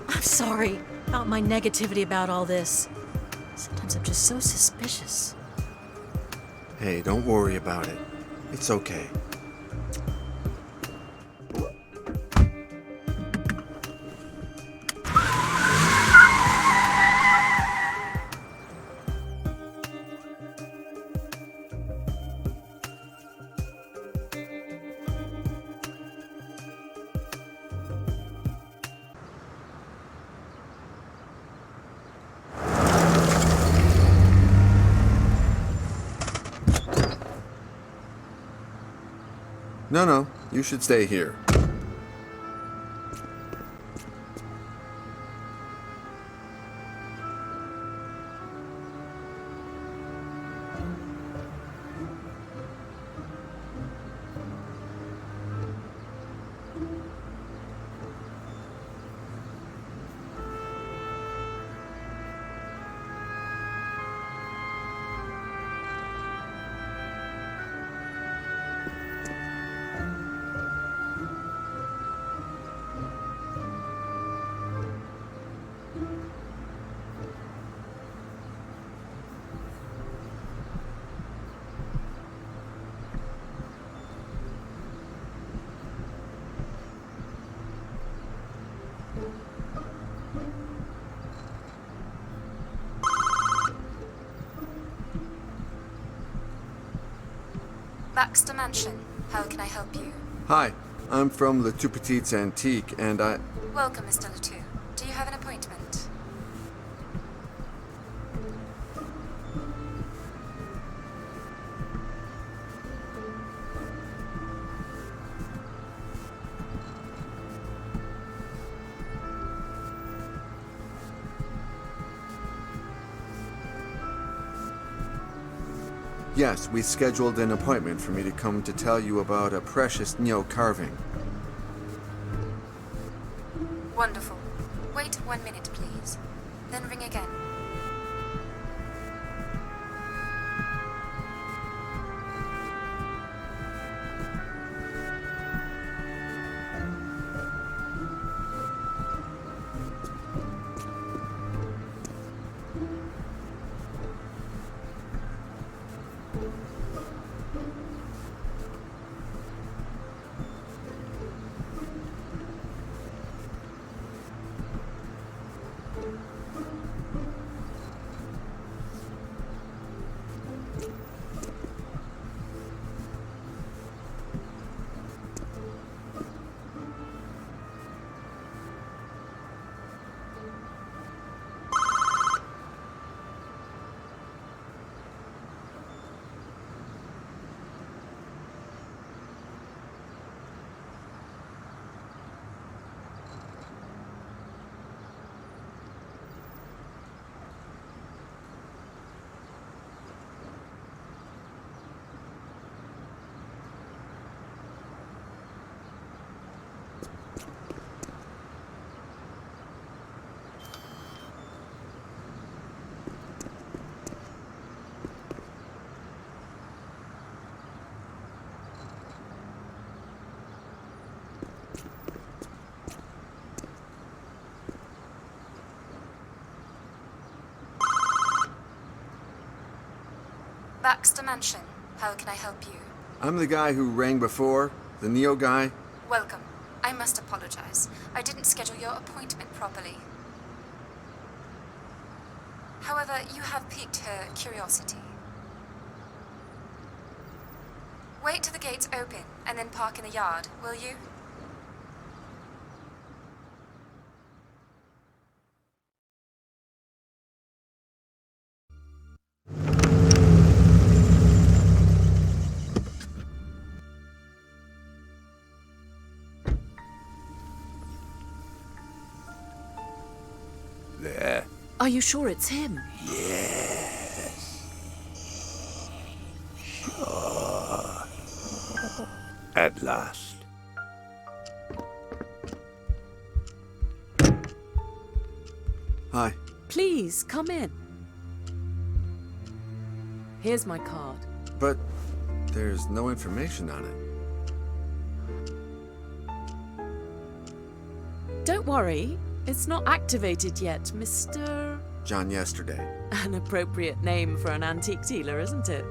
I'm sorry about my negativity about all this. Sometimes I'm just so suspicious. Hey, don't worry about it. It's okay. No, you should stay here. Baxter Mansion. How can I help you? Hi, I'm from Le Tout Petit's Antique, and I... Welcome, Mr. Letou. Do you have an appointment? Yes, we scheduled an appointment for me to come to tell you about a precious Neo carving. Wonderful. Wait 1 minute, please. Then ring again. Baxter Mansion. How can I help you? I'm the guy who rang before, the Neo guy. Welcome. I must apologize. I didn't schedule your appointment properly. However, you have piqued her curiosity. Wait till the gates open and then park in the yard, will you? There. Are you sure it's him? Yes. Sure. At last. Hi. Please, come in. Here's my card. But there's no information on it. Don't worry. It's not activated yet, Mr. John Yesterday. An appropriate name for an antique dealer, isn't it?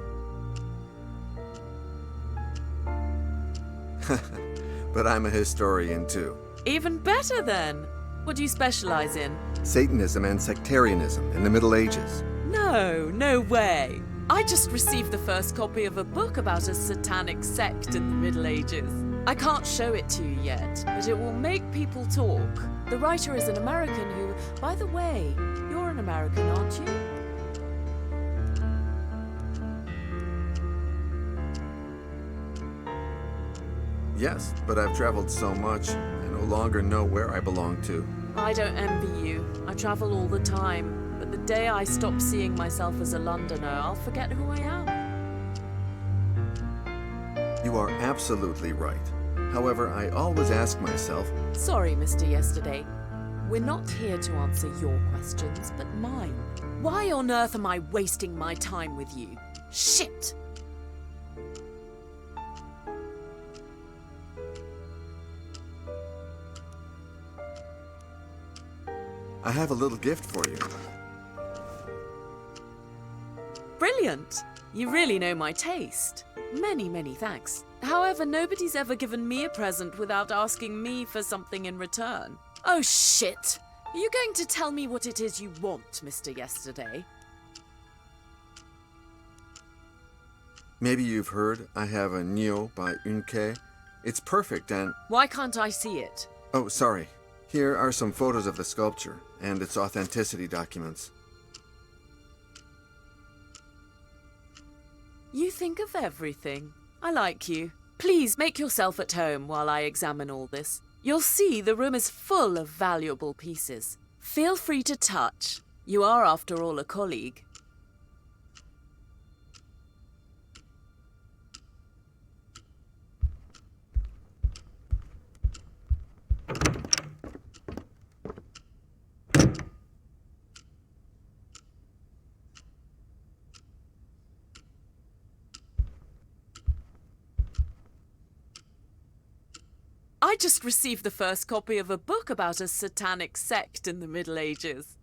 But I'm a historian too. Even better then! What do you specialize in? Satanism and sectarianism in the Middle Ages. No way! I just received the first copy of a book about a satanic sect in the Middle Ages. I can't show it to you yet, but it will make people talk. The writer is an American who, by the way, you're an American, aren't you? Yes, but I've traveled so much, I no longer know where I belong to. I don't envy you. I travel all the time, but the day I stop seeing myself as a Londoner, I'll forget who I am. You are absolutely right. However, I always ask myself, Sorry, Mr. Yesterday. We're not here to answer your questions, but mine. Why on earth am I wasting my time with you? Shit! I have a little gift for you. Brilliant! You really know my taste. Many thanks. However, nobody's ever given me a present without asking me for something in return. Oh shit! Are you going to tell me what it is you want, Mr. Yesterday? Maybe you've heard I have a Neo by Unke. It's perfect and... Why can't I see it? Oh, sorry. Here are some photos of the sculpture and its authenticity documents. You think of everything. I like you. Please make yourself at home while I examine all this. You'll see the room is full of valuable pieces. Feel free to touch. You are, after all, a colleague. I just received the first copy of a book about a satanic sect in the Middle Ages.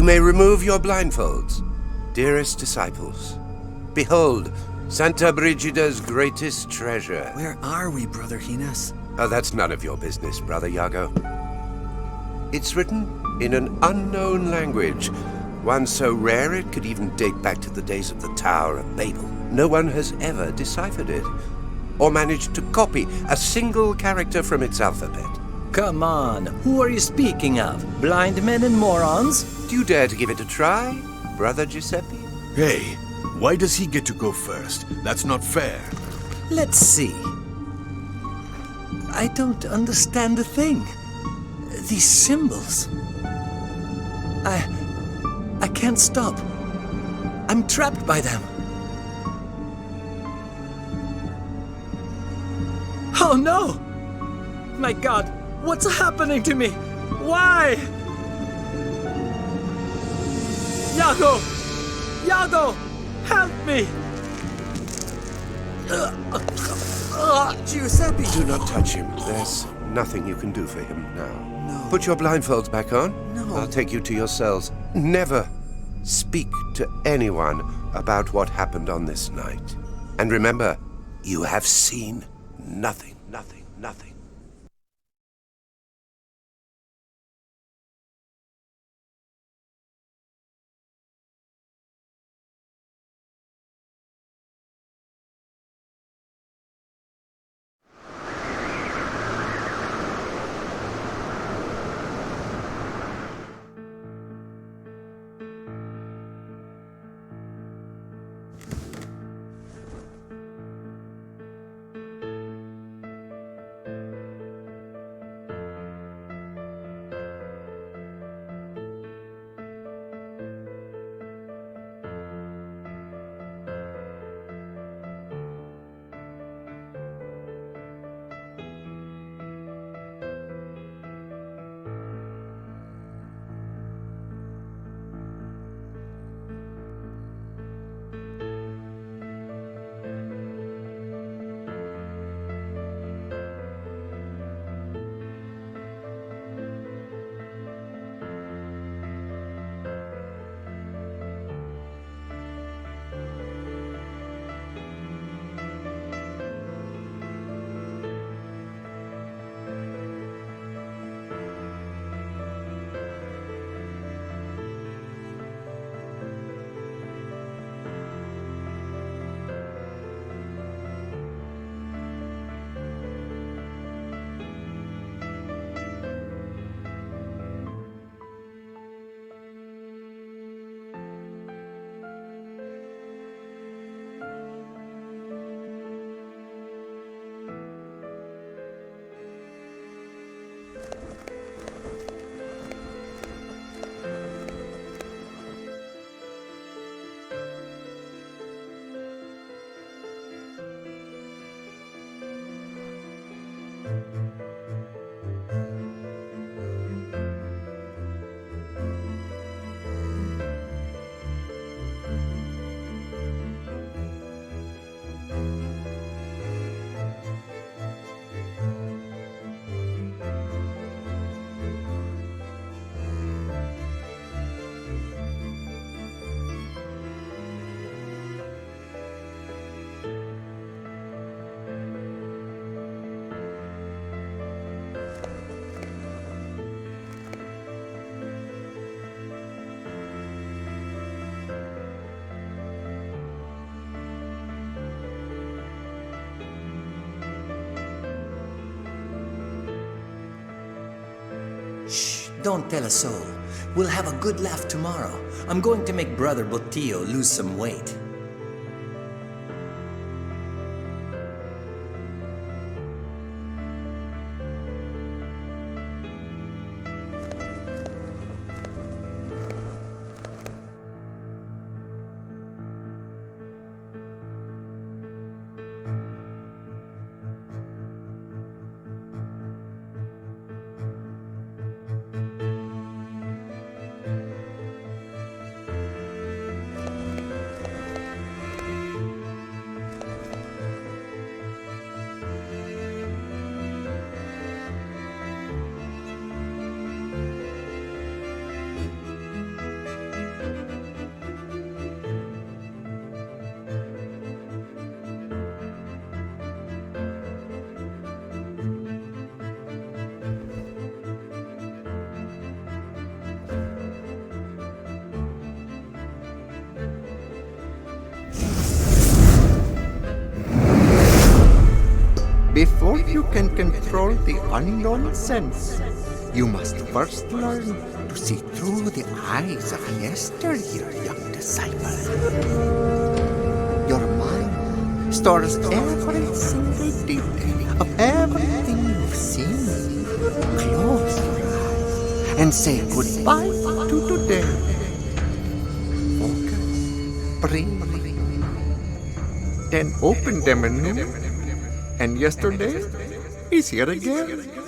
may remove your blindfolds, dearest disciples. Behold, Santa Brigida's greatest treasure. Where are we, Brother Hinas? Oh, that's none of your business, Brother Iago. It's written in an unknown language, one so rare it could even date back to the days of the Tower of Babel. No one has ever deciphered it, or managed to copy a single character from its alphabet. Come on, who are you speaking of? Blind men and morons? Do you dare to give it a try, Brother Giuseppe? Hey, why does he get to go first? That's not fair. Let's see. I don't understand a thing. These symbols. I can't stop. I'm trapped by them. Oh no! My God, what's happening to me? Why? Iago! Iago! Help me! Giuseppe! Do not touch him. There's nothing you can do for him now. No. Put your blindfolds back on. No. I'll take you to your cells. Never speak to anyone about what happened on this night. And remember, you have seen nothing. Shh, don't tell a soul. We'll have a good laugh tomorrow. I'm going to make Brother Botillo lose some weight. you can control the unknown sense, you must first learn to see through the eyes of yesteryear, young disciple. Your mind stores every single detail of everything you've seen. Close your eyes and say goodbye to today. Focus, breathe, then open them anew, and yesterday is here again.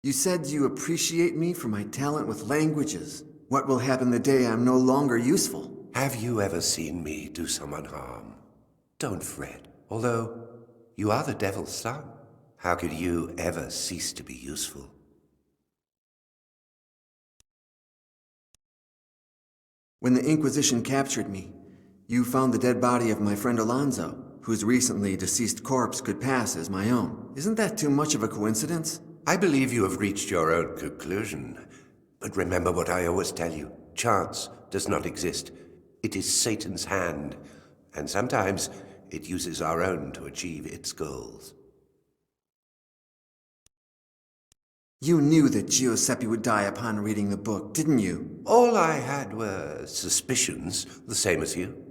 You said you appreciate me for my talent with languages. What will happen the day I'm no longer useful? Have you ever seen me do someone harm? Don't fret. Although you are the devil's son, how could you ever cease to be useful? When the Inquisition captured me, you found the dead body of my friend Alonzo, whose recently deceased corpse could pass as my own. Isn't that too much of a coincidence? I believe you have reached your own conclusion. But remember what I always tell you. Chance does not exist. It is Satan's hand, and sometimes it uses our own to achieve its goals. You knew that Giuseppe would die upon reading the book, didn't you? All I had were suspicions, the same as you.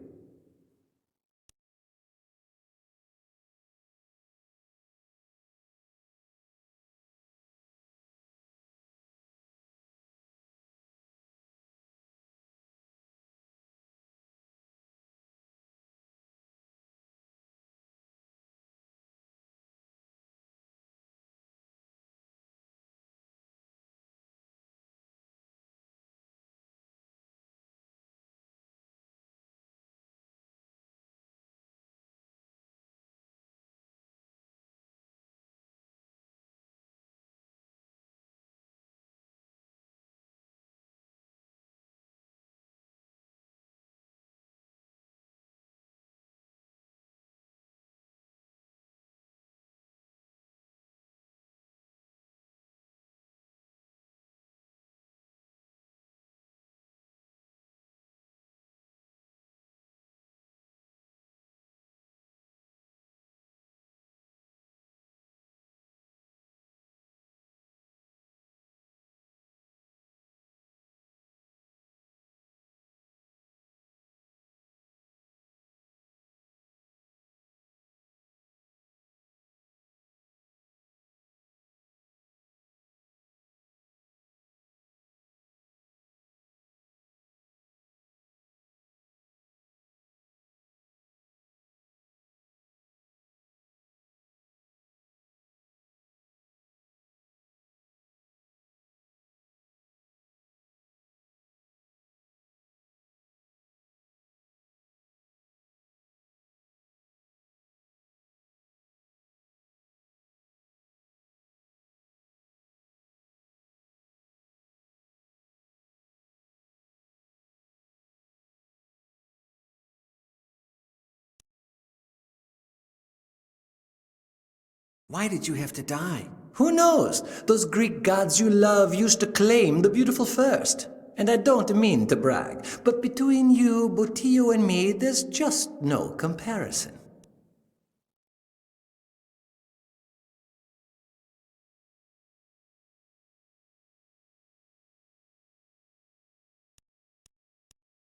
Why did you have to die? Who knows? Those Greek gods you love used to claim the beautiful first. And I don't mean to brag, but between you, Botillo, and me, there's just no comparison.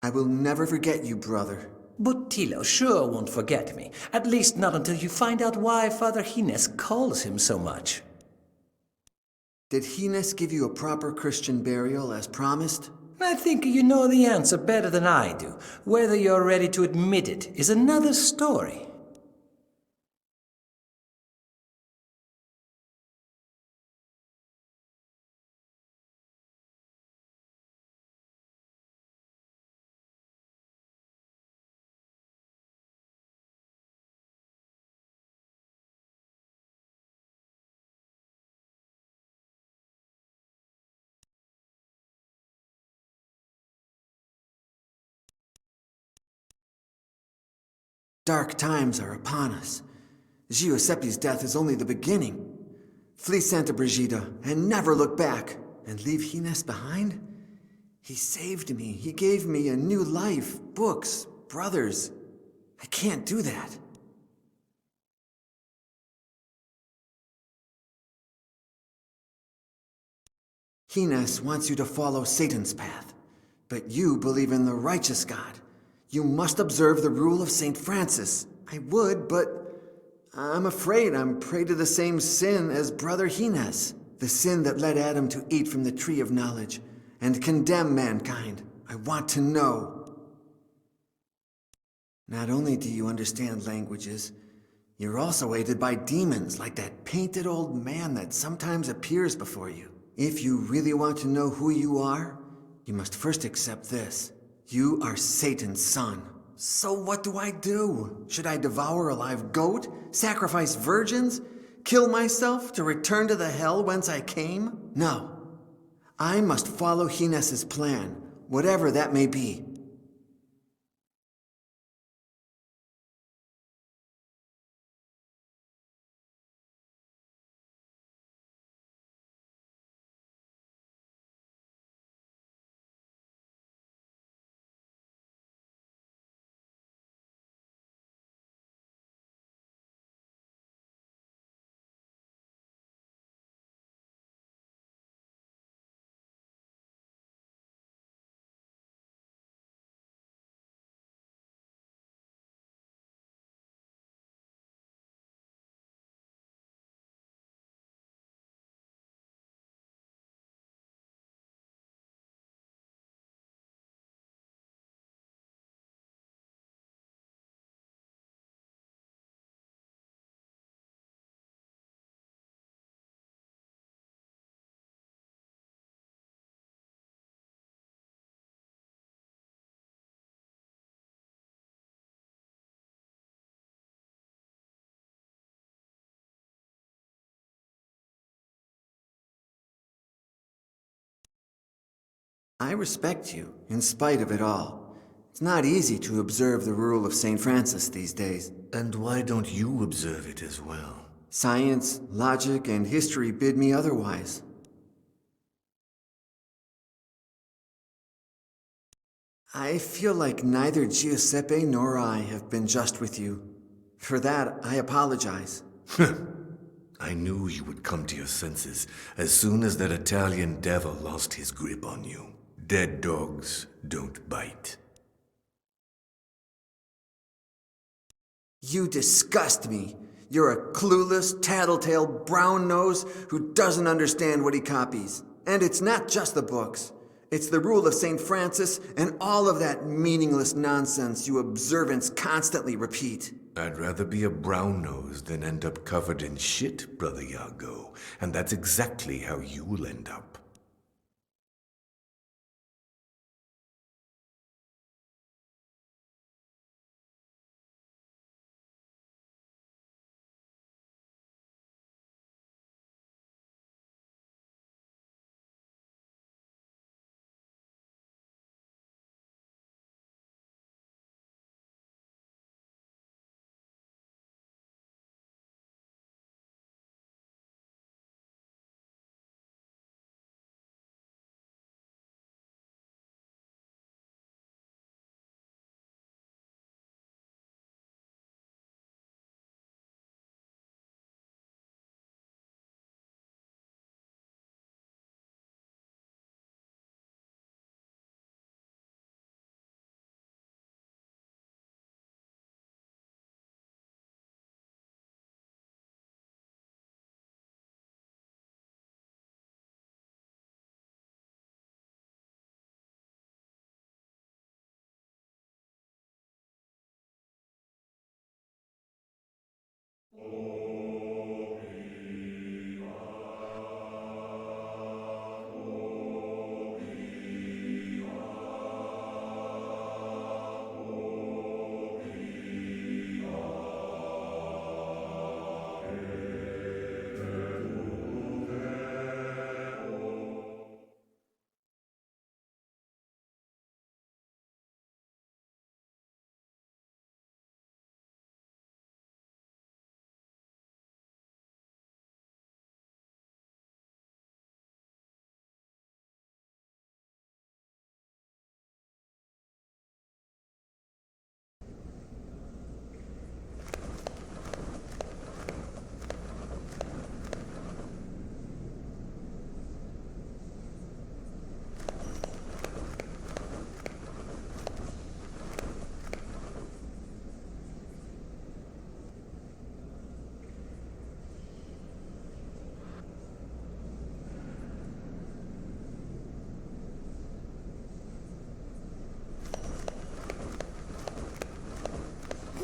I will never forget you, brother. Botillo sure won't forget me, at least not until you find out why Father Gines calls him so much. Did Gines give you a proper Christian burial as promised? I think you know the answer better than I do. Whether you're ready to admit it is another story. Dark times are upon us. Giuseppe's death is only the beginning. Flee Santa Brigida and never look back. And leave Gines behind? He saved me. He gave me a new life, books, brothers. I can't do that. Gines wants you to follow Satan's path, but you believe in the righteous God. You must observe the rule of St. Francis. I would, but I'm afraid I'm prey to the same sin as Brother Gines. The sin that led Adam to eat from the tree of knowledge and condemn mankind. I want to know. Not only do you understand languages, you're also aided by demons like that painted old man that sometimes appears before you. If you really want to know who you are, you must first accept this. You are Satan's son. So what do I do? Should I devour a live goat? Sacrifice virgins? Kill myself to return to the hell whence I came? No. I must follow Gines's plan, whatever that may be. I respect you, in spite of it all. It's not easy to observe the rule of St. Francis these days. And why don't you observe it as well? Science, logic, and history bid me otherwise. I feel like neither Giuseppe nor I have been just with you. For that, I apologize. I knew you would come to your senses as soon as that Italian devil lost his grip on you. Dead dogs don't bite. You disgust me. You're a clueless, tattletale, brown nose who doesn't understand what he copies. And it's not just the books. It's the rule of St. Francis and all of that meaningless nonsense you observants constantly repeat. I'd rather be a brown nose than end up covered in shit, Brother Iago. And that's exactly how you'll end up.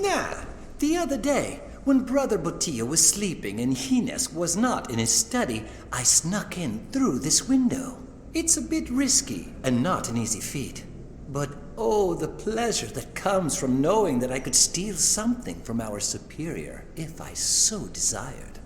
Nah, the other day, when Brother Botillo was sleeping and Hines was not in his study, I snuck in through this window. It's a bit risky and not an easy feat. But oh, the pleasure that comes from knowing that I could steal something from our superior if I so desired.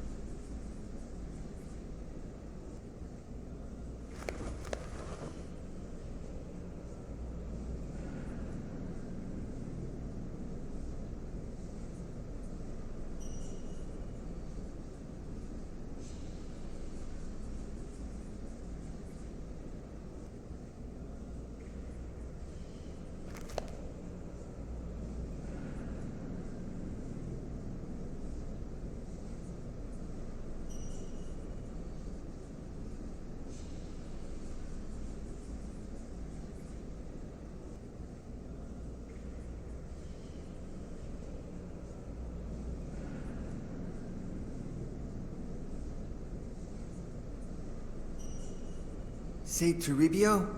Say, Toribio?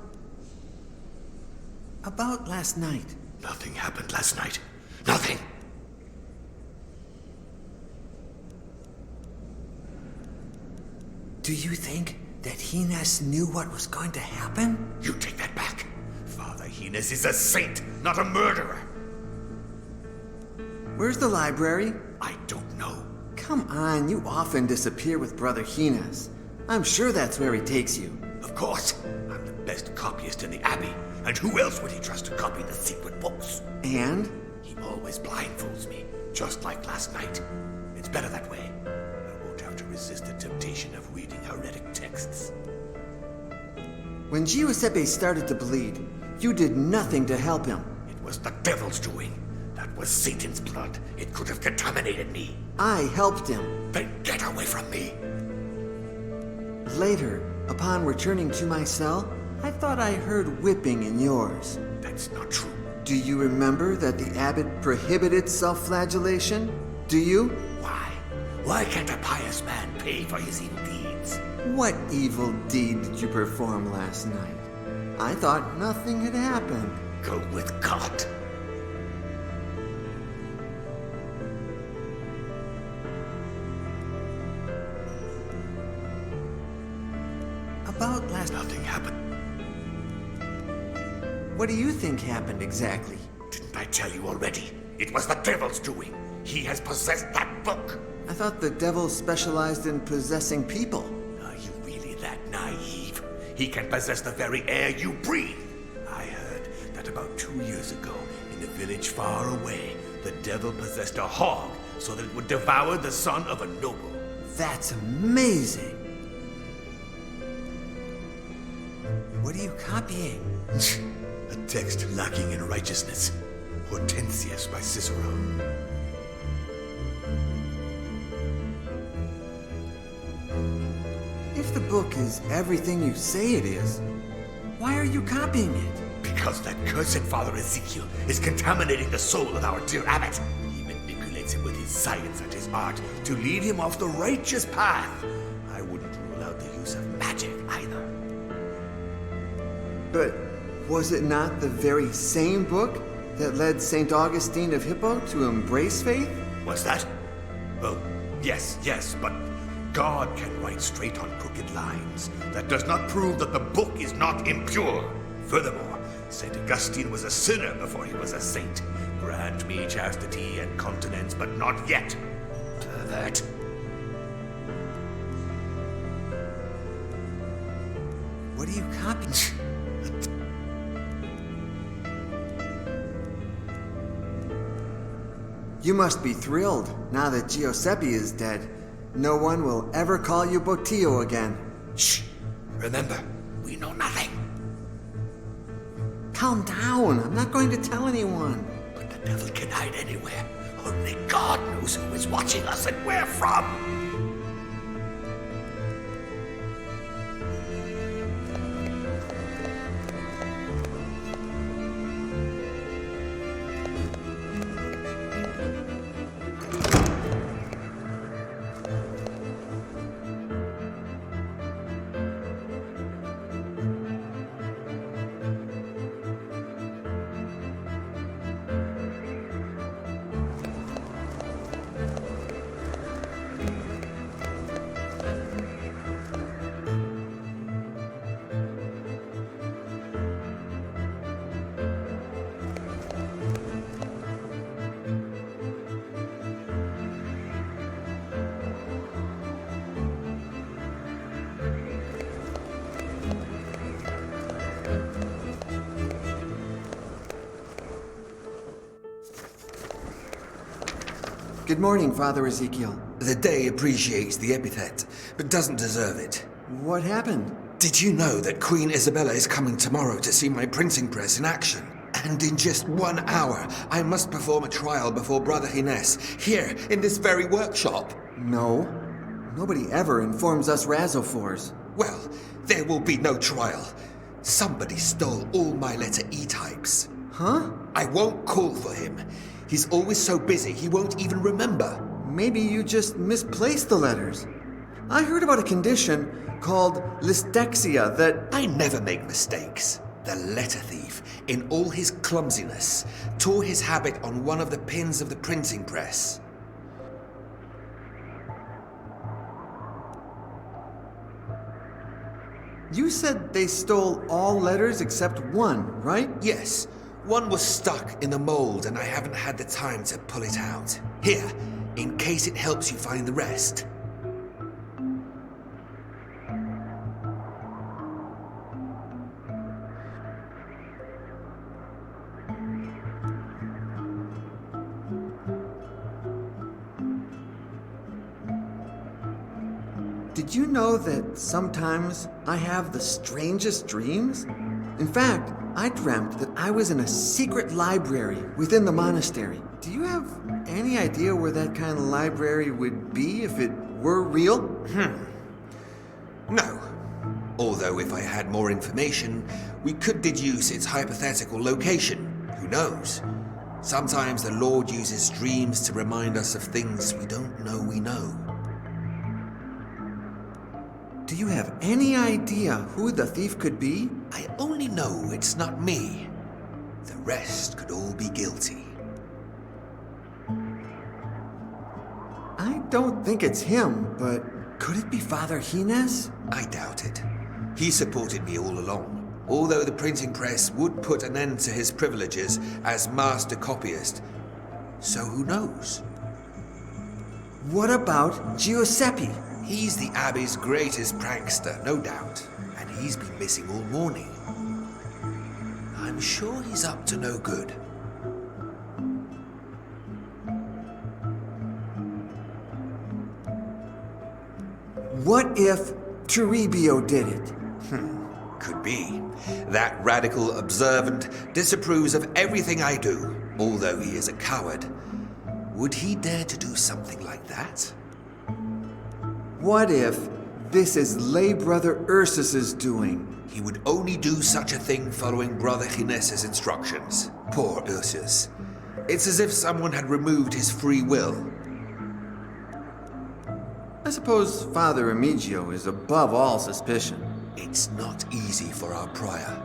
About last night. Nothing happened last night. Nothing! Do you think that Hines knew what was going to happen? You take that back. Father Hines is a saint, not a murderer. Where's the library? I don't know. Come on, you often disappear with Brother Hines. I'm sure that's where he takes you. Of course. I'm the best copyist in the Abbey. And who else would he trust to copy the secret books? And? He always blindfolds me, just like last night. It's better that way. I won't have to resist the temptation of reading heretic texts. When Giuseppe started to bleed, you did nothing to help him. It was the devil's doing. That was Satan's blood. It could have contaminated me. I helped him. Then get away from me. Later, upon returning to my cell, I thought I heard whipping in yours. That's not true. Do you remember that the abbot prohibited self-flagellation? Do you? Why? Why can't a pious man pay for his evil deeds? What evil deed did you perform last night? I thought nothing had happened. Go with God. About last... Nothing happened. What do you think happened exactly? Didn't I tell you already? It was the devil's doing. He has possessed that book. I thought the devil specialized in possessing people. Are you really that naive? He can possess the very air you breathe. I heard that about 2 years ago, in a village far away, the devil possessed a hog so that it would devour the son of a noble. That's amazing. What are you copying? A text lacking in righteousness. Hortensius by Cicero. If the book is everything you say it is, why are you copying it? Because that cursed Father Ezekiel is contaminating the soul of our dear abbot. He manipulates him with his science and his art to lead him off the righteous path. I wouldn't rule out the use of magic either. But was it not the very same book that led St. Augustine of Hippo to embrace faith? What's that? Oh, Yes, but God can write straight on crooked lines. That does not prove that the book is not impure. Furthermore, St. Augustine was a sinner before he was a saint. Grant me chastity and continence, but not yet. Pervert. What are you copying? You must be thrilled now that Giuseppe is dead. No one will ever call you Botillo again. Shh! Remember, we know nothing. Calm down. I'm not going to tell anyone. But the devil can hide anywhere. Only God knows who is watching us and where from. Good morning, Father Ezekiel. The day appreciates the epithet, but doesn't deserve it. What happened? Did you know that Queen Isabella is coming tomorrow to see my printing press in action? And in just 1 hour, I must perform a trial before Brother Gines, here, in this very workshop. No. Nobody ever informs us Razophors. Well, there will be no trial. Somebody stole all my letter E types. Huh? I won't call for him. He's always so busy, he won't even remember. Maybe you just misplaced the letters. I heard about a condition called listexia that... I never make mistakes. The letter thief, in all his clumsiness, tore his habit on one of the pins of the printing press. You said they stole all letters except one, right? Yes. One was stuck in the mold and I haven't had the time to pull it out. Here, in case it helps you find the rest. Did you know that sometimes I have the strangest dreams? In fact, I dreamt that I was in a secret library within the monastery. Do you have any idea where that kind of library would be if it were real? No. Although if I had more information, we could deduce its hypothetical location. Who knows? Sometimes the Lord uses dreams to remind us of things we don't know we know. Do you have any idea who the thief could be? I only know it's not me. The rest could all be guilty. I don't think it's him, but could it be Father Gines? I doubt it. He supported me all along, although the printing press would put an end to his privileges as master copyist. So who knows? What about Giuseppe? He's the Abbey's greatest prankster, no doubt, and he's been missing all morning. I'm sure he's up to no good. What if Toribio did it? Could be. That radical observant disapproves of everything I do, although he is a coward. Would he dare to do something like that? What if this is lay brother Ursus's doing? He would only do such a thing following Brother Gines's instructions. Poor Ursus. It's as if someone had removed his free will. I suppose Father Remigio is above all suspicion. It's not easy for our prior,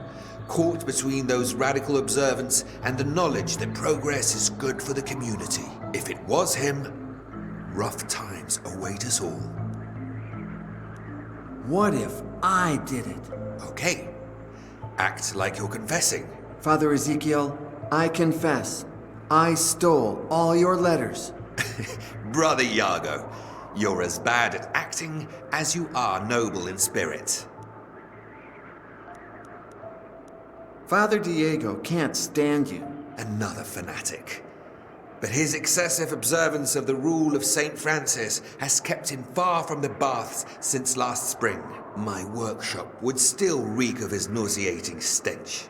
caught between those radical observants and the knowledge that progress is good for the community. If it was him, rough times await us all. What if I did it? Okay. Act like you're confessing. Father Ezekiel, I confess. I stole all your letters. Brother Iago, you're as bad at acting as you are noble in spirit. Father Diego can't stand you. Another fanatic. But his excessive observance of the rule of St. Francis has kept him far from the baths since last spring. My workshop would still reek of his nauseating stench.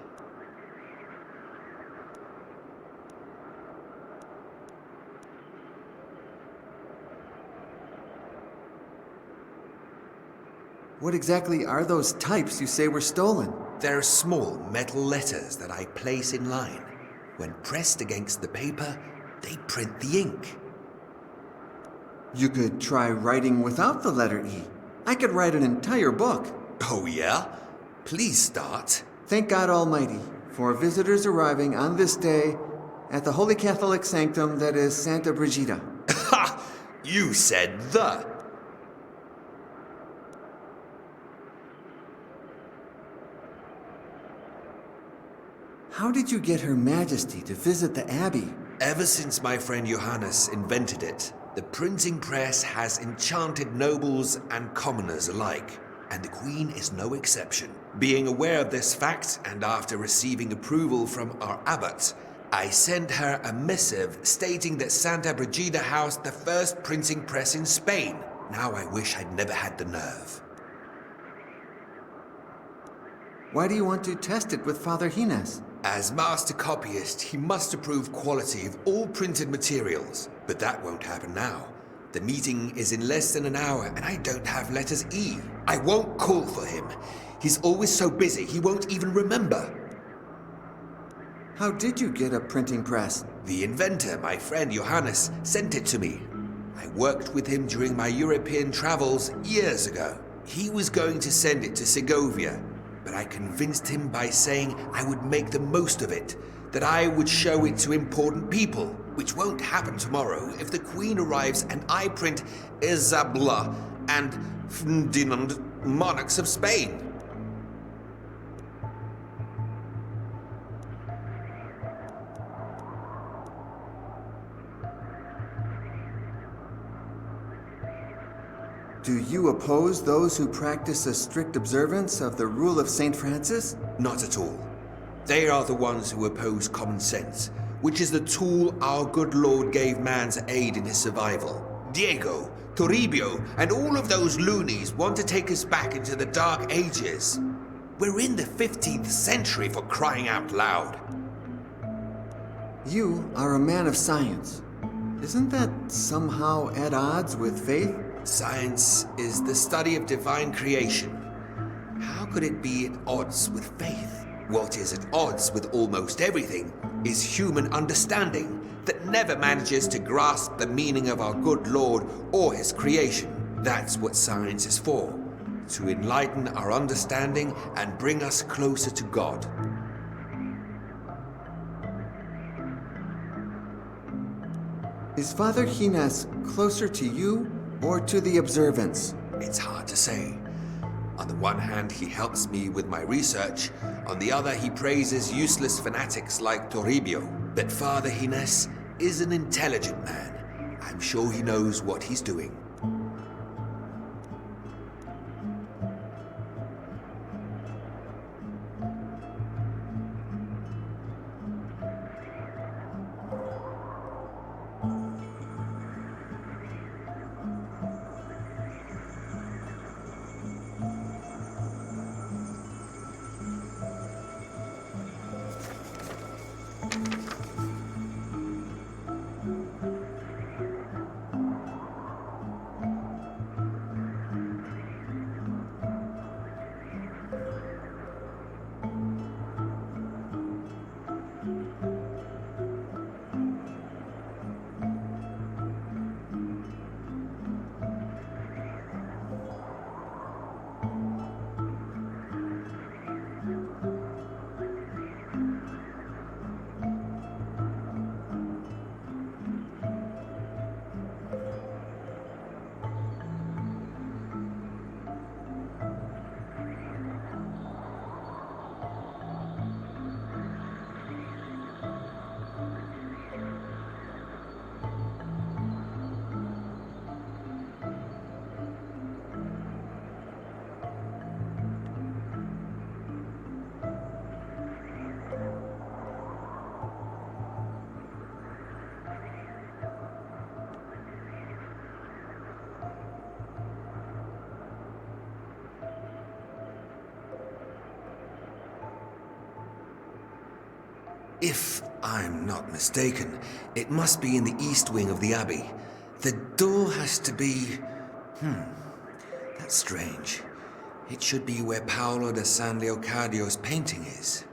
What exactly are those types you say were stolen? They're small metal letters that I place in line. When pressed against the paper, they print the ink. You could try writing without the letter E. I could write an entire book. Oh yeah? Please start. Thank God Almighty for visitors arriving on this day at the Holy Catholic Sanctum that is Santa Brigida. Ha! You said the. How did you get Her Majesty to visit the Abbey? Ever since my friend Johannes invented it, the printing press has enchanted nobles and commoners alike, and the Queen is no exception. Being aware of this fact, and after receiving approval from our abbot, I sent her a missive stating that Santa Brigida housed the first printing press in Spain. Now I wish I'd never had the nerve. Why do you want to test it with Father Gines? As master copyist, he must approve quality of all printed materials. But that won't happen now. The meeting is in less than an hour and I don't have letters E. I won't call for him. He's always so busy he won't even remember. How did you get a printing press? The inventor, my friend Johannes, sent it to me. I worked with him during my European travels years ago. He was going to send it to Segovia, but I convinced him by saying I would make the most of it, that I would show it to important people, which won't happen tomorrow if the Queen arrives and I print Isabella and Ferdinand, monarchs of Spain. Do you oppose those who practice a strict observance of the rule of St. Francis? Not at all. They are the ones who oppose common sense, which is the tool our good Lord gave man to aid in his survival. Diego, Toribio, and all of those loonies want to take us back into the Dark Ages. We're in the 15th century, for crying out loud. You are a man of science. Isn't that somehow at odds with faith? Science is the study of divine creation. How could it be at odds with faith? What is at odds with almost everything is human understanding that never manages to grasp the meaning of our good Lord or his creation. That's what science is for, to enlighten our understanding and bring us closer to God. Is Father Gines closer to you or to the observance? It's hard to say. On the one hand, he helps me with my research. On the other, he praises useless fanatics like Toribio. But Father Gines is an intelligent man. I'm sure he knows what he's doing. If I'm not mistaken, it must be in the east wing of the Abbey. The door has to be... that's strange. It should be where Paolo da San Leocadio's painting is.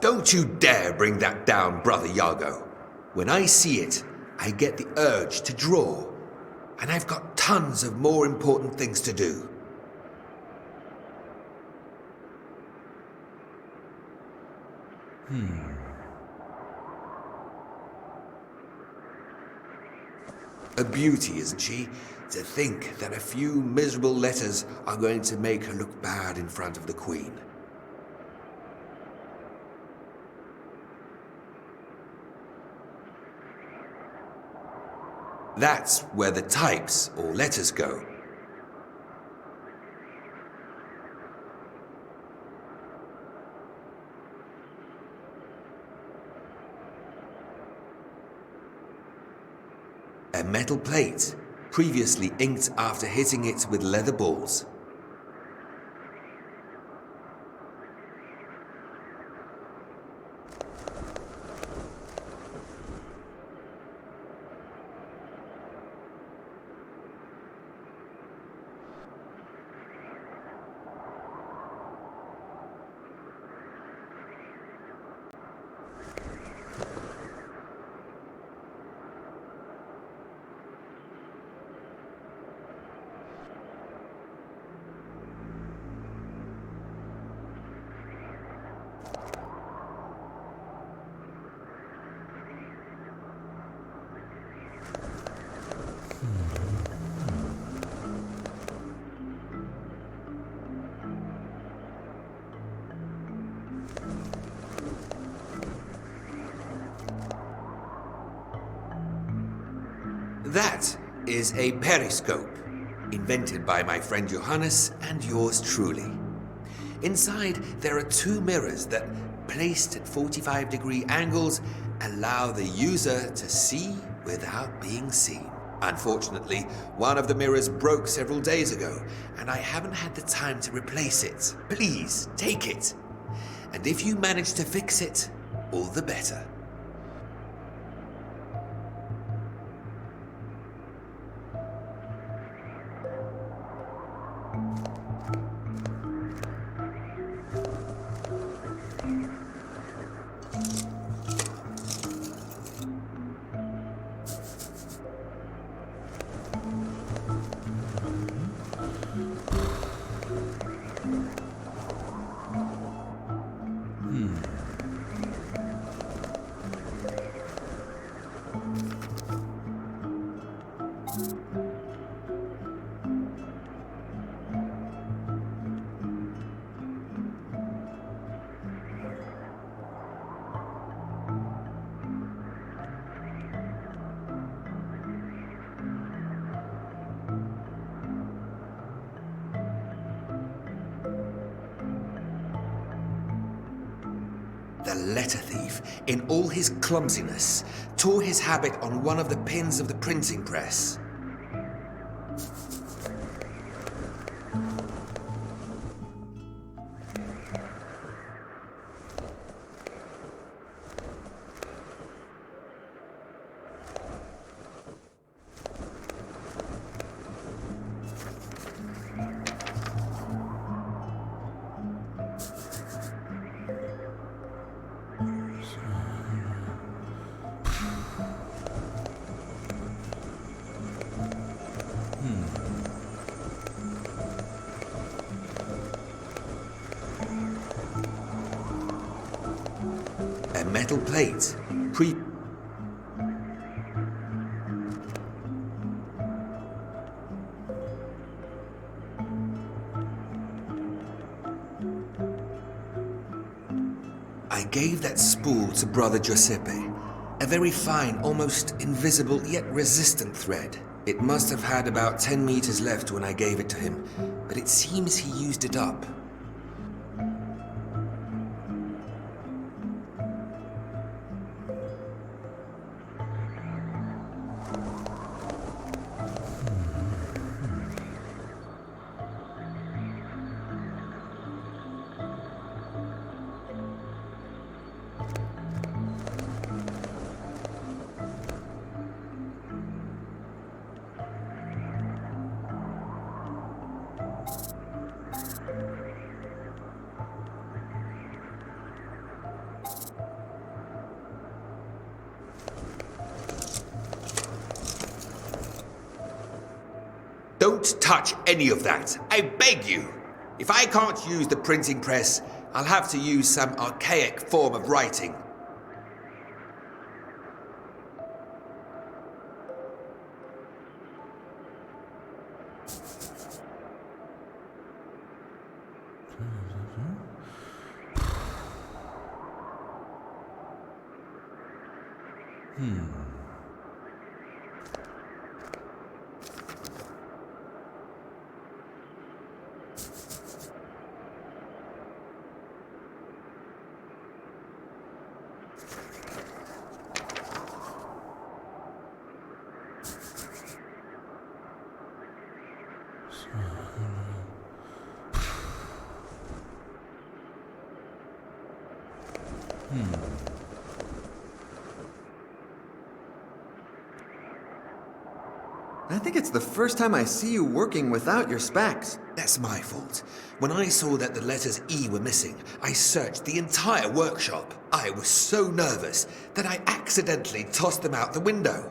Don't you dare bring that down, Brother Iago. When I see it, I get the urge to draw. And I've got tons of more important things to do. A beauty, isn't she? To think that a few miserable letters are going to make her look bad in front of the Queen. That's where the types or letters go. A metal plate, previously inked after hitting it with leather balls. That is a periscope, invented by my friend Johannes and yours truly. Inside, there are two mirrors that, placed at 45-degree angles, allow the user to see without being seen. Unfortunately, one of the mirrors broke several days ago, and I haven't had the time to replace it. Please, take it. And if you manage to fix it, all the better. The letter thief, in all his clumsiness, tore his habit on one of the pins of the printing press. A metal plate, I gave that spool to Brother Giuseppe. A very fine, almost invisible, yet resistant thread. It must have had about 10 meters left when I gave it to him, but it seems he used it up. Don't touch any of that, I beg you. If I can't use the printing press, I'll have to use some archaic form of writing. I think it's the first time I see you working without your specs. That's my fault. When I saw that the letters E were missing, I searched the entire workshop. I was so nervous that I accidentally tossed them out the window.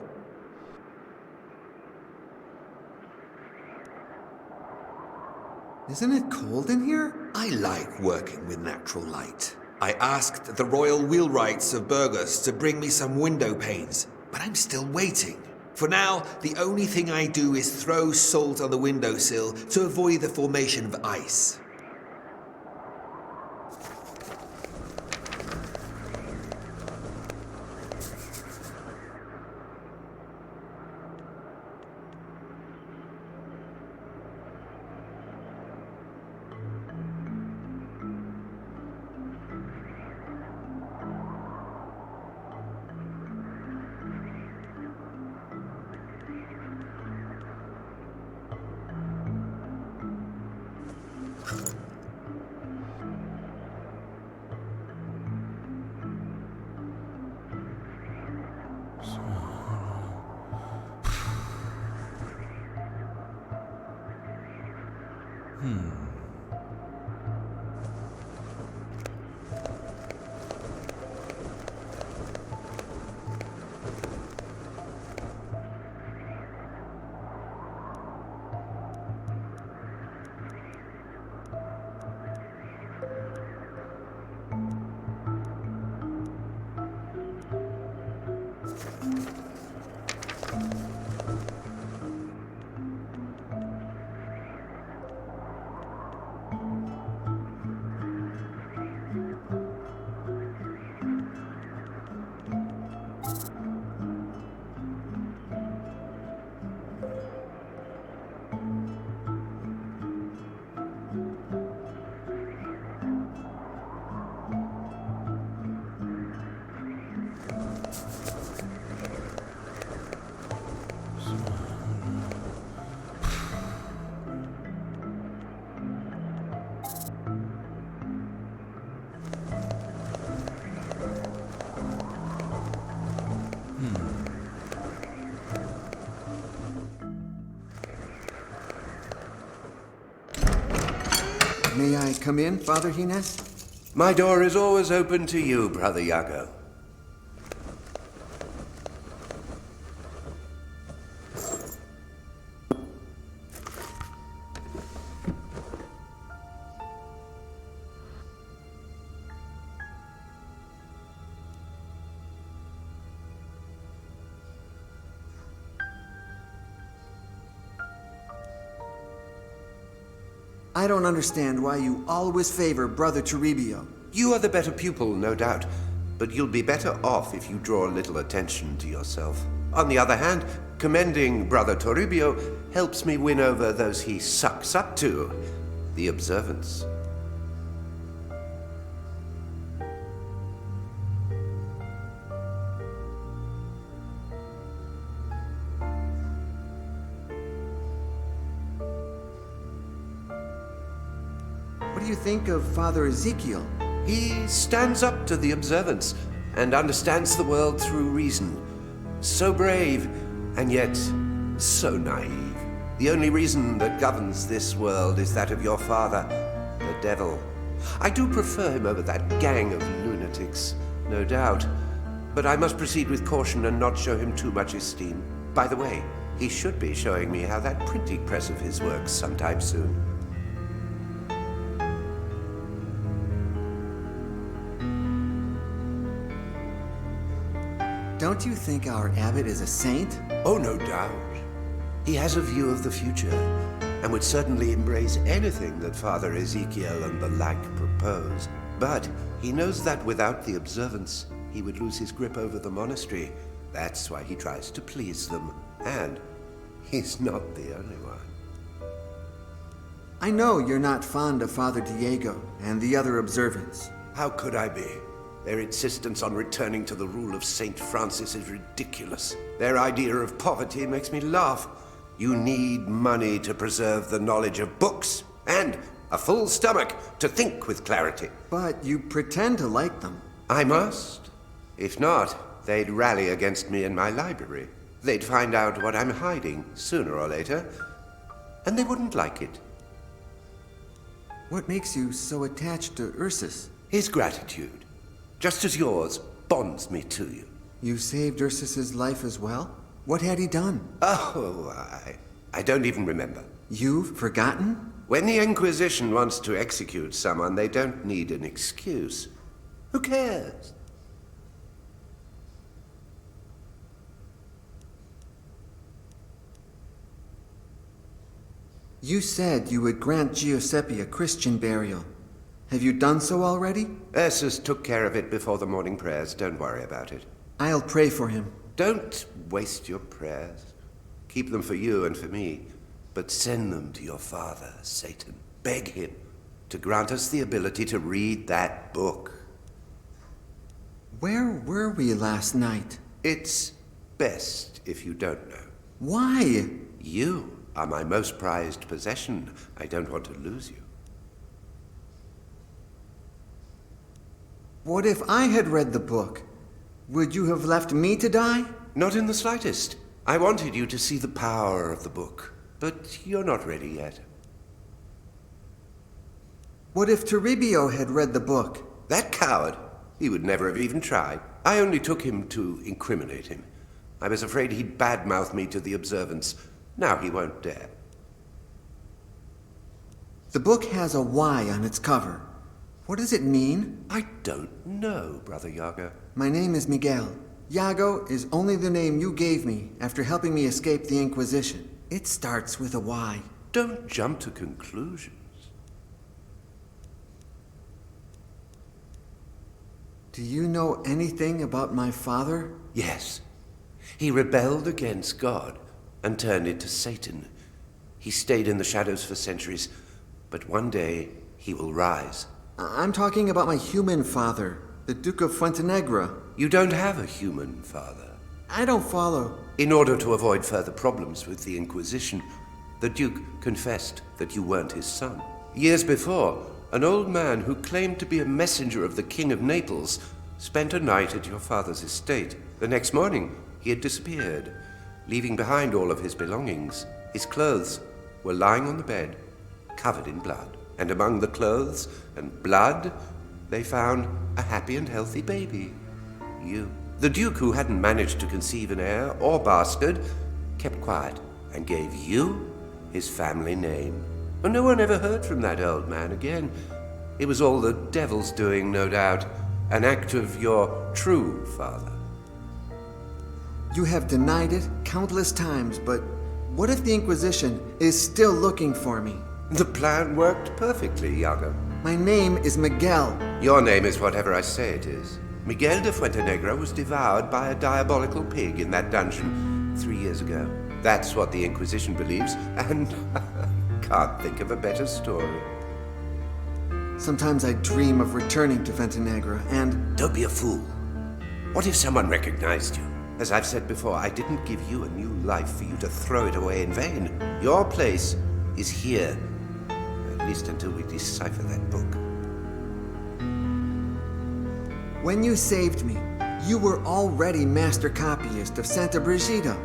Isn't it cold in here? I like working with natural light. I asked the royal wheelwrights of Burgos to bring me some window panes, but I'm still waiting. For now, the only thing I do is throw salt on the windowsill to avoid the formation of ice. May I come in, Father Hines? My door is always open to you, Brother Iago. I don't understand why you always favor Brother Toribio. You are the better pupil, no doubt, but you'll be better off if you draw a little attention to yourself. On the other hand, commending Brother Toribio helps me win over those he sucks up to, the observants. What do you think of Father Ezekiel? He stands up to the observants and understands the world through reason. So brave, and yet so naive. The only reason that governs this world is that of your father, the devil. I do prefer him over that gang of lunatics, no doubt. But I must proceed with caution and not show him too much esteem. By the way, he should be showing me how that printing press of his works sometime soon. Don't you think our abbot is a saint? Oh, no doubt. He has a view of the future, and would certainly embrace anything that Father Ezekiel and the like propose. But he knows that without the observance, he would lose his grip over the monastery. That's why he tries to please them, and he's not the only one. I know you're not fond of Father Diego and the other observants. How could I be? Their insistence on returning to the rule of St. Francis is ridiculous. Their idea of poverty makes me laugh. You need money to preserve the knowledge of books, and a full stomach to think with clarity. But you pretend to like them. I must. If not, they'd rally against me in my library. They'd find out what I'm hiding, sooner or later, and they wouldn't like it. What makes you so attached to Ursus? His gratitude, just as yours, bonds me to you. You saved Ursus's life as well? What had he done? Oh, I don't even remember. You've forgotten? When the Inquisition wants to execute someone, they don't need an excuse. Who cares? You said you would grant Giuseppe a Christian burial. Have you done so already? Ursus took care of it before the morning prayers. Don't worry about it. I'll pray for him. Don't waste your prayers. Keep them for you and for me, but send them to your father, Satan. Beg him to grant us the ability to read that book. Where were we last night? It's best if you don't know. Why? You are my most prized possession. I don't want to lose you. What if I had read the book? Would you have left me to die? Not in the slightest. I wanted you to see the power of the book, but you're not ready yet. What if Toribio had read the book? That coward! He would never have even tried. I only took him to incriminate him. I was afraid he'd badmouth me to the observants. Now he won't dare. The book has a Y on its cover. What does it mean? I don't know, Brother Iago. My name is Miguel. Iago is only the name you gave me after helping me escape the Inquisition. It starts with a Y. Don't jump to conclusions. Do you know anything about my father? Yes. He rebelled against God and turned into Satan. He stayed in the shadows for centuries, but one day he will rise. I'm talking about my human father, the Duke of Fuentenegra. You don't have a human father. I don't follow. In order to avoid further problems with the Inquisition, the Duke confessed that you weren't his son. Years before, an old man who claimed to be a messenger of the King of Naples spent a night at your father's estate. The next morning, he had disappeared, leaving behind all of his belongings. His clothes were lying on the bed, covered in blood. And among the clothes and blood, they found a happy and healthy baby. You. The Duke, who hadn't managed to conceive an heir or bastard, kept quiet and gave you his family name. And no one ever heard from that old man again. It was all the devil's doing, no doubt. An act of your true father. You have denied it countless times, but what if the Inquisition is still looking for me? The plan worked perfectly, Iago. My name is Miguel. Your name is whatever I say it is. Miguel de Fuentenegra was devoured by a diabolical pig in that dungeon 3 years ago. That's what the Inquisition believes, and can't think of a better story. Sometimes I dream of returning to Fuentenegra, and... Don't be a fool. What if someone recognized you? As I've said before, I didn't give you a new life for you to throw it away in vain. Your place is here. At least until we decipher that book. When you saved me, you were already master copyist of Santa Brigida.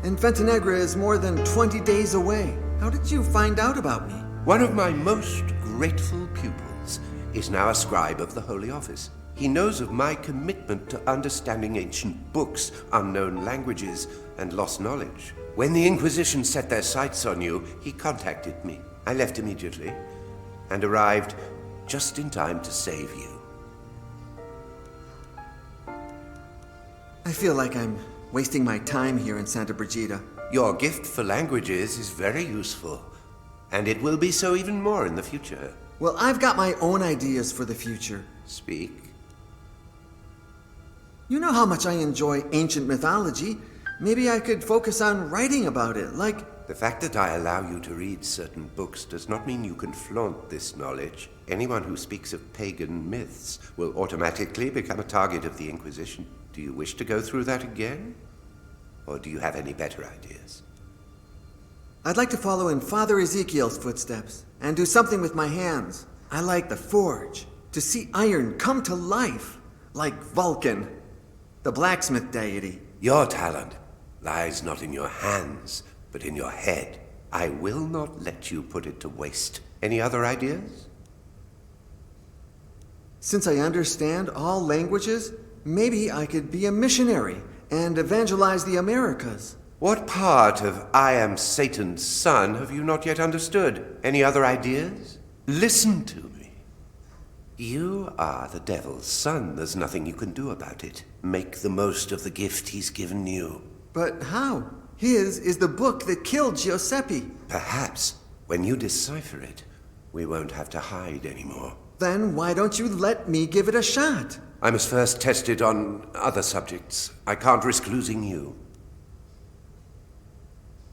And Fuentenegra is more than 20 days away. How did you find out about me? One of my most grateful pupils is now a scribe of the Holy Office. He knows of my commitment to understanding ancient books, unknown languages, and lost knowledge. When the Inquisition set their sights on you, he contacted me. I left immediately and arrived just in time to save you. I feel like I'm wasting my time here in Santa Brigida. Your gift for languages is very useful, and it will be so even more in the future. Well, I've got my own ideas for the future. Speak. You know how much I enjoy ancient mythology. Maybe I could focus on writing about it, like... The fact that I allow you to read certain books does not mean you can flaunt this knowledge. Anyone who speaks of pagan myths will automatically become a target of the Inquisition. Do you wish to go through that again? Or do you have any better ideas? I'd like to follow in Father Ezekiel's footsteps and do something with my hands. I like the forge, to see iron come to life, like Vulcan, the blacksmith deity. Your talent lies not in your hands, but in your head. I will not let you put it to waste. Any other ideas? Since I understand all languages, maybe I could be a missionary and evangelize the Americas. What part of I am Satan's son have you not yet understood? Any other ideas? Listen to me. You are the devil's son. There's nothing you can do about it. Make the most of the gift he's given you. But how? His is the book that killed Giuseppe. Perhaps, when you decipher it, we won't have to hide anymore. Then why don't you let me give it a shot? I must first test it on other subjects. I can't risk losing you.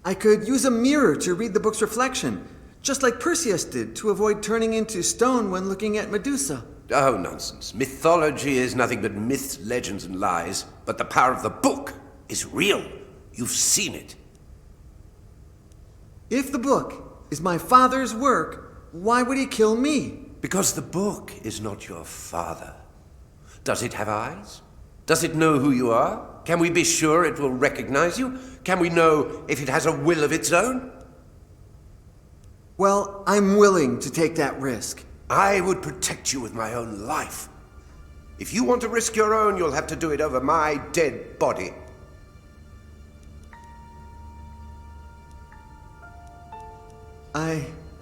I could use a mirror to read the book's reflection, just like Perseus did to avoid turning into stone when looking at Medusa. Oh, nonsense. Mythology is nothing but myths, legends, and lies. But the power of the book is real. You've seen it. If the book is my father's work, why would he kill me? Because the book is not your father. Does it have eyes? Does it know who you are? Can we be sure it will recognize you? Can we know if it has a will of its own? Well, I'm willing to take that risk. I would protect you with my own life. If you want to risk your own, you'll have to do it over my dead body.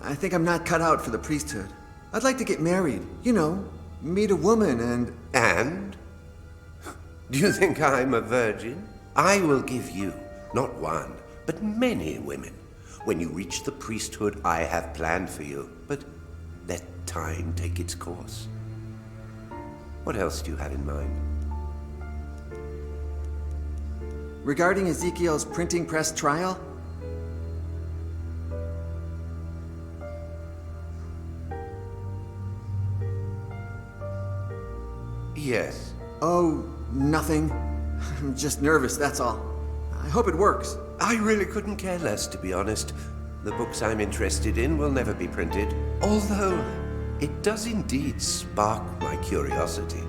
I think I'm not cut out for the priesthood. I'd like to get married, you know, meet a woman and... And? Do you think I'm a virgin? I will give you, not one, but many women. When you reach the priesthood I have planned for you, but let time take its course. What else do you have in mind? Regarding Ezekiel's printing press trial? Yes. Oh, nothing. I'm just nervous, that's all. I hope it works. I really couldn't care less, to be honest. The books I'm interested in will never be printed, although it does indeed spark my curiosity.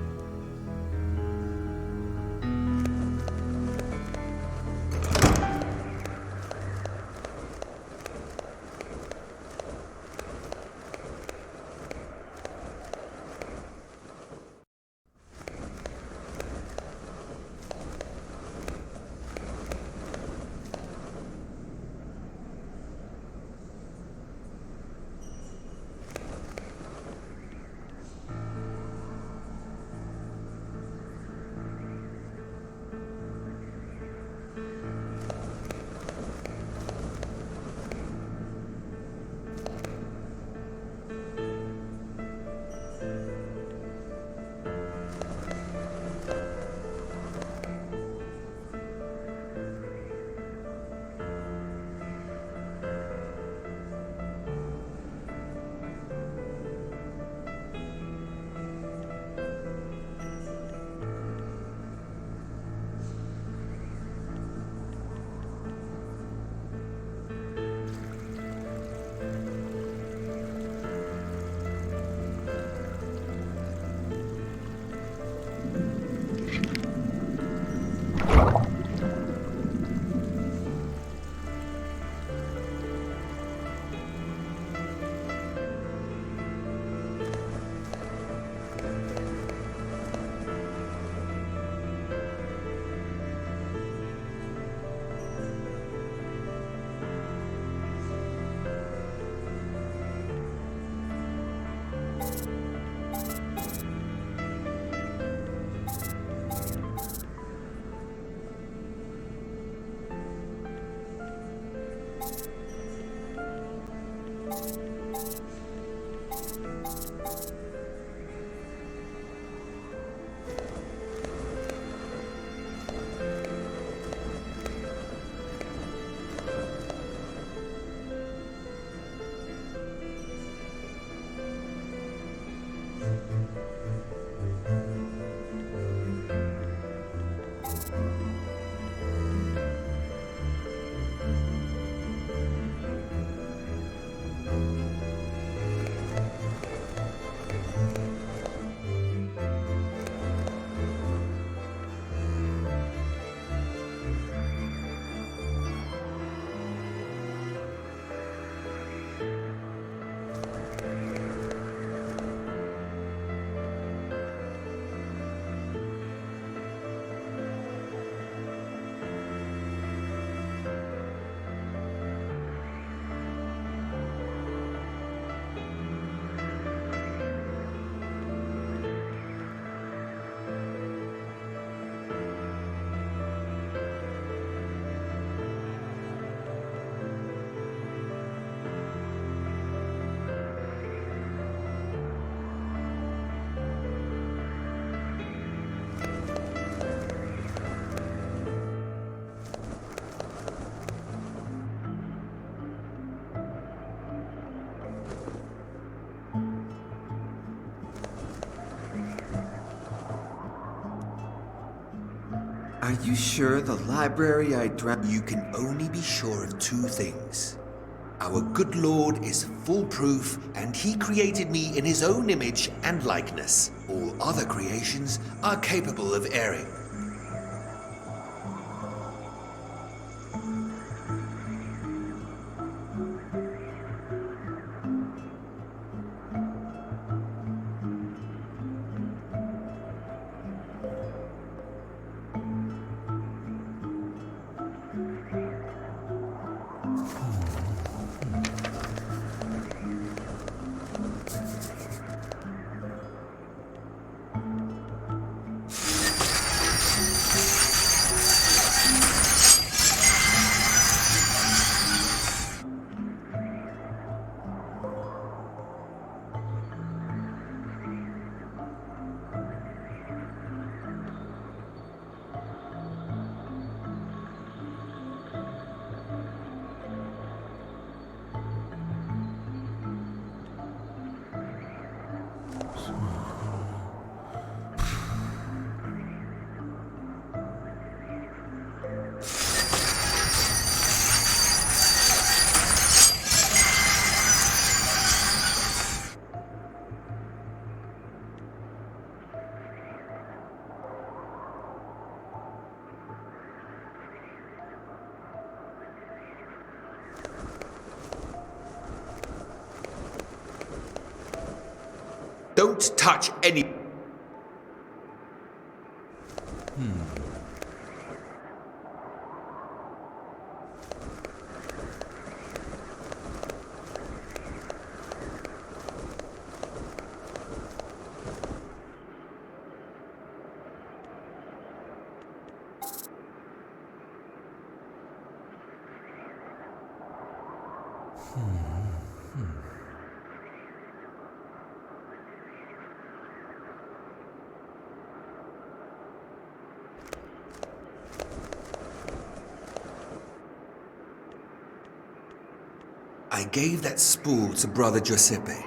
Are you sure the library I dreamt? You can only be sure of two things. Our good Lord is foolproof, and he created me in his own image and likeness. All other creations are capable of erring. Don't touch any... I gave that spool to Brother Giuseppe.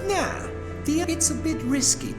Nah, it's a bit risky.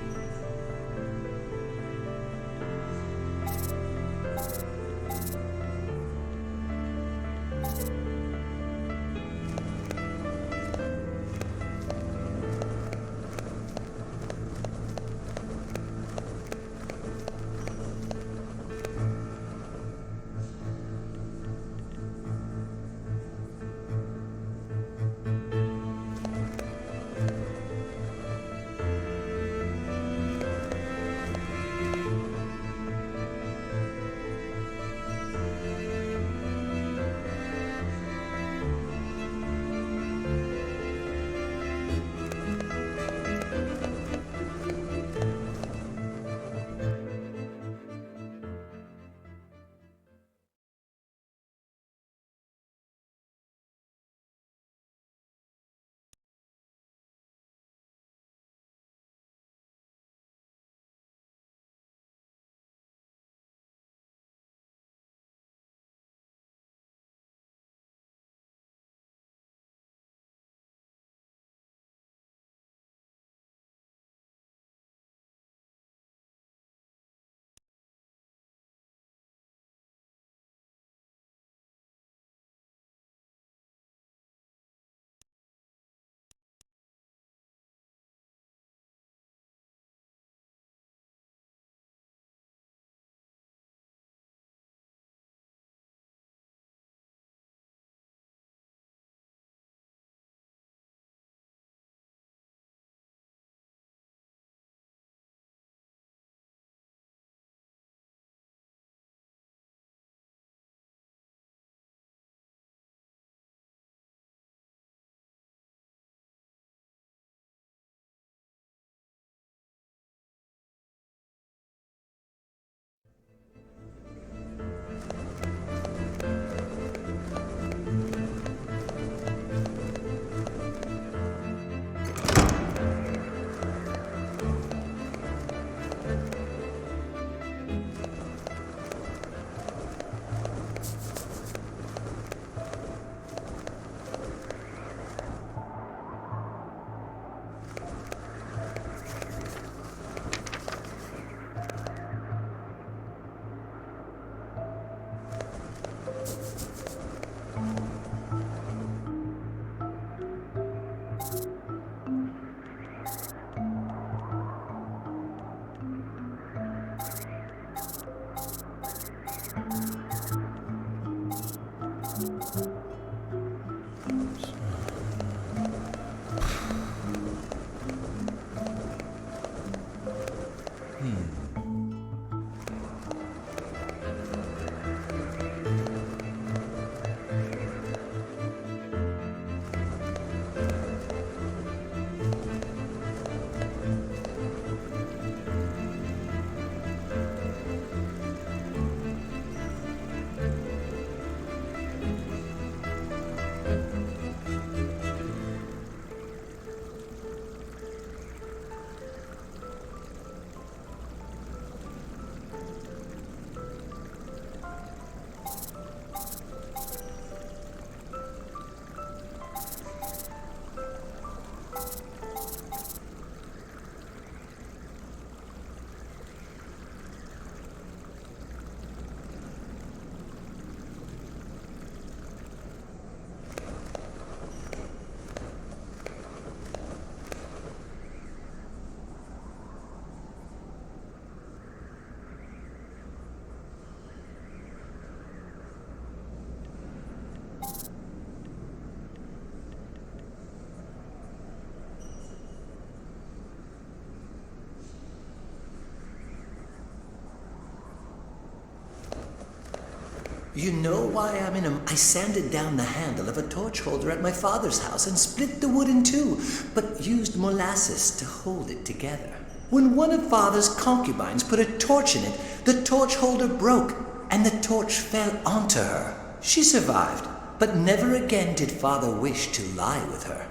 You know why I'm in a... I sanded down the handle of a torch holder at my father's house and split the wood in two, but used molasses to hold it together. When one of father's concubines put a torch in it, the torch holder broke, and the torch fell onto her. She survived, but never again did father wish to lie with her.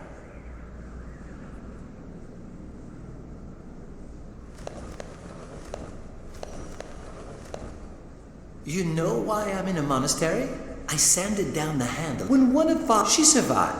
You know why I'm in a monastery? I sanded down the handle. When one of father... She survived.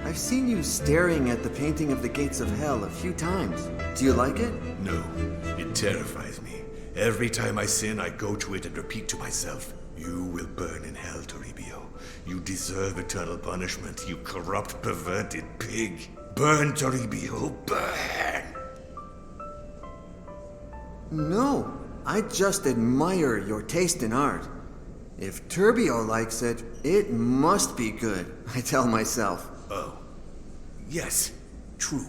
I've seen you staring at the painting of the Gates of Hell a few times. Do you like it? No, it terrifies me. Every time I sin, I go to it and repeat to myself, "You will burn in hell, Toribio. You deserve eternal punishment, you corrupt, perverted pig. Burn, Toribio, burn!" No, I just admire your taste in art. If Turbio likes it, it must be good, I tell myself. Oh. Yes, true.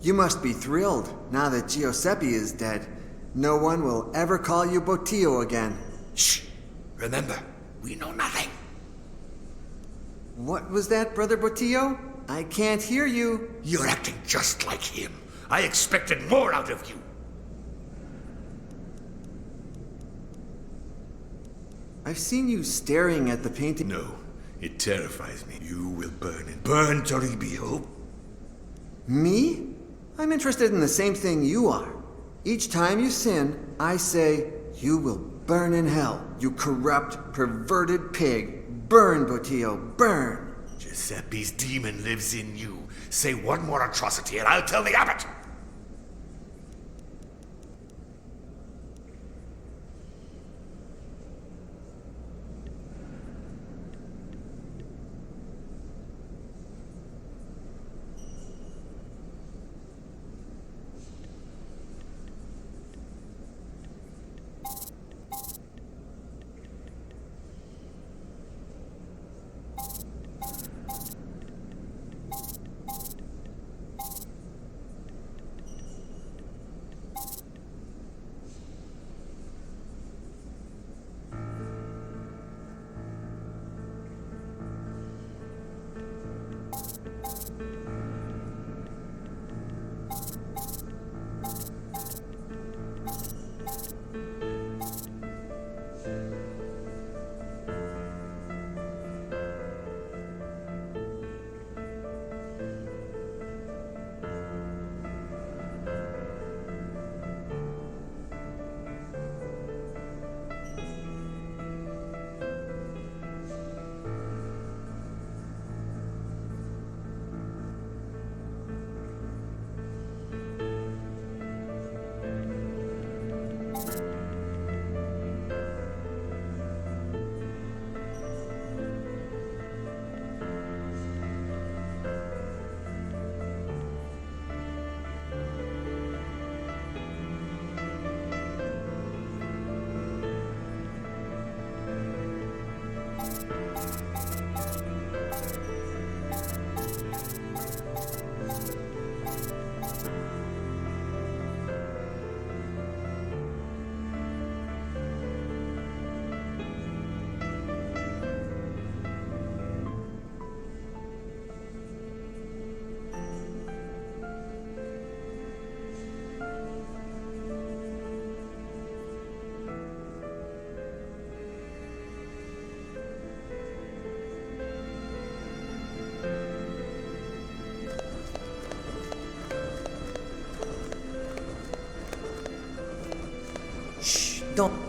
You must be thrilled, now that Giuseppe is dead. No one will ever call you Botillo again. Shh! Remember, we know nothing. What was that, Brother Botillo? I can't hear you. You're acting just like him. I expected more out of you. I've seen you staring at the painting. No, it terrifies me. You will burn it. Burn, Toribio. Me? I'm interested in the same thing you are. Each time you sin, I say, "You will burn in hell, you corrupt, perverted pig. Burn, Botillo, burn." Giuseppe's demon lives in you. Say one more atrocity and I'll tell the abbot. Don't.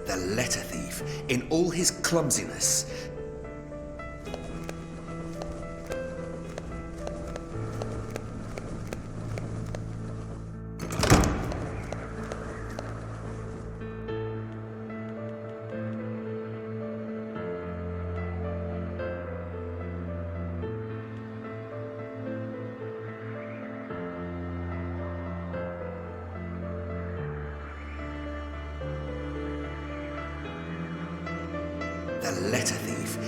The letter thief, in all his clumsiness. The letter thief.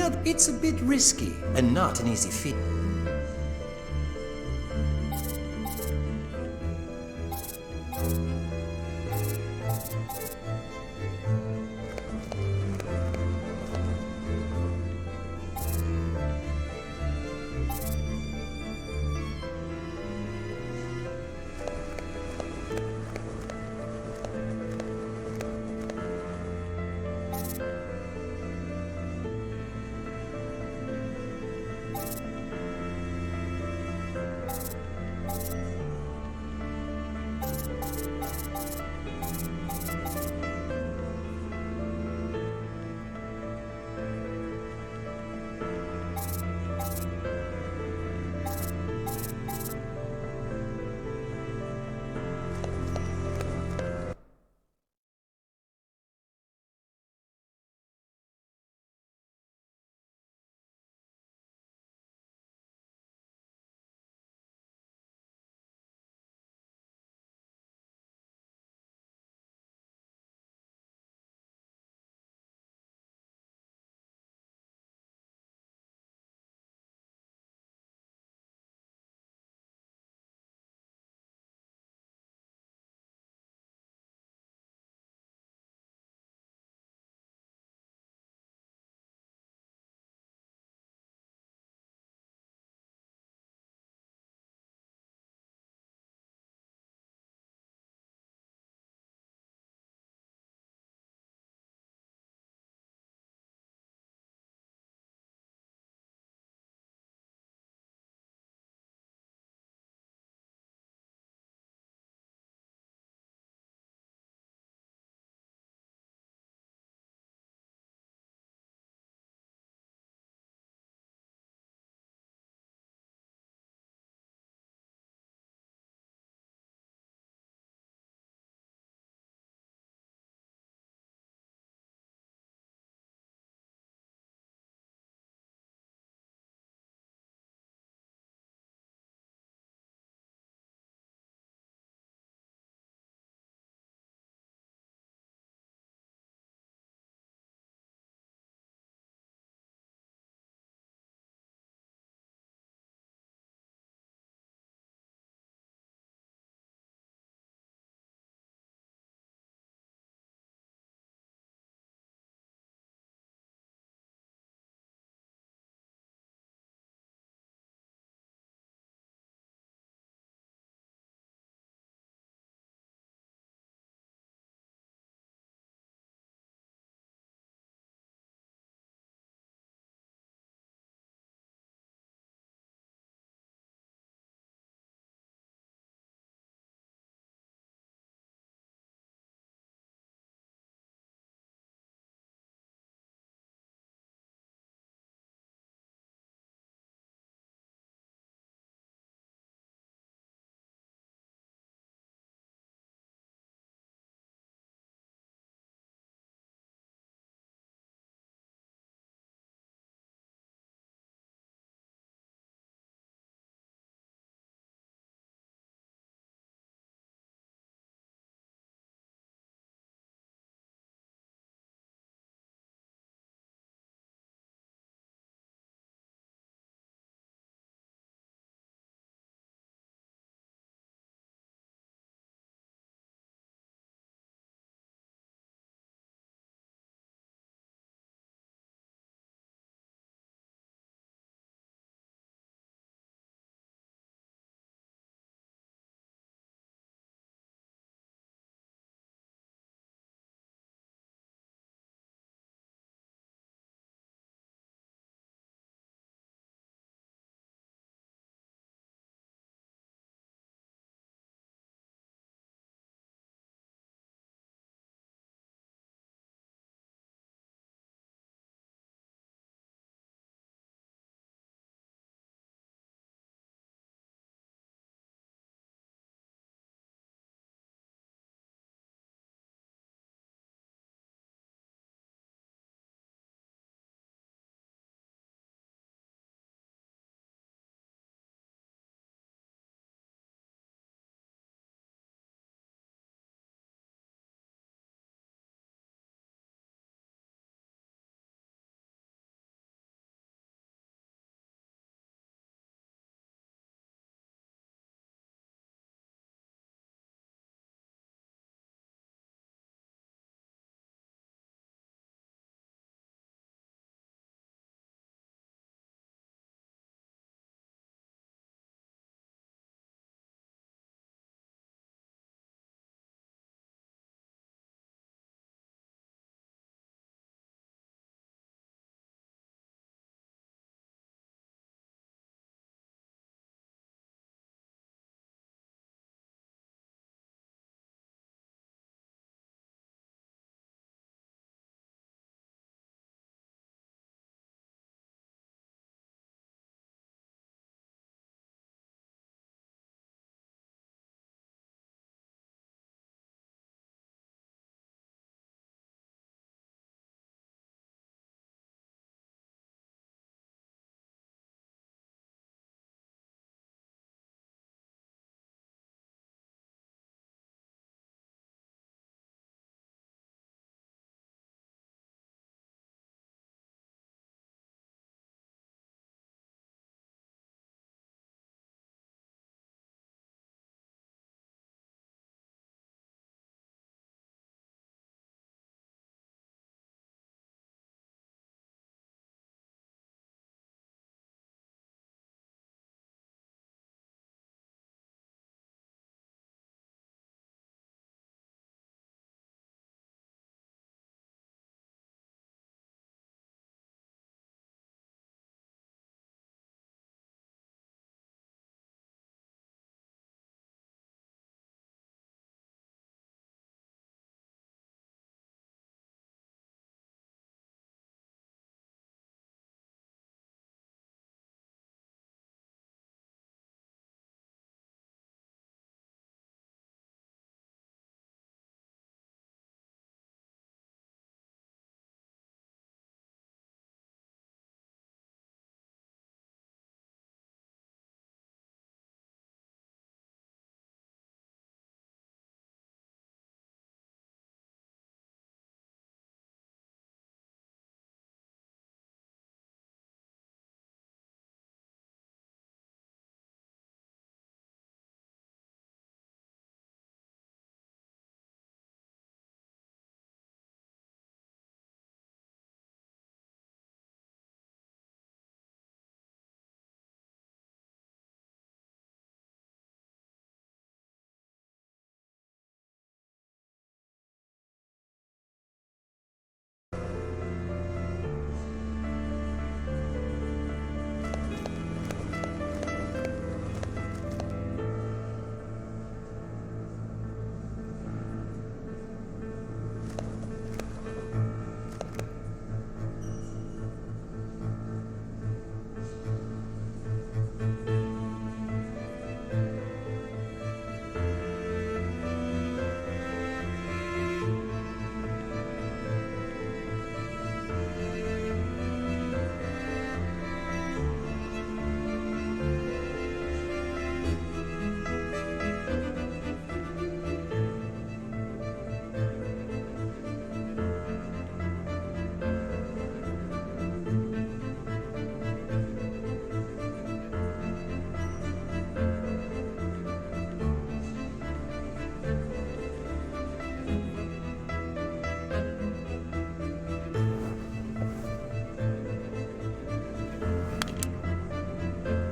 Well, it's a bit risky and not an easy feat.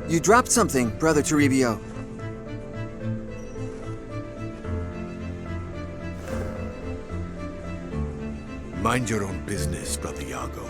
You dropped something, Brother Toribio. Mind your own business, Brother Yago.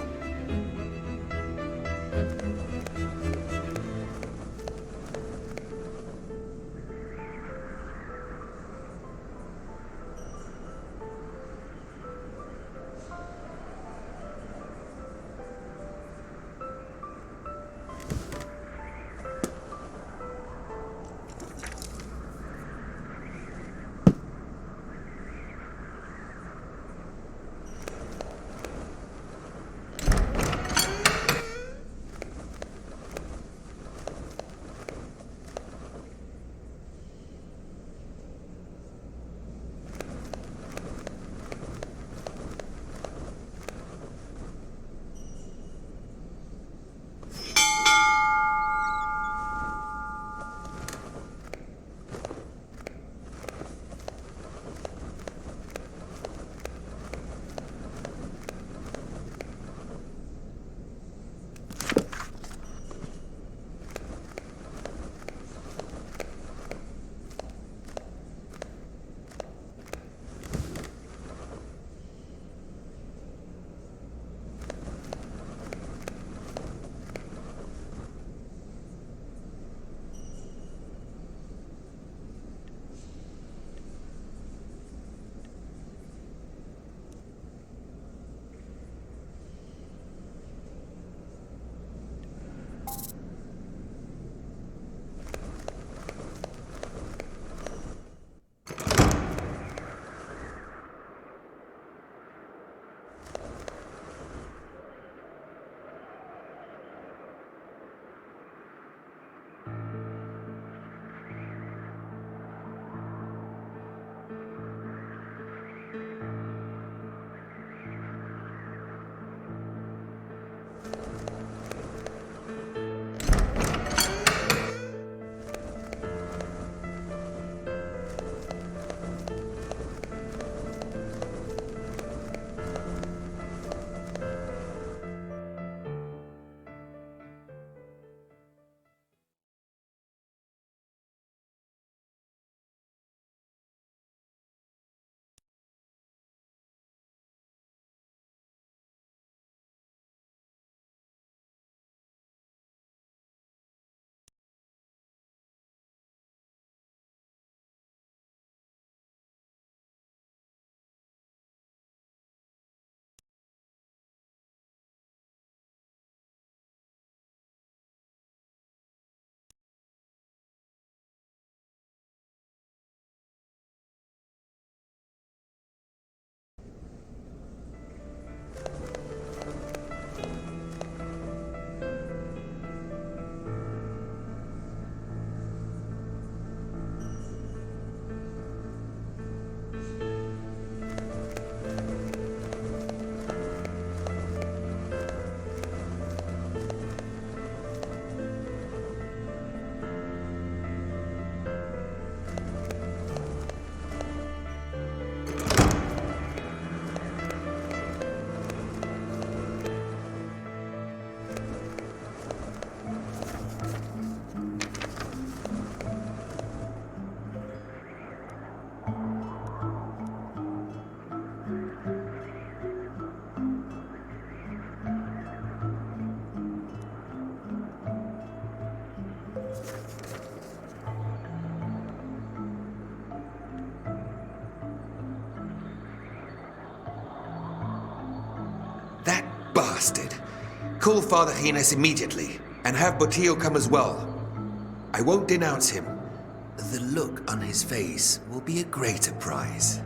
That bastard! Call Father Hines immediately, and have Botillo come as well. I won't denounce him. The look on his face will be a greater prize.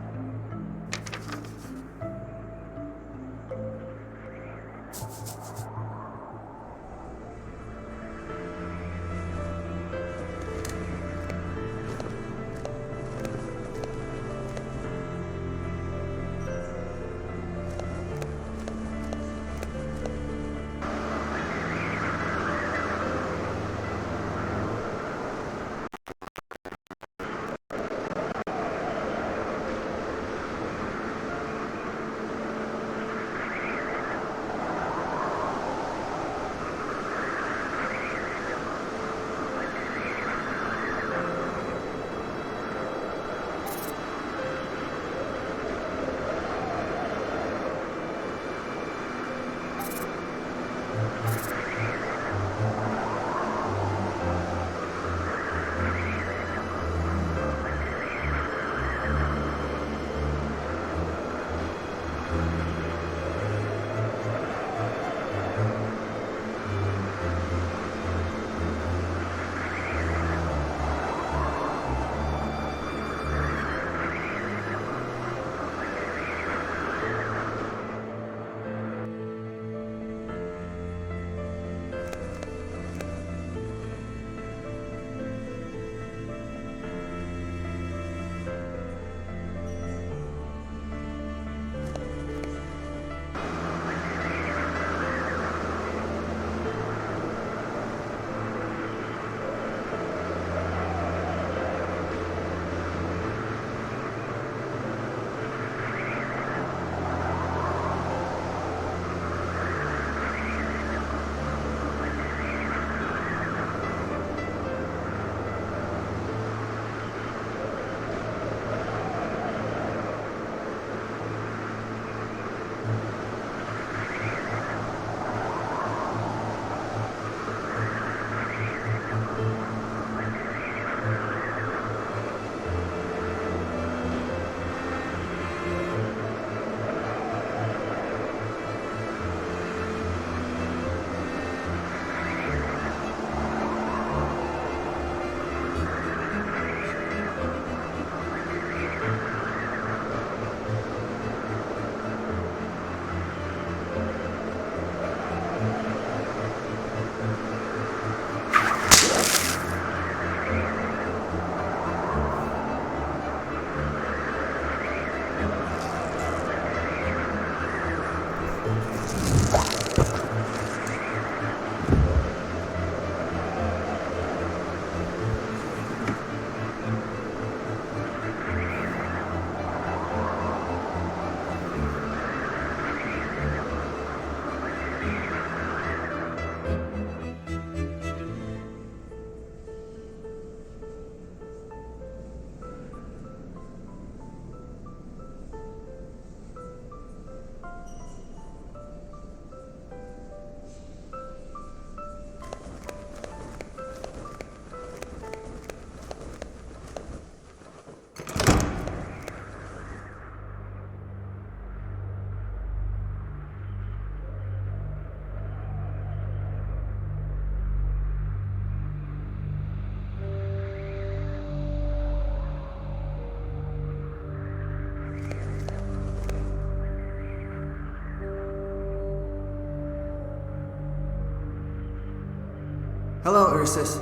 Hello, Ursus.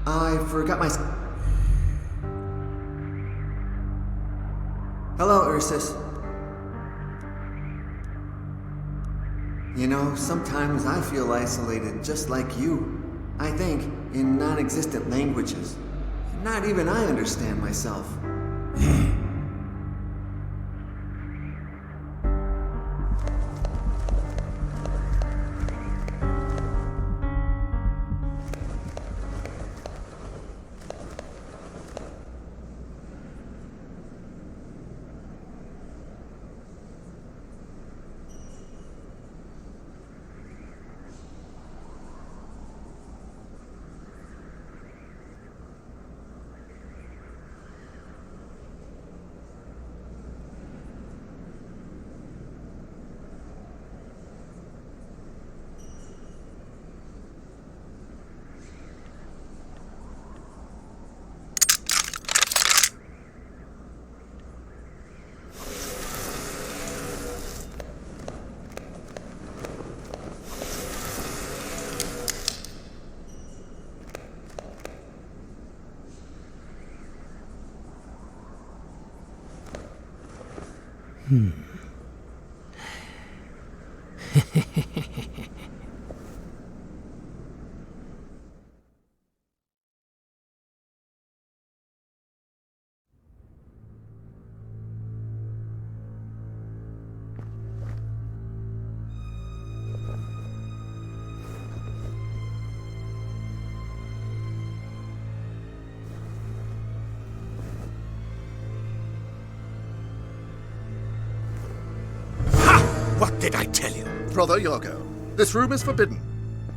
I forgot my... Hello, Ursus. You know, sometimes I feel isolated just like you. I think in non-existent languages. Not even I understand myself. What did I tell you? Brother Yago, this room is forbidden.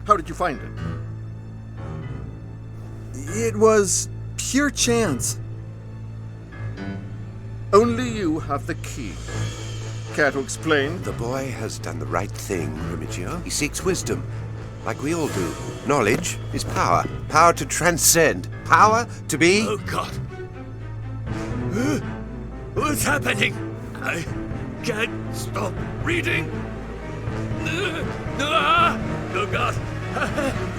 How did you find it? It was pure chance. Only you have the key. Care to explain? The boy has done the right thing, Remigio. He seeks wisdom, like we all do. Knowledge is power. Power to transcend. Power to be... Oh, God. What's happening? I can't stop reading. Oh, God.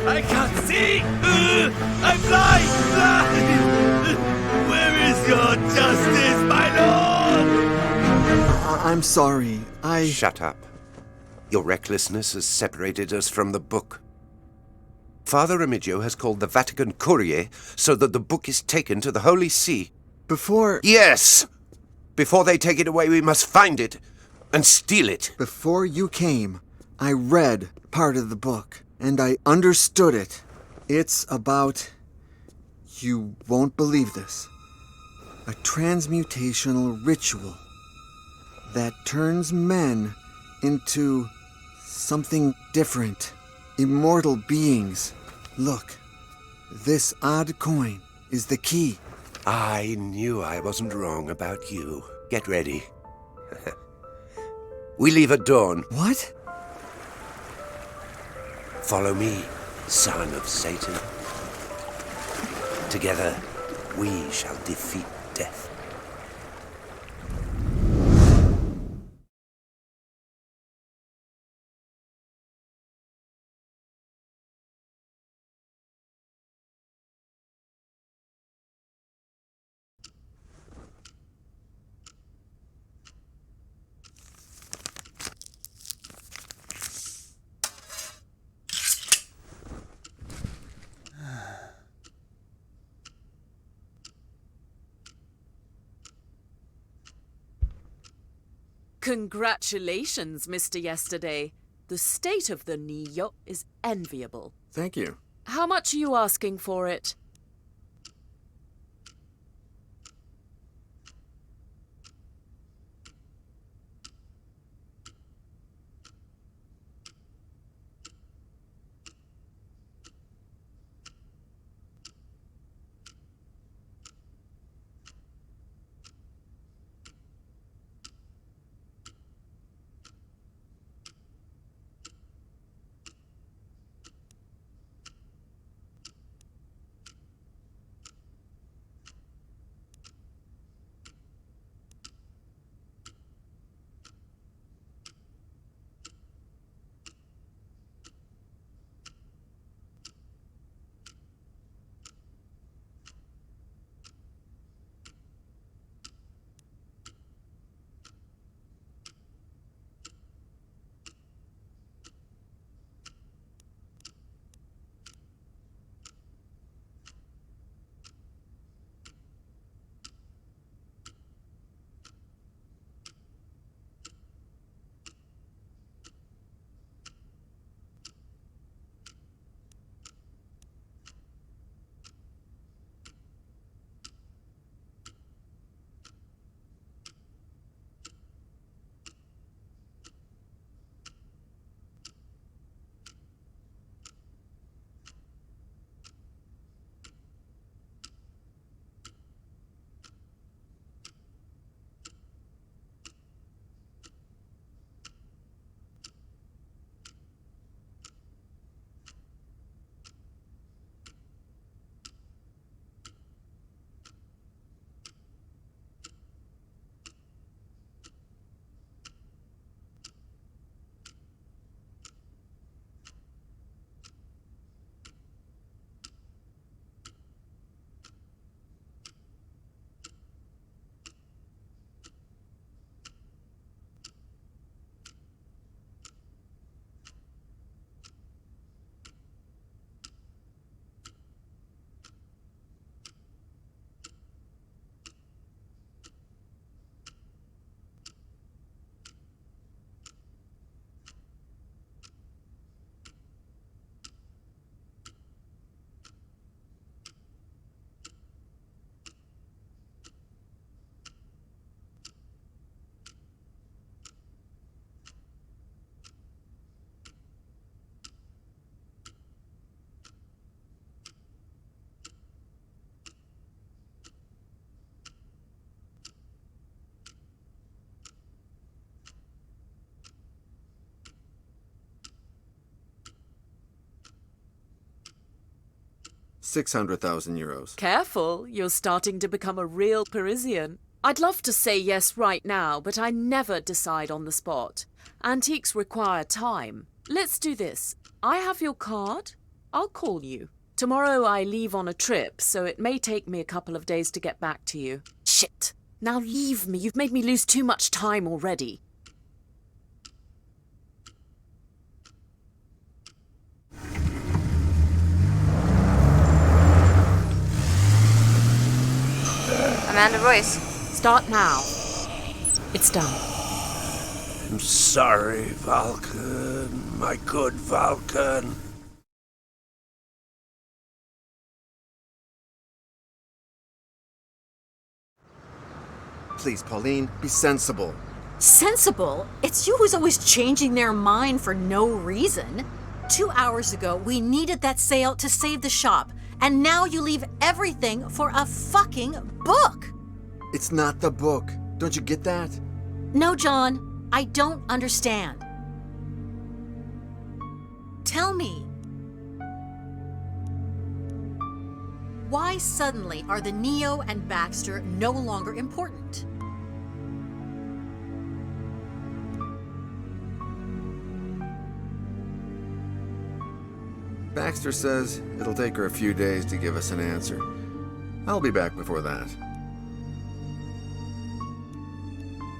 I can't see. I'm blind. Where is your justice, my lord? I'm sorry. Shut up. Your recklessness has separated us from the book. Father Remigio has called the Vatican Courier so that the book is taken to the Holy See. Before... Yes! Before they take it away, we must find it and steal it. Before you came, I read part of the book, and I understood it. It's about... You won't believe this. A transmutational ritual that turns men into something different. Immortal beings. Look, this odd coin is the key. I knew I wasn't wrong about you. Get ready. We leave at dawn. What? Follow me, son of Satan. Together, we shall defeat death. Congratulations, Mr. Yesterday. The state of the Neo is enviable. Thank you. How much are you asking for it? 600,000 euros. Careful, you're starting to become a real Parisian. I'd love to say yes right now, but I never decide on the spot. Antiques require time. Let's do this. I have your card. I'll call you. Tomorrow I leave on a trip, so it may take me a couple of days to get back to you. Shit! Now leave me. You've made me lose too much time already. Amanda Royce. Start now. It's done. I'm sorry, Vulcan, my good Vulcan. Please, Pauline, be sensible. Sensible? It's you who's always changing their mind for no reason. 2 hours ago, we needed that sale to save the shop, and now you leave everything for a fucking book. It's not the book. Don't you get that? No, John, I don't understand. Tell me. Why suddenly are the Neo and Baxter no longer important? Baxter says it'll take her a few days to give us an answer. I'll be back before that.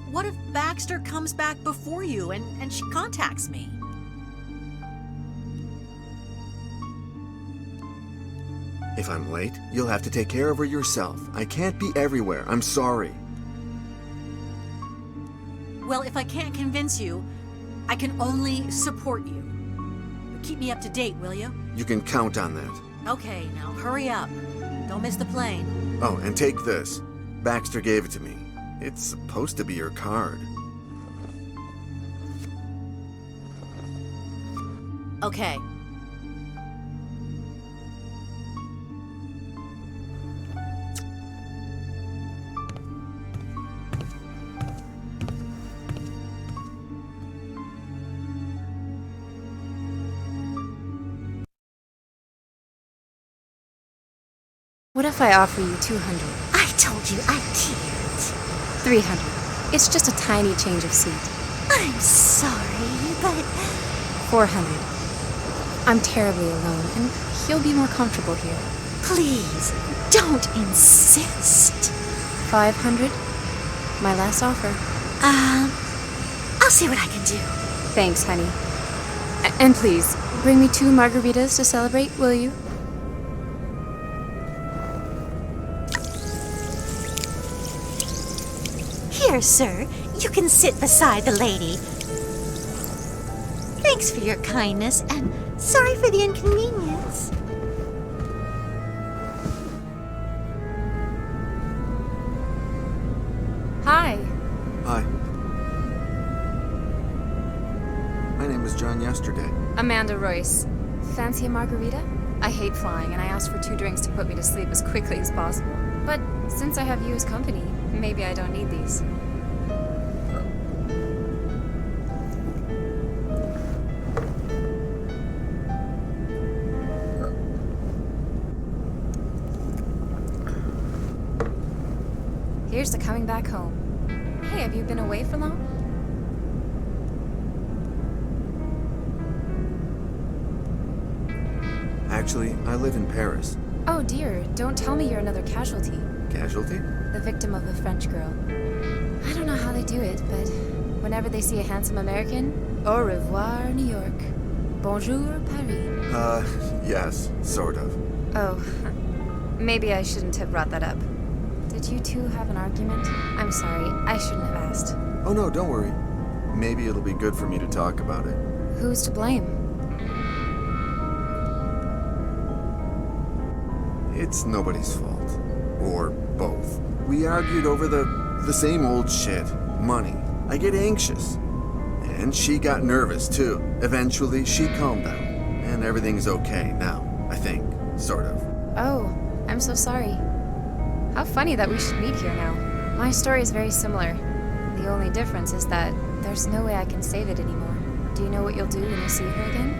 What if Baxter comes back before you and she contacts me? If I'm late, you'll have to take care of her yourself. I can't be everywhere. I'm sorry. Well, if I can't convince you, I can only support you. But keep me up to date, will you? You can count on that. Okay, now hurry up. Don't miss the plane. Oh, and take this. Baxter gave it to me. It's supposed to be your card. Okay. What if I offer you 200? I told you I can't. 300. It's just a tiny change of seat. I'm sorry, but 400. I'm terribly alone, and he'll be more comfortable here. please, don't insist. 500. My last offer. I'll see what I can do. Thanks, honey. And please, bring me 2 margaritas to celebrate, will you? Here, sir. You can sit beside the lady. Thanks for your kindness, and sorry for the inconvenience. Hi. Hi. My name is John Yesterday. Amanda Royce. Fancy a margarita? I hate flying, and I asked for 2 drinks to put me to sleep as quickly as possible. But since I have you as company, maybe I don't need these. Here's to coming back home. Hey, have you been away for long? Actually, I live in Paris. Oh dear, don't tell me you're another casualty. Casualty? The victim of a French girl. I don't know how they do it, but whenever they see a handsome American, au revoir, New York. Bonjour, Paris. Yes, sort of. Oh, maybe I shouldn't have brought that up. Did you two have an argument? I'm sorry, I shouldn't have asked. Oh no, don't worry. Maybe it'll be good for me to talk about it. Who's to blame? It's nobody's fault. Or both. We argued over the same old shit. Money. I get anxious. And she got nervous too. Eventually, she calmed down. And everything's okay now, I think. Sort of. Oh, I'm so sorry. How funny that we should meet here now. My story is very similar. The only difference is that there's no way I can save it anymore. Do you know what you'll do when you see her again?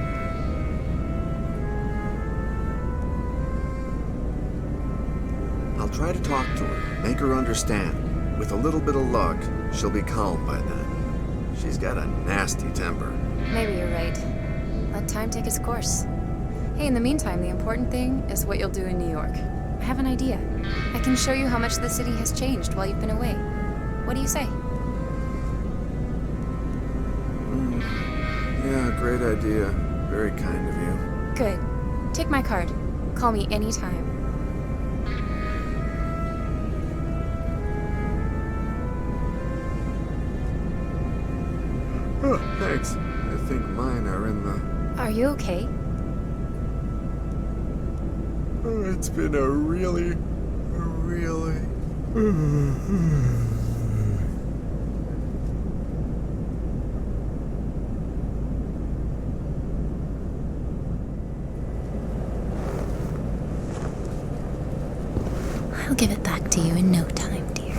I'll try to talk to her, make her understand. With a little bit of luck, she'll be calm by then. She's got a nasty temper. Maybe you're right. Let time take its course. Hey, in the meantime, the important thing is what you'll do in New York. I have an idea. I can show you how much the city has changed while you've been away. What do you say? Yeah, great idea. Very kind of you. Good. Take my card. Call me anytime. Oh, thanks. I think mine are in the... Are you okay? Oh, it's been a really... I'll give it back to you in no time, dear.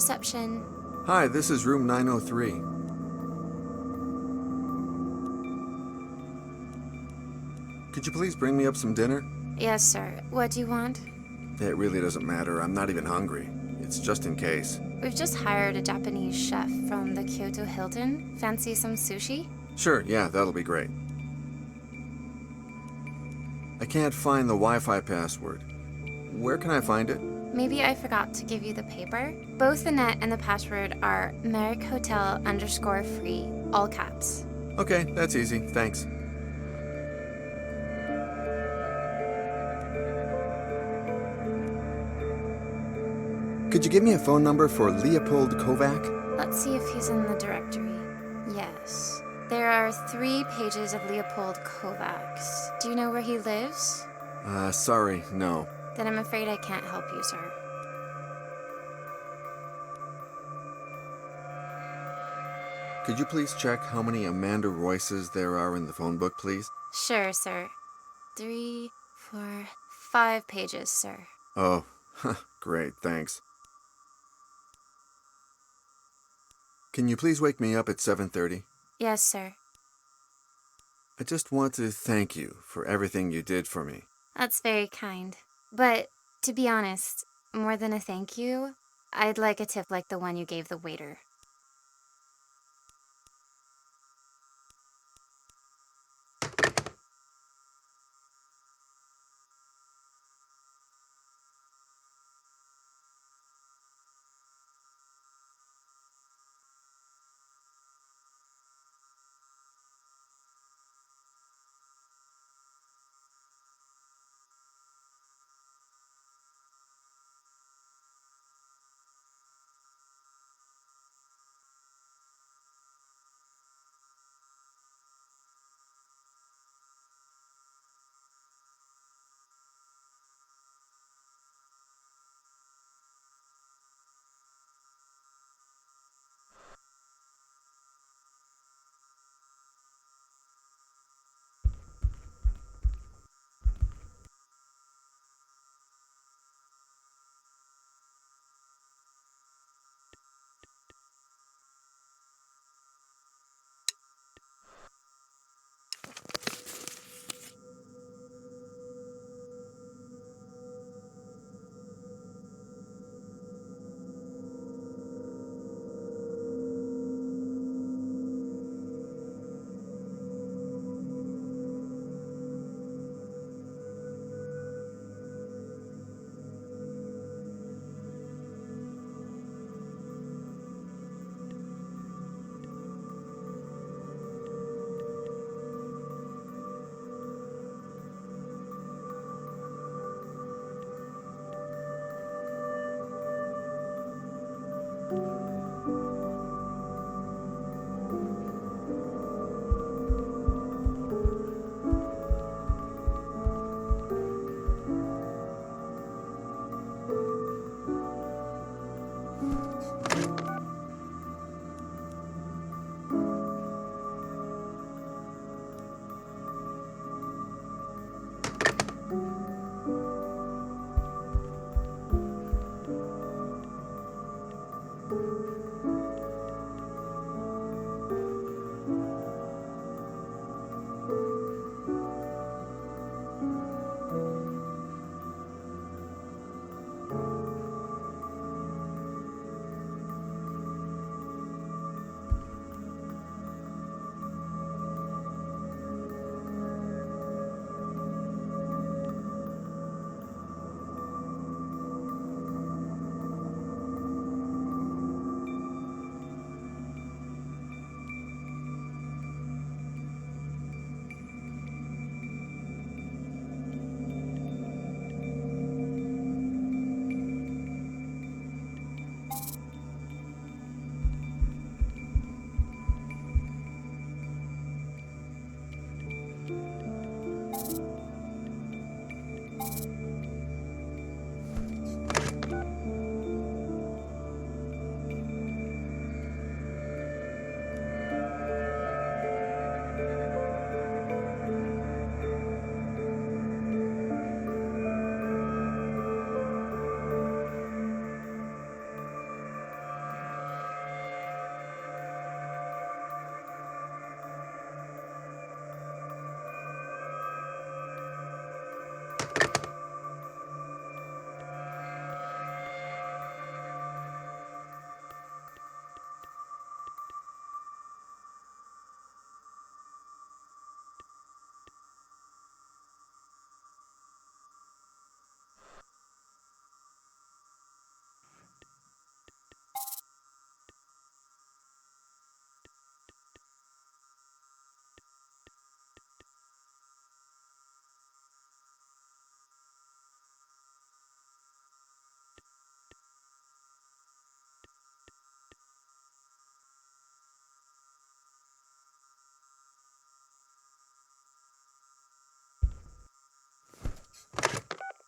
reception. Hi, this is room 903. Could you please bring me up some dinner? Yes, sir. What do you want? It really doesn't matter. I'm not even hungry. It's just in case. We've just hired a Japanese chef from the Kyoto Hilton. Fancy some sushi? Sure, yeah, that'll be great. I can't find the Wi-Fi password. Where can I find it? Maybe I forgot to give you the paper. Both the net and the password are MerrickHotel_free, all caps. Okay, that's easy. Thanks. Could you give me a phone number for Leopold Kovac? Let's see if he's in the directory. Yes. There are 3 pages of Leopold Kovacs. Do you know where he lives? Sorry, no. Then I'm afraid I can't help you, sir. Could you please check how many Amanda Royces there are in the phone book, please? Sure, sir. 3, 4, 5 pages, sir. Oh, great, thanks. Can you please wake me up at 7:30? Yes, sir. I just want to thank you for everything you did for me. That's very kind. But, to be honest, more than a thank you, I'd like a tip like the one you gave the waiter.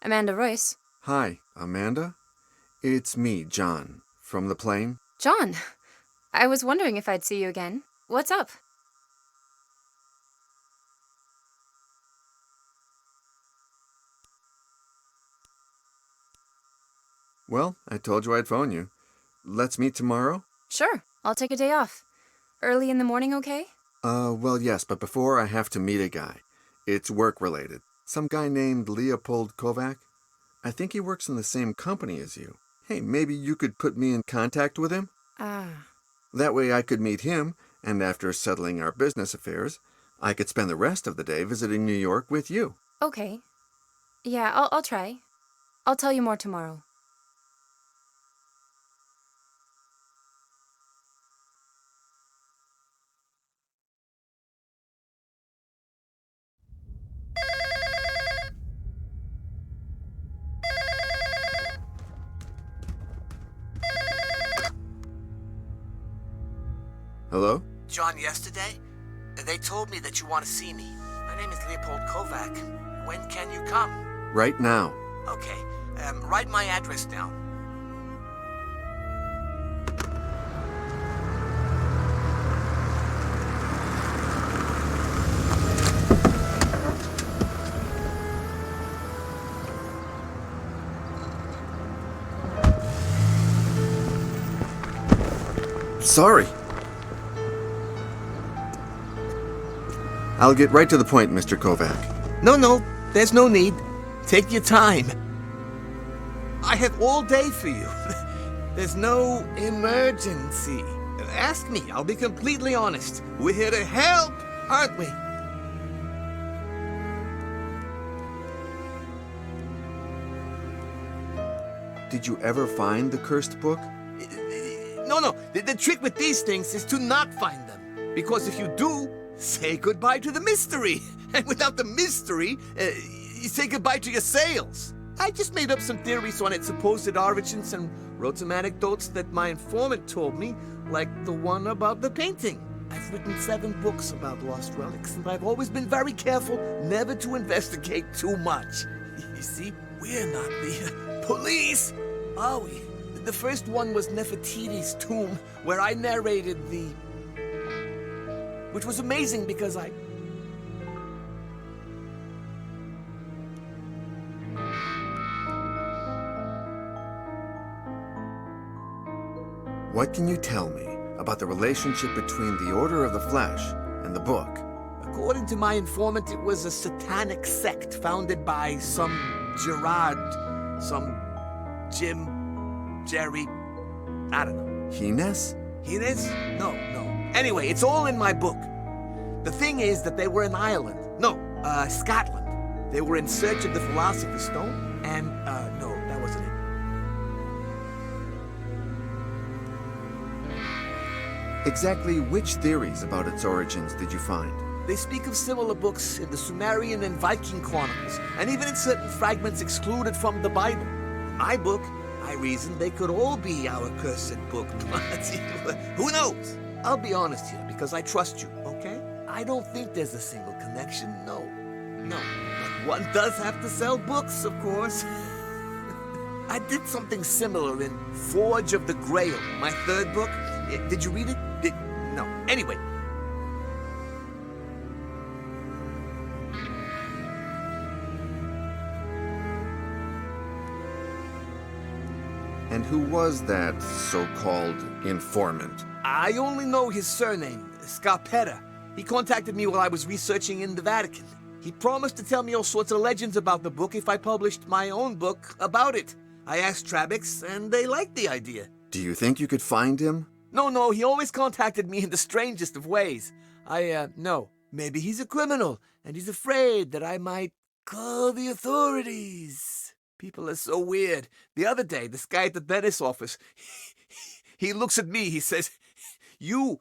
Amanda Royce. Hi, Amanda. It's me, John, from the plane. John, I was wondering if I'd see you again. What's up? Well, I told you I'd phone you. Let's meet tomorrow? Sure, I'll take a day off. Early in the morning, okay? Well, yes, but before I have to meet a guy. It's work-related. Some guy named Leopold Kovac. I think he works in the same company as you. Hey, maybe you could put me in contact with him? Ah. That way I could meet him, and after settling our business affairs, I could spend the rest of the day visiting New York with you. Okay. Yeah, I'll try. I'll tell you more tomorrow. Hello? John, yesterday, they told me that you want to see me. My name is Leopold Kovac. When can you come? Right now. Okay, write my address down. Sorry. I'll get right to the point, Mr. Kovac. No, there's no need. Take your time. I have all day for you. There's no emergency. Ask me, I'll be completely honest. We're here to help, aren't we? Did you ever find the cursed book? No. The trick with these things is to not find them. Because if you do, say goodbye to the mystery. And without the mystery, you say goodbye to your sales. I just made up some theories on its supposed origins and wrote some anecdotes that my informant told me, like the one about the painting. I've written 7 books about lost relics, and I've always been very careful never to investigate too much. You see, we're not the police, are we? The first one was Nefertiti's tomb, where I narrated the... which was amazing because I... What can you tell me about the relationship between the Order of the Flesh and the book? According to my informant, it was a satanic sect founded by some Gerard, some Jim, Jerry, I don't know. Hines? Hines? No. Anyway, it's all in my book. The thing is that they were in Ireland. No, Scotland. They were in search of the Philosopher's Stone, and, no, that wasn't it. Exactly which theories about its origins did you find? They speak of similar books in the Sumerian and Viking chronicles, and even in certain fragments excluded from the Bible. In my book, I reasoned they could all be our cursed book, but who knows? I'll be honest here, because I trust you, okay? I don't think there's a single connection, no. But one does have to sell books, of course. I did something similar in Forge of the Grail, my 3rd book. Did you read it? No. Anyway. And who was that so-called informant? I only know his surname, Scarpetta. He contacted me while I was researching in the Vatican. He promised to tell me all sorts of legends about the book if I published my own book about it. I asked Trabix, and they liked the idea. Do you think you could find him? No, he always contacted me in the strangest of ways. No. Maybe he's a criminal, and he's afraid that I might call the authorities. People are so weird. The other day, this guy at the dentist's office, he looks at me, he says, You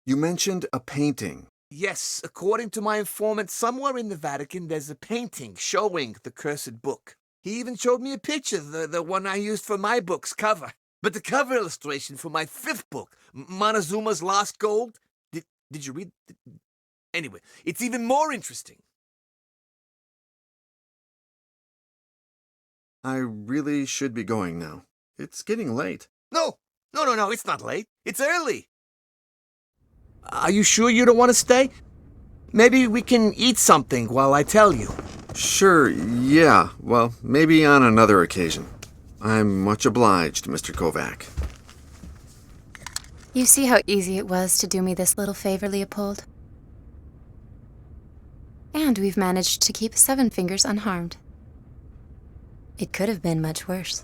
mentioned a painting. Yes, according to my informant, somewhere in the Vatican there's a painting showing the cursed book. He even showed me a picture, the one I used for my book's cover. But the cover illustration for my 5th book, Montezuma's Lost Gold, did you read? Anyway, it's even more interesting. I really should be going now. It's getting late. No, it's not late. It's early. Are you sure you don't want to stay? Maybe we can eat something while I tell you. Sure, yeah. Well, maybe on another occasion. I'm much obliged, Mr. Kovac. You see how easy it was to do me this little favor, Leopold? And we've managed to keep Seven Fingers unharmed. It could have been much worse.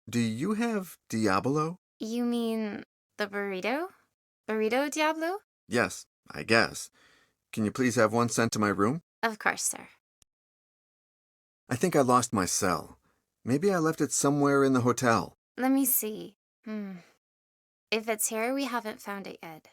Do you have Diablo? You mean the burrito? Burrito Diablo? Yes, I guess. Can you please have one sent to my room? Of course, sir. I think I lost my cell. Maybe I left it somewhere in the hotel. Let me see. If it's here, we haven't found it yet.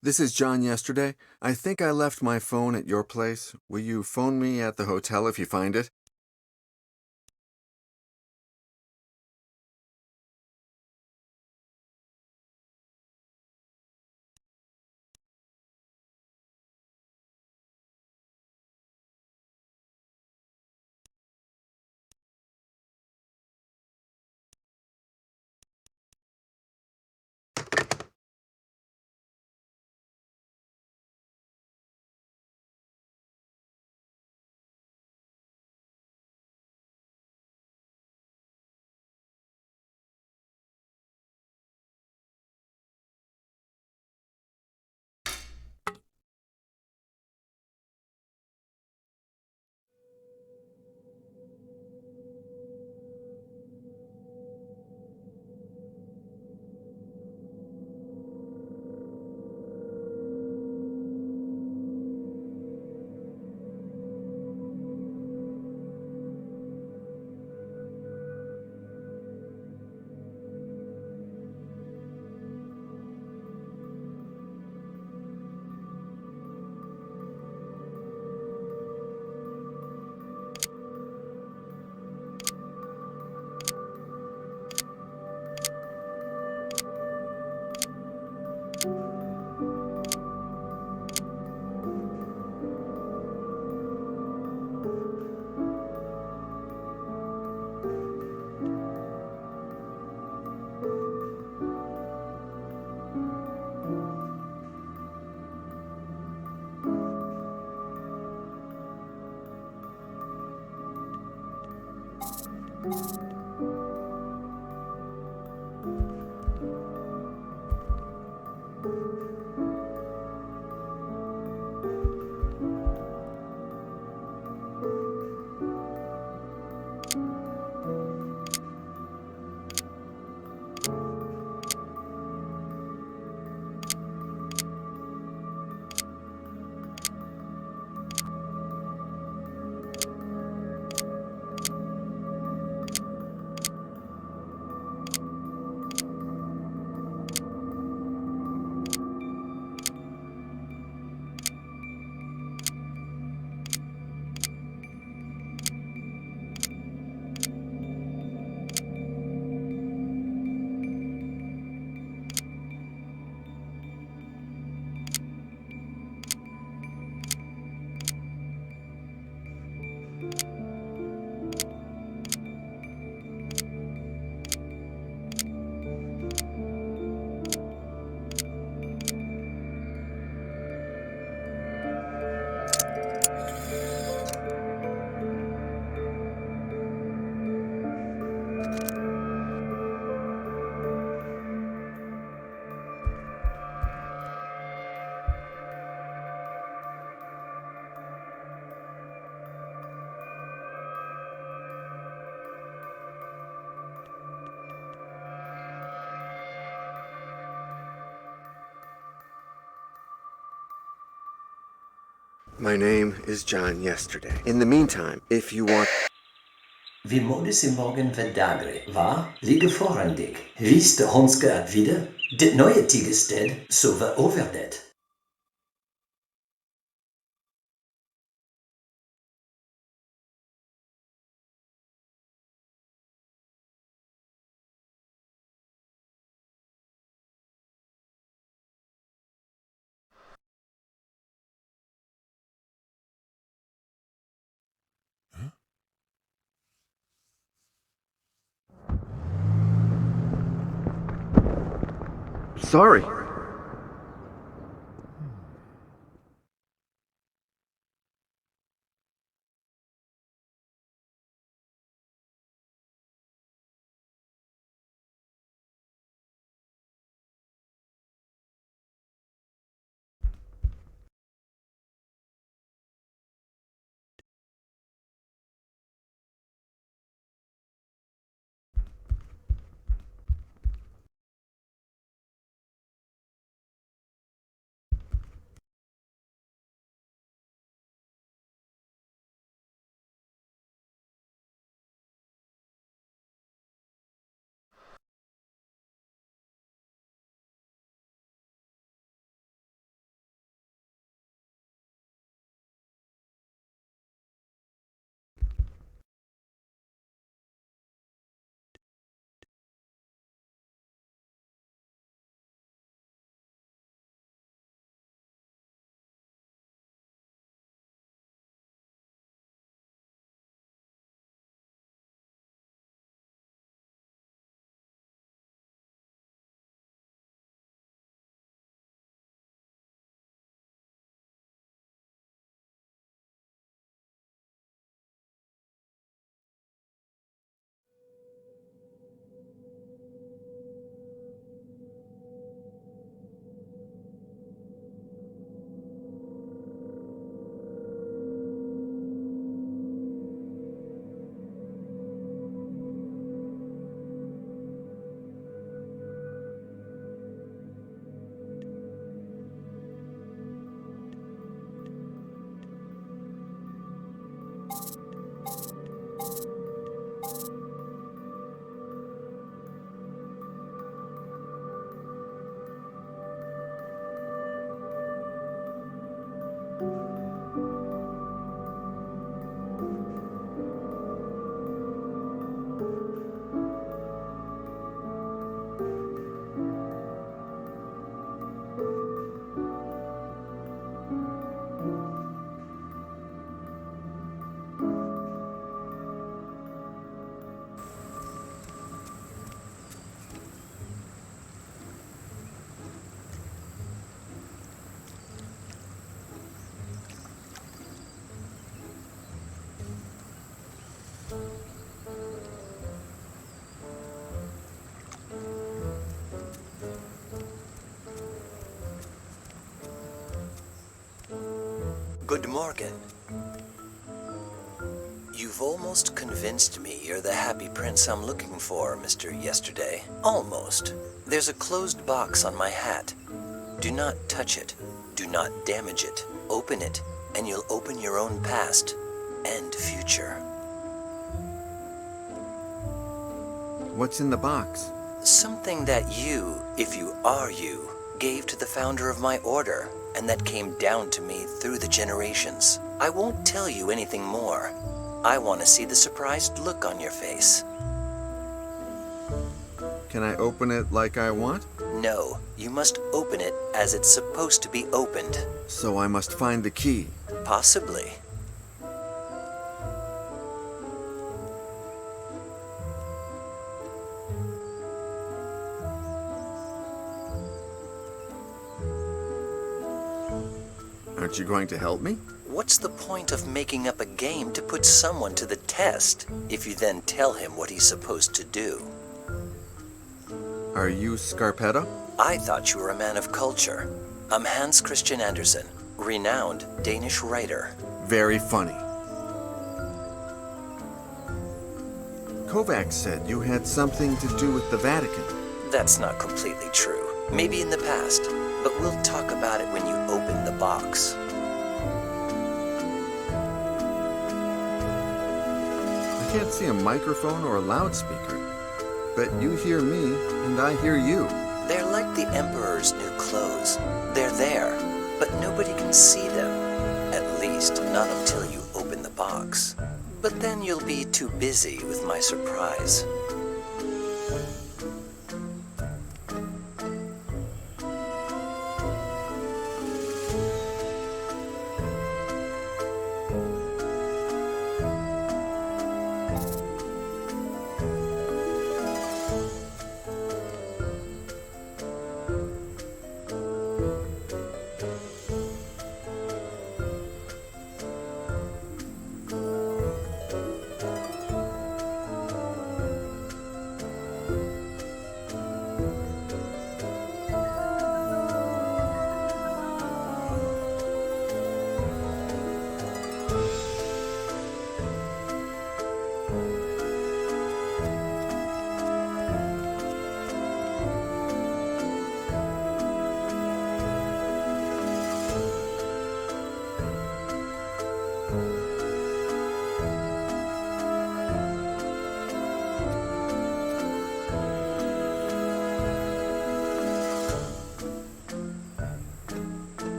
This is John Yesterday. I think I left my phone at your place. Will you phone me at the hotel if you find it? My name is John Yesterday. In the meantime, if you want... Wie modus im Morgen verdagre, wa? Liege vorandig. Wies de Honske wieder? Dit neue Tigested, so we overdet. Sorry. Good morning. You've almost convinced me you're the happy prince I'm looking for, Mr. Yesterday. Almost. There's a closed box on my hat. Do not touch it. Do not damage it. Open it, and you'll open your own past and future. What's in the box? Something that you, if you are you, gave to the founder of my order, and that came down to me through the generations. I won't tell you anything more. I want to see the surprised look on your face. Can I open it like I want? No, you must open it as it's supposed to be opened. So I must find the key. Possibly. Aren't you going to help me? What's the point of making up a game to put someone to the test if you then tell him what he's supposed to do? Are you Scarpetta? I thought you were a man of culture. I'm Hans Christian Andersen, renowned Danish writer. Very funny. Kovac said you had something to do with the Vatican. That's not completely true. Maybe in the past, but we'll talk about it when you open the box. I can't see a microphone or a loudspeaker, but you hear me and I hear you. They're like the Emperor's new clothes. They're there, but nobody can see them. At least, not until you open the box. But then you'll be too busy with my surprise.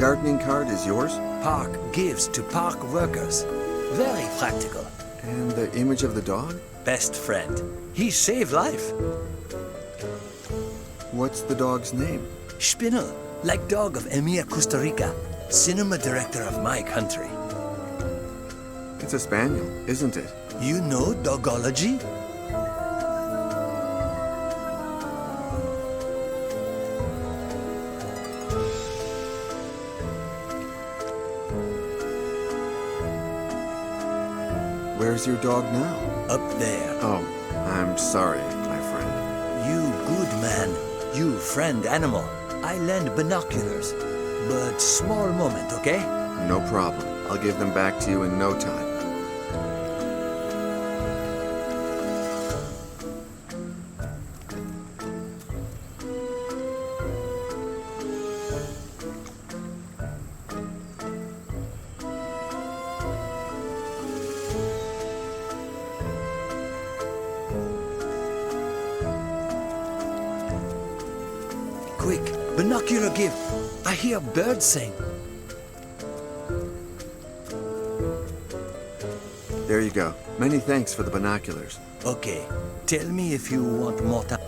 gardening cart is yours? Park gives to park workers. Very practical. And the image of the dog? Best friend. He saved life. What's the dog's name? Spinel, like dog of Emir, Costa Rica. Cinema director of my country. It's a spaniel, isn't it? You know dogology? Where's your dog now? Up there. Oh, I'm sorry, my friend. You good man. You friend animal. I lend binoculars. But small moment, okay? No problem. I'll give them back to you in no time. Quick, binocular give. I hear birds sing. There you go. Many thanks for the binoculars. Okay, tell me if you want more time.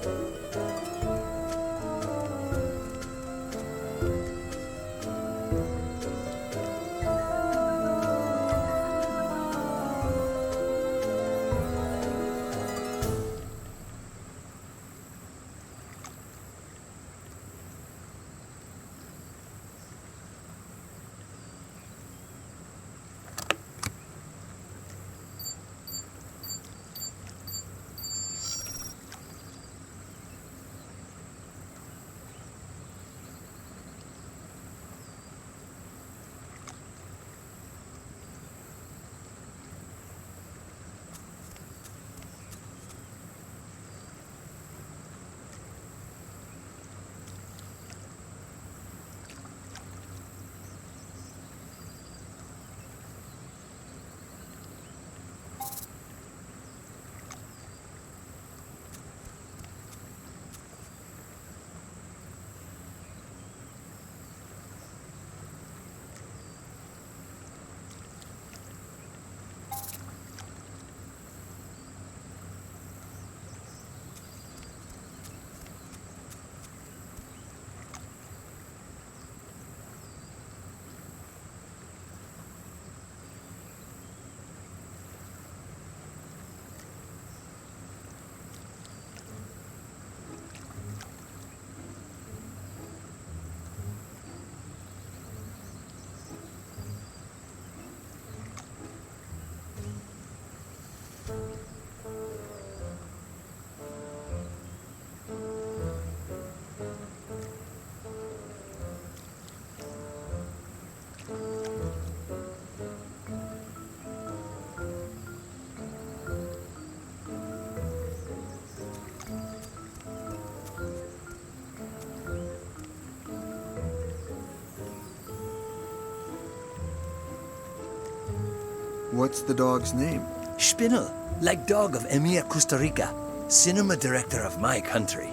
What's the dog's name? Spinel, like dog of Emir, Costa Rica. Cinema director of my country.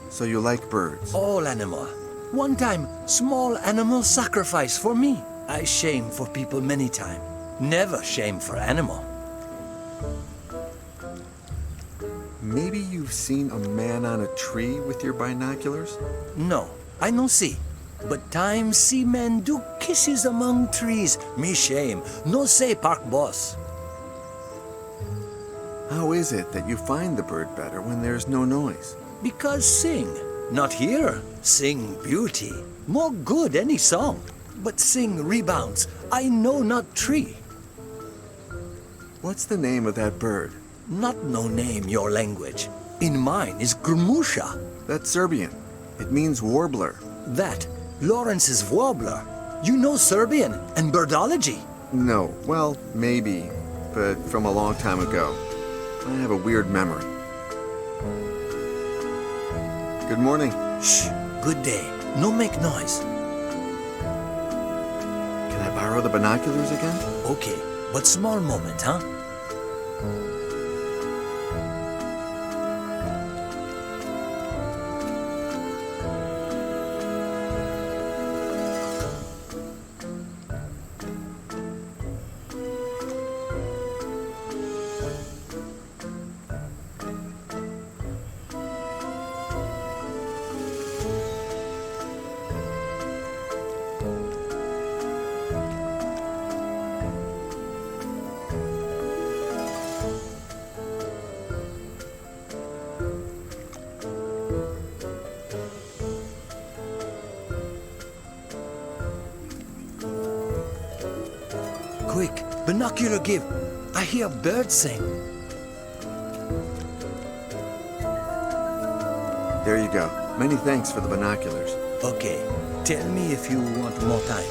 So you like birds? All animal. One time, small animal sacrifice for me. I shame for people many time. Never shame for animal. Maybe you've seen a man on a tree with your binoculars? No, I no see. But time see men do kisses among trees. Me shame. No say park boss. How is it that you find the bird better when there's no noise? Because sing. Not here. Sing beauty. More good any song. But sing rebounds. I know not tree. What's the name of that bird? Not no name your language. In mine is Grumusha. That's Serbian. It means warbler. That. Lawrence's warbler. You know Serbian and birdology. No, well, maybe, but from a long time ago. I have a weird memory. Good morning. Shh, good day. No make noise. Can I borrow the binoculars again? Okay, but small moment, huh? binocular give. I hear birds sing. There you go. Many thanks for the binoculars. Okay, tell me if you want more time.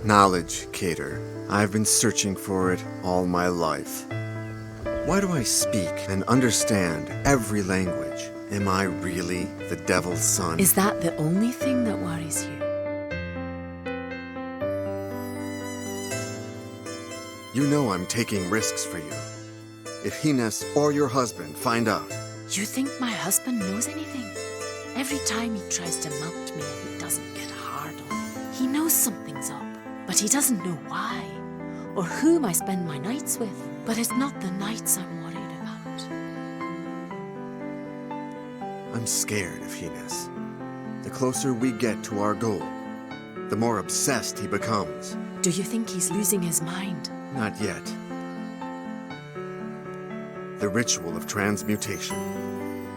Knowledge, Cater. I've been searching for it all my life. Why do I speak and understand every language? Am I really the devil's son? Is that the only thing that worries you? You know I'm taking risks for you. If Hines or your husband find out... You think my husband knows anything? Every time he tries to mount me, it doesn't get hard on him. He knows something's up, but he doesn't know why, or whom I spend my nights with. But it's not the nights I'm worried about. I'm scared of Hines. The closer we get to our goal, the more obsessed he becomes. Do you think he's losing his mind? Not yet. The ritual of transmutation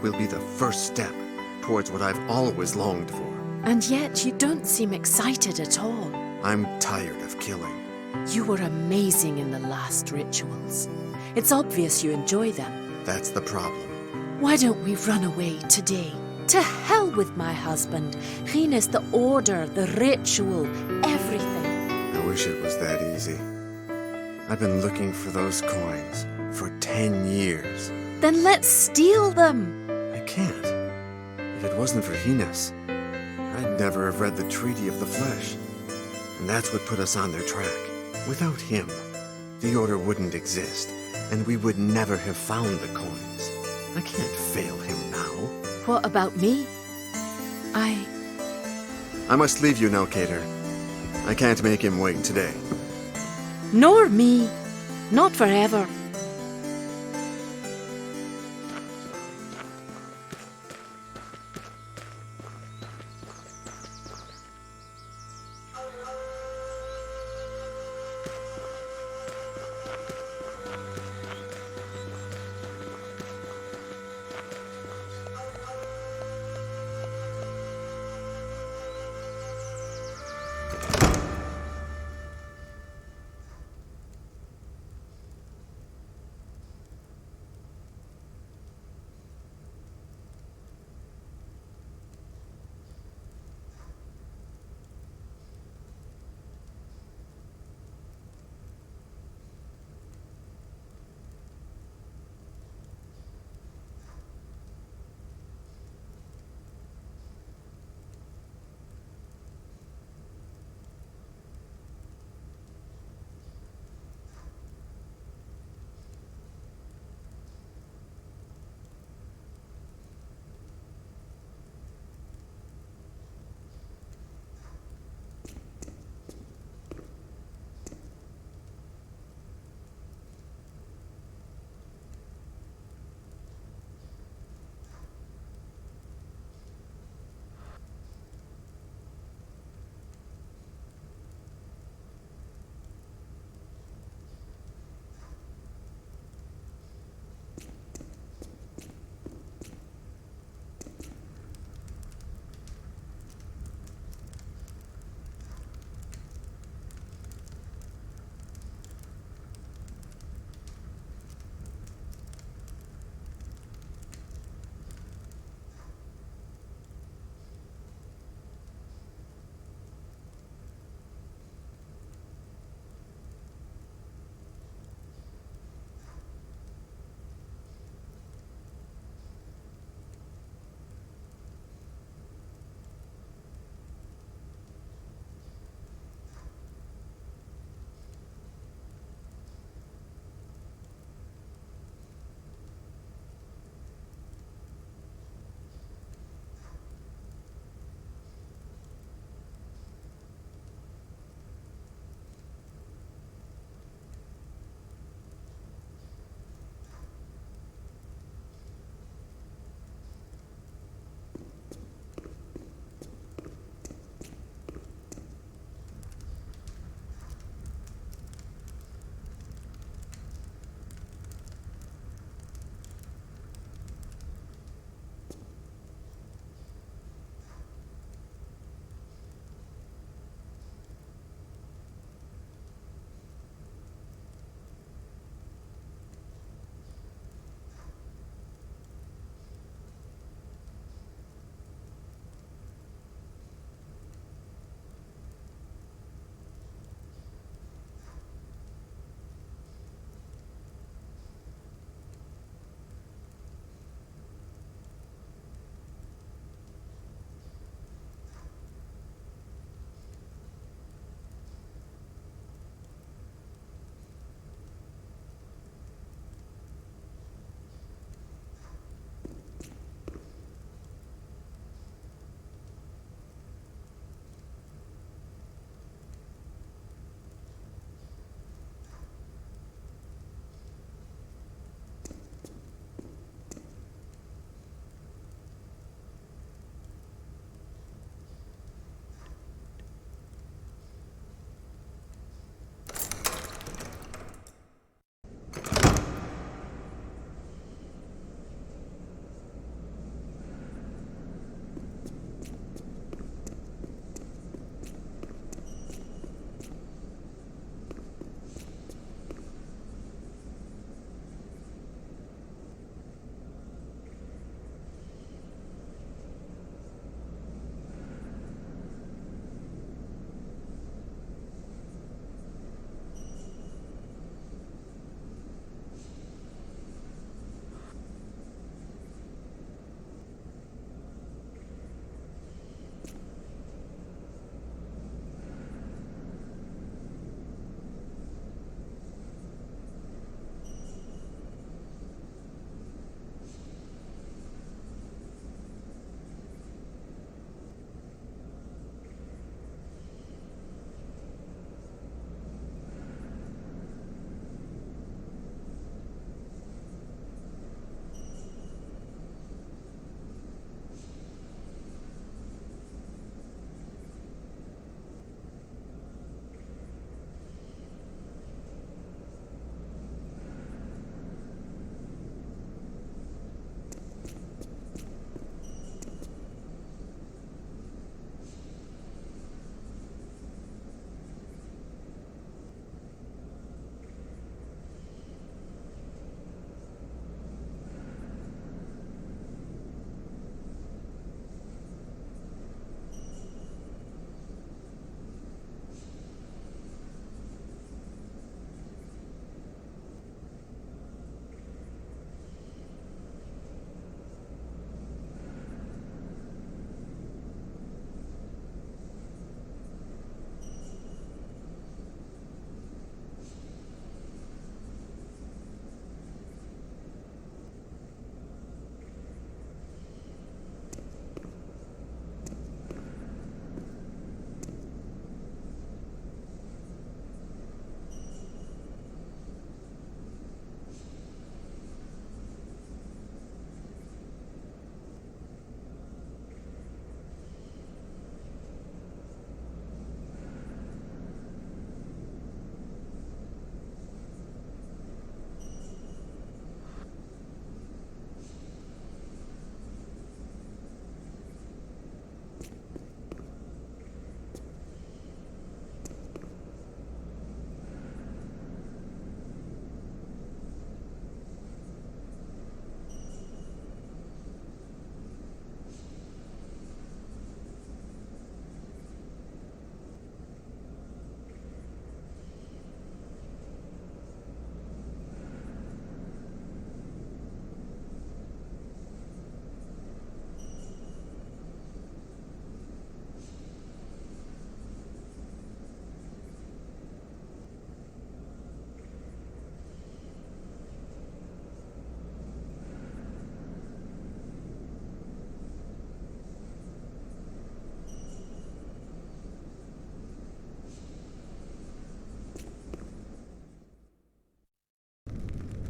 will be the first step towards what I've always longed for. And yet you don't seem excited at all. I'm tired of killing. You were amazing in the last rituals. It's obvious you enjoy them. That's the problem. Why don't we run away today? To hell with my husband. Hines, the order, the ritual, everything. I wish it was that easy. I've been looking for those coins for 10 years. Then let's steal them. I can't. If it wasn't for Hines, I'd never have read the Treaty of the Flesh. And that's what put us on their track. Without him, the Order wouldn't exist, and we would never have found the coins. I can't fail him now. What about me? I must leave you now, Cater. I can't make him wait today. Nor me. Not forever.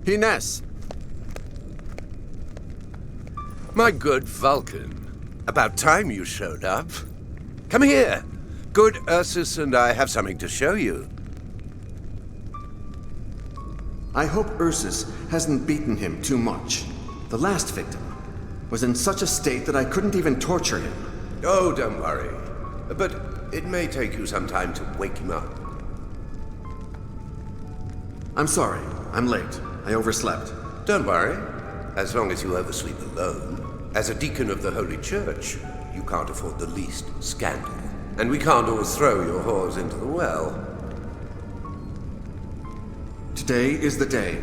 Hines! My good Vulcan. About time you showed up. Come here. Good Ursus and I have something to show you. I hope Ursus hasn't beaten him too much. The last victim was in such a state that I couldn't even torture him. Oh, don't worry. But it may take you some time to wake him up. I'm sorry. I'm late. I overslept. Don't worry. As long as you oversleep alone. As a deacon of the Holy Church, you can't afford the least scandal. And we can't always throw your whores into the well. Today is the day.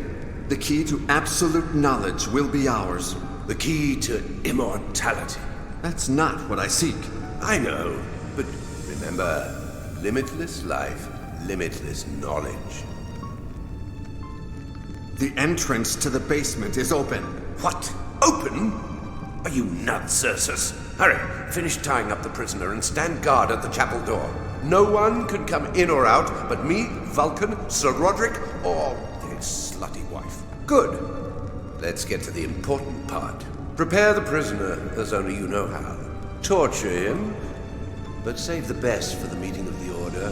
The key to absolute knowledge will be ours. The key to immortality. That's not what I seek. I know, but remember, limitless life, limitless knowledge. The entrance to the basement is open. What? Open? Are you nuts, Ursus? Hurry, finish tying up the prisoner and stand guard at the chapel door. No one can come in or out but me, Vulcan, Sir Roderick, or his slutty wife. Good. Let's get to the important part. Prepare the prisoner as only you know how. Torture him, but save the best for the meeting of the Order.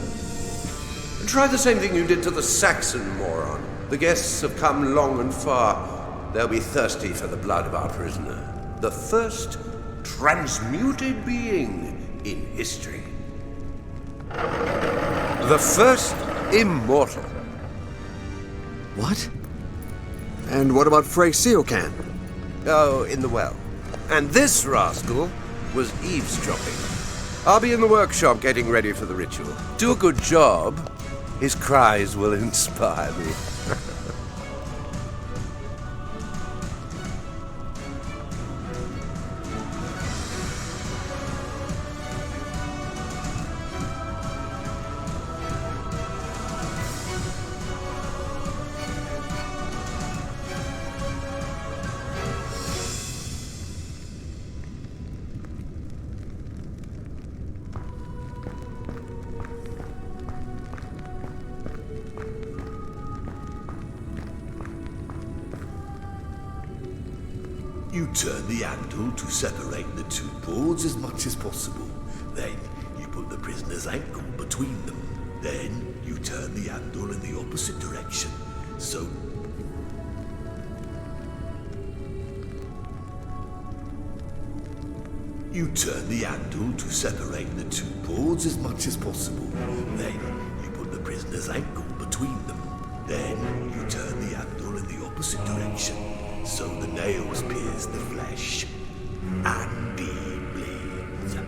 And try the same thing you did to the Saxon moron. The guests have come long and far. They'll be thirsty for the blood of our prisoner. The first transmuted being in history. The first immortal. What? And what about Frey Siokan? Oh, in the well. And this rascal was eavesdropping. I'll be in the workshop getting ready for the ritual. Do a good job. His cries will inspire me. You turn the handle to separate the two boards as much as possible. Then you put the prisoner's ankle between them. Then you turn the handle in the opposite direction. So you turn the handle to separate the two boards as much as possible. Then you put the prisoner's ankle between them. Then you turn the handle in the opposite direction. So the nails pierce the flesh, and he bleeds.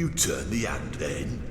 You turn the hand then.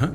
Huh?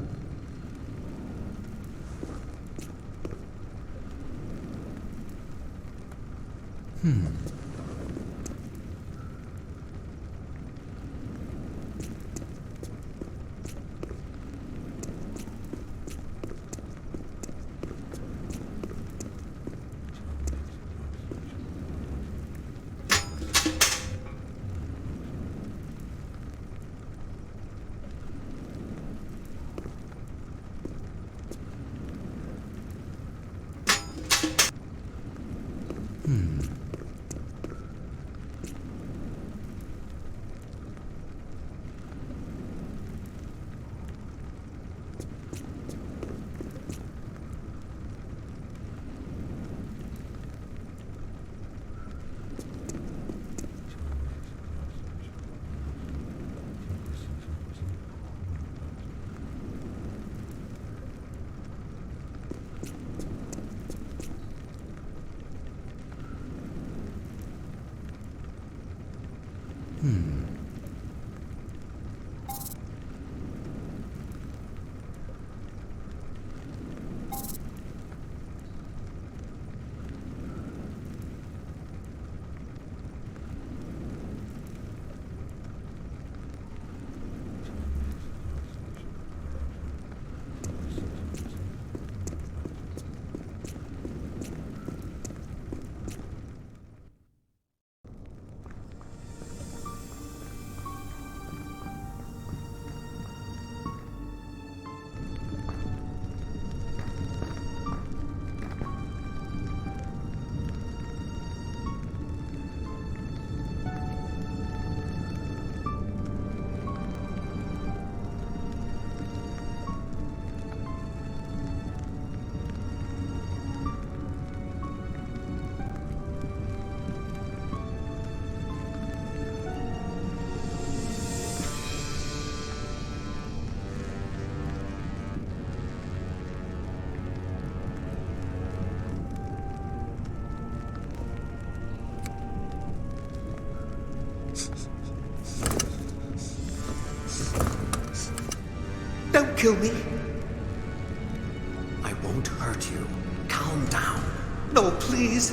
Don't kill me. I won't hurt you. Calm down. No, please.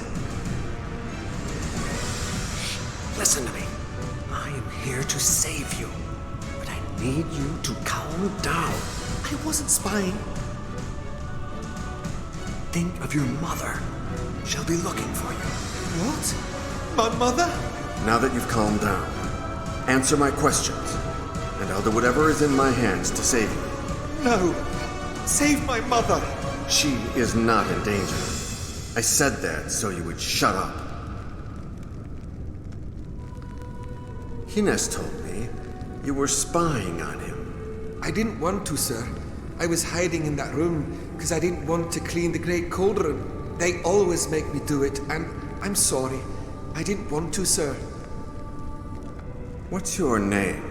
Listen to me. I am here to save you. But I need you to calm down. I wasn't spying. Think of your mother. She'll be looking for you. What? My mother? Now that you've calmed down, answer my questions, and I'll do whatever is in my hands to save you. No. Save my mother. She is not in danger. I said that so you would shut up. Hines told me you were spying on him. I didn't want to, sir. I was hiding in that room because I didn't want to clean the Great Cauldron. They always make me do it, and I'm sorry. I didn't want to, sir. What's your name?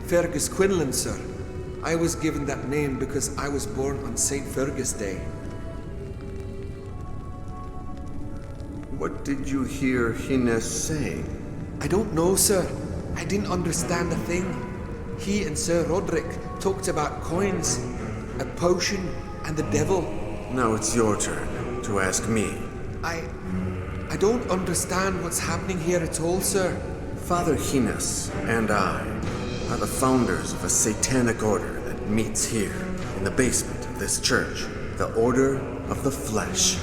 Fergus Quinlan, sir. I was given that name because I was born on St. Fergus Day. What did you hear Hines say? I don't know, sir. I didn't understand a thing. He and Sir Roderick talked about coins, a potion, and the devil. Now it's your turn to ask me. I don't understand what's happening here at all, sir. Father Hines and I are the founders of a satanic order that meets here in the basement of this church, the Order of the Flesh.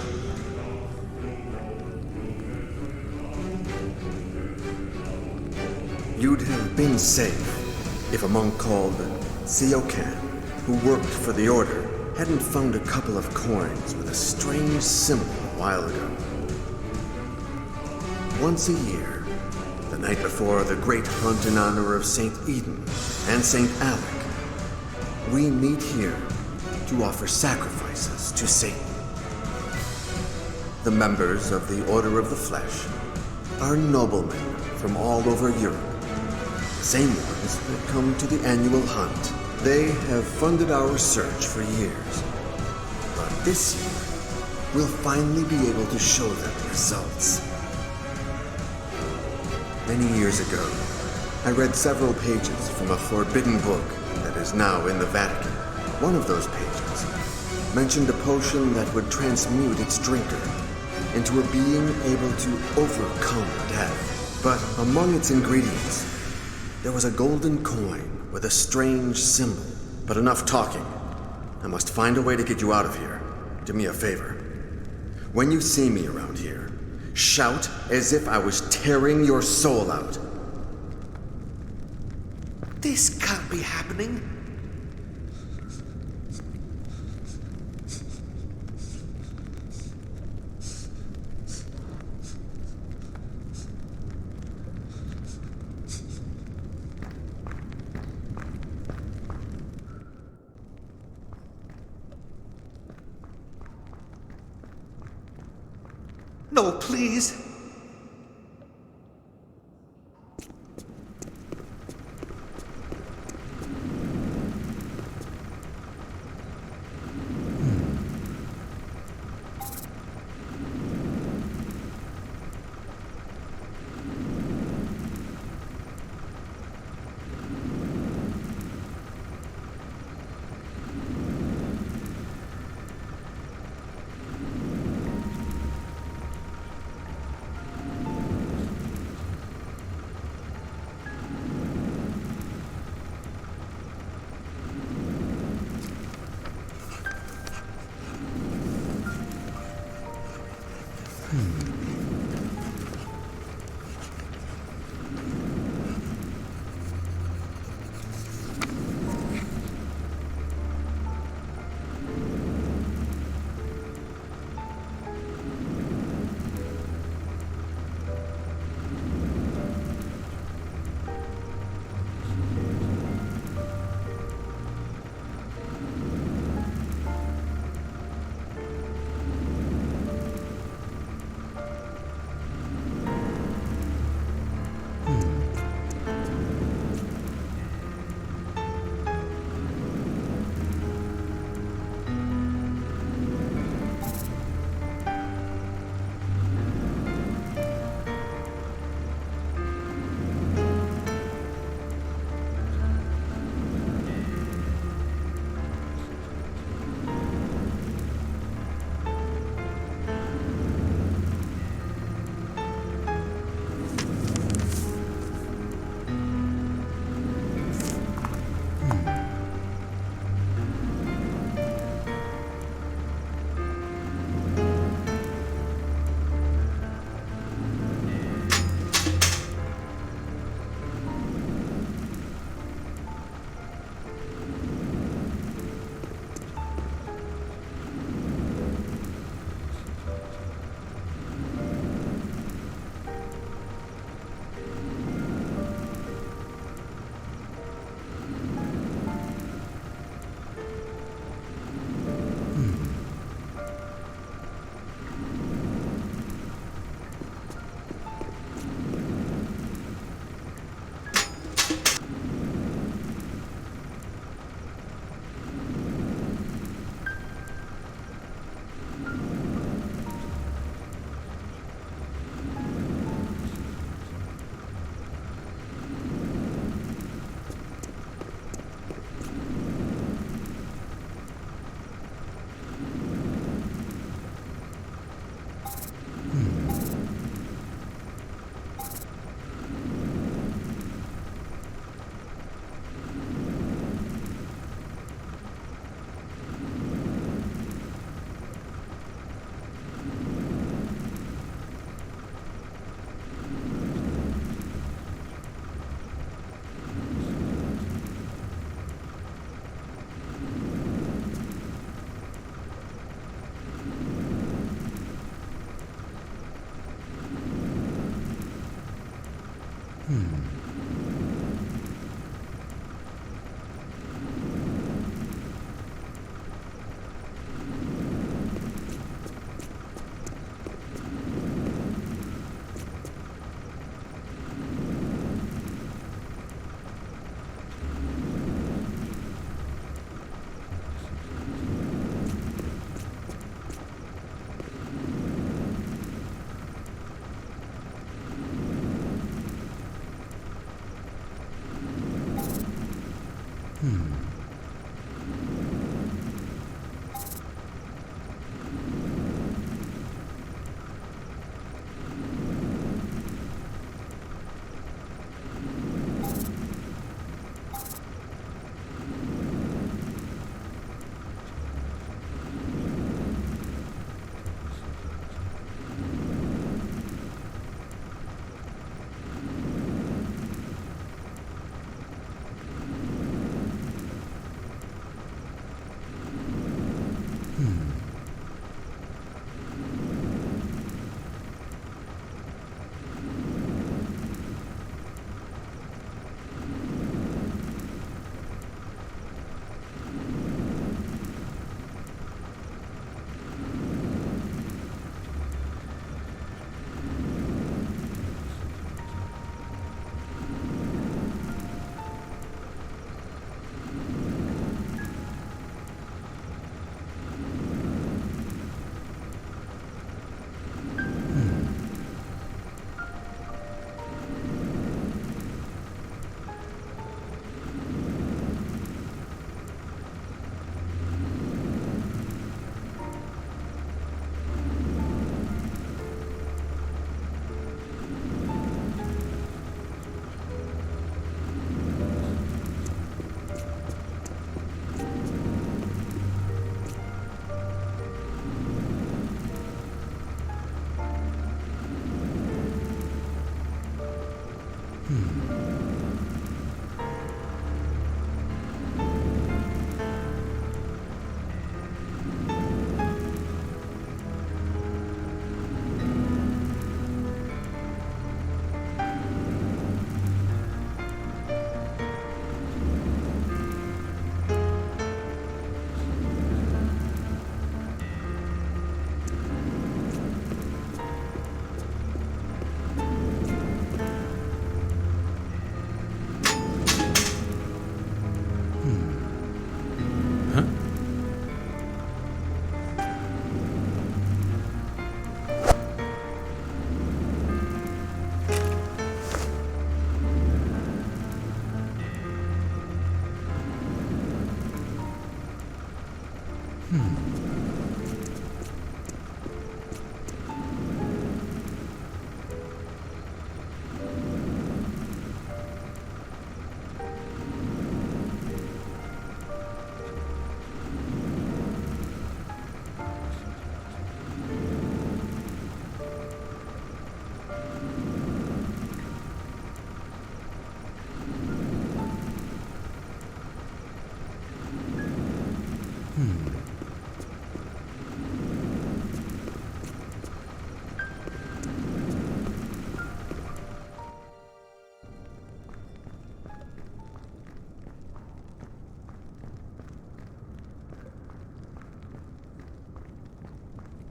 You'd have been safe if a monk called Siokan, who worked for the Order, hadn't found a couple of coins with a strange symbol a while ago. Once a year, the night before the great hunt in honor of St. Eden and St. Alec, we meet here to offer sacrifices to Satan. The members of the Order of the Flesh are noblemen from all over Europe, the same ones that come to the annual hunt. They have funded our search for years, but this year, we'll finally be able to show them results. Many years ago, I read several pages from a forbidden book that is now in the Vatican. One of those pages mentioned a potion that would transmute its drinker into a being able to overcome death. But among its ingredients, there was a golden coin with a strange symbol. But enough talking. I must find a way to get you out of here. Do me a favor. When you see me around here, shout as if I was tearing your soul out. This can't be happening. No, please.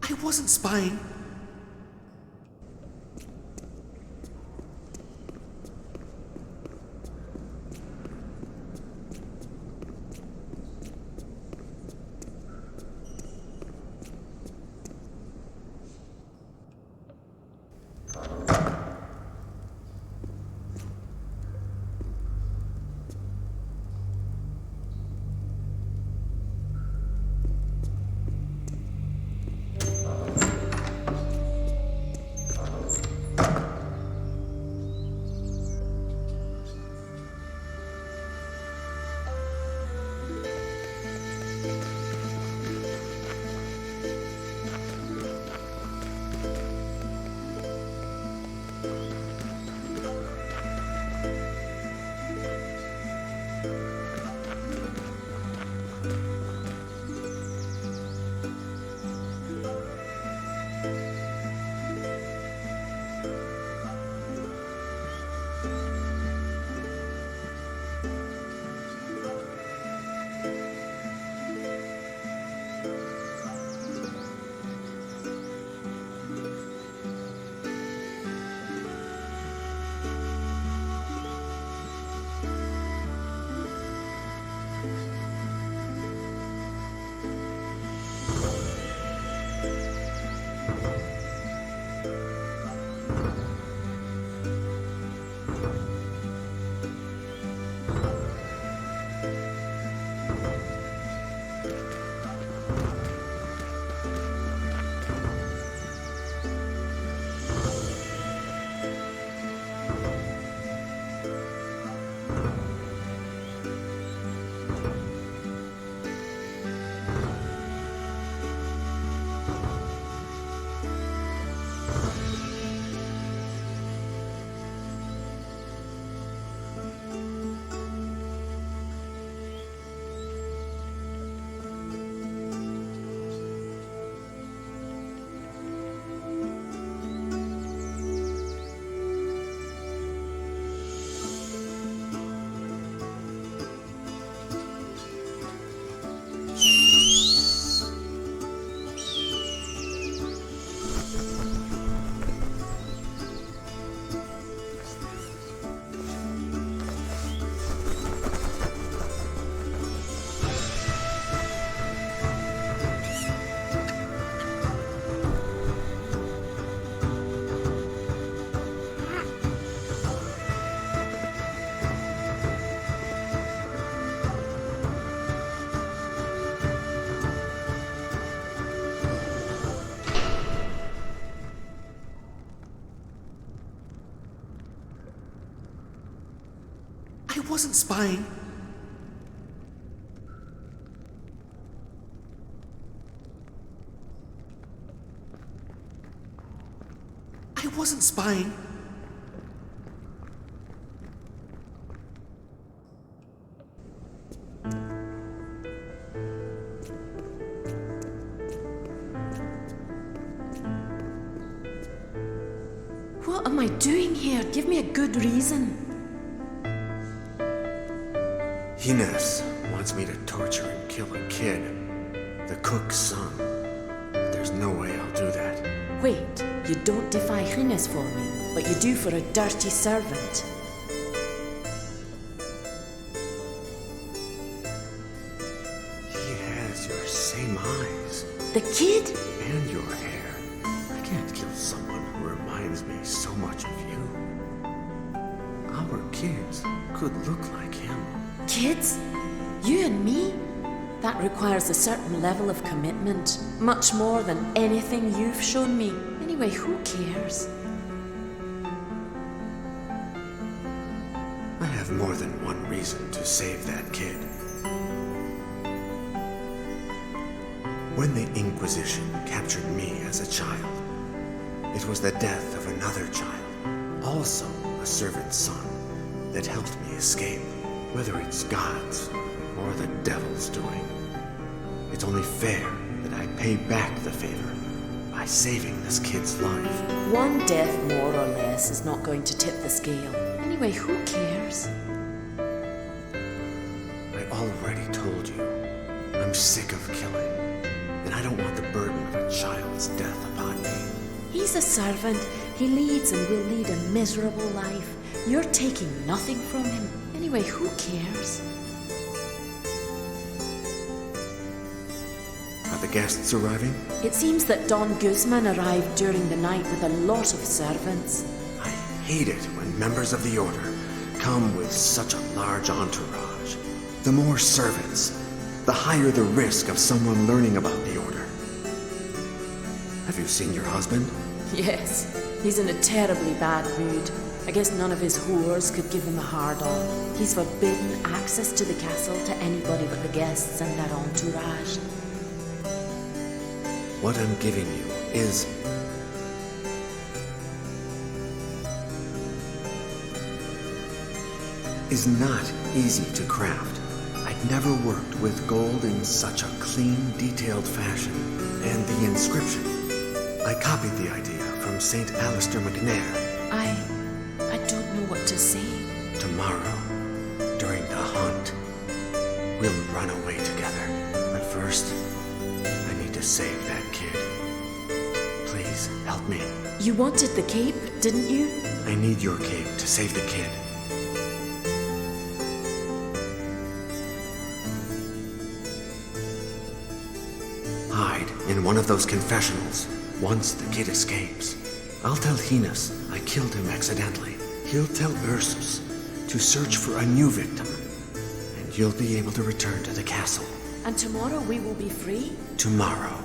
I wasn't spying. I wasn't spying. I wasn't spying. What am I doing here? Give me a good reason. Hines wants me to torture and kill a kid. The cook's son. But there's no way I'll do that. Wait, you don't defy Hines for me, but you do for a dirty servant. He has your same eyes. The kid? And your hair. I can't kill someone who reminds me so much of you. Our kids could look like him. Kids? You and me? That requires a certain level of commitment, much more than anything you've shown me. Anyway, who cares? I have more than one reason to save that kid. When the Inquisition captured me as a child, it was the death of another child, also a servant's son, that helped me escape. Whether it's God's or the devil's doing, it's only fair that I pay back the favor by saving this kid's life. One death more or less is not going to tip the scale. Anyway, who cares? I already told you, I'm sick of killing, and I don't want the burden of a child's death upon me. He's a servant. He leads and will lead a miserable life. You're taking nothing from him. Anyway, who cares? Are the guests arriving? It seems that Don Guzman arrived during the night with a lot of servants. I hate it when members of the Order come with such a large entourage. The more servants, the higher the risk of someone learning about the Order. Have you seen your husband? Yes, he's in a terribly bad mood. I guess none of his whores could give him a hard-on. He's forbidden access to the castle to anybody but the guests and their entourage. What I'm giving you is not easy to craft. I'd never worked with gold in such a clean, detailed fashion. And the inscription, I copied the idea from St. Alistair McNair. I don't know what to say. Tomorrow, during the hunt, we'll run away together. But first, I need to save that kid. Please, help me. You wanted the cape, didn't you? I need your cape to save the kid. Hide in one of those confessionals once the kid escapes. I'll tell Hines I killed him accidentally. He'll tell Ursus to search for a new victim, and you'll be able to return to the castle. And tomorrow we will be free? Tomorrow.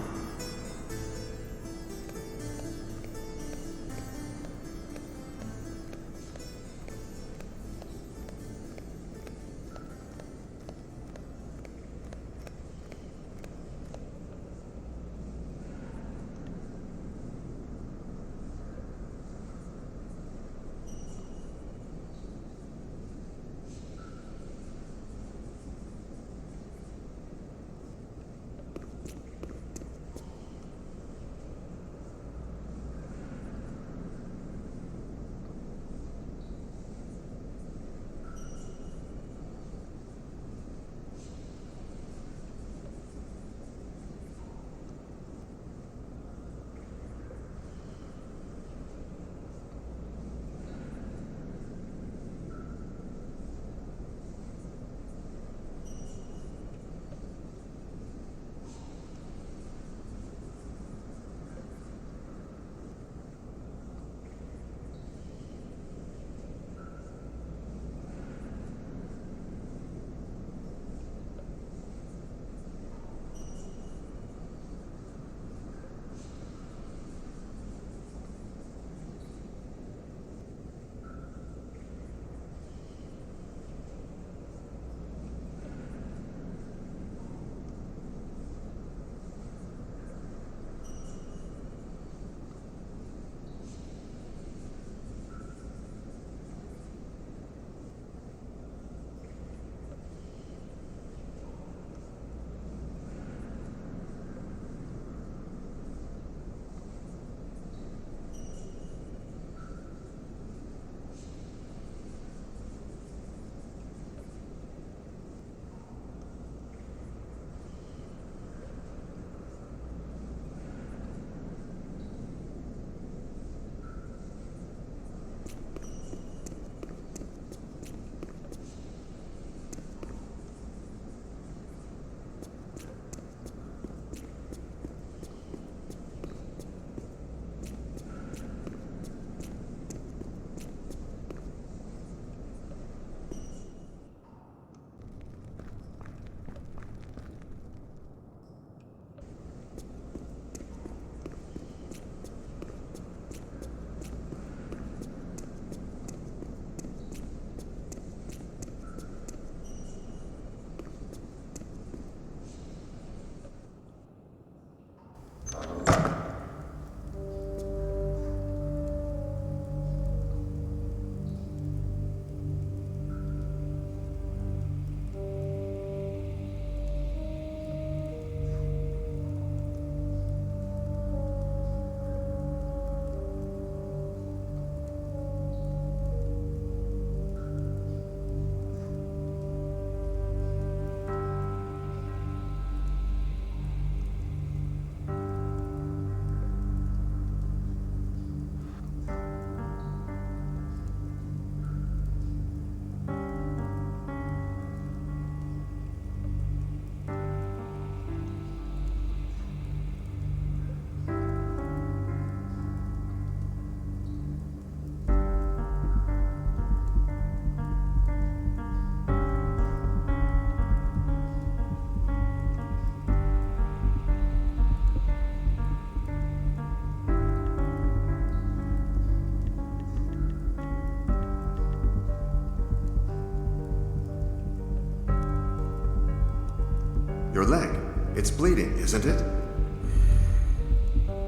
Your leg. It's bleeding, isn't it?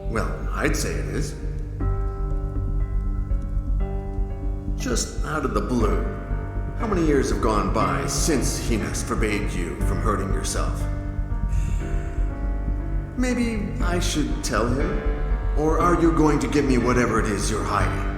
Well, I'd say it is. Just out of the blue, how many years have gone by since Hines forbade you from hurting yourself? Maybe I should tell him? Or are you going to give me whatever it is you're hiding?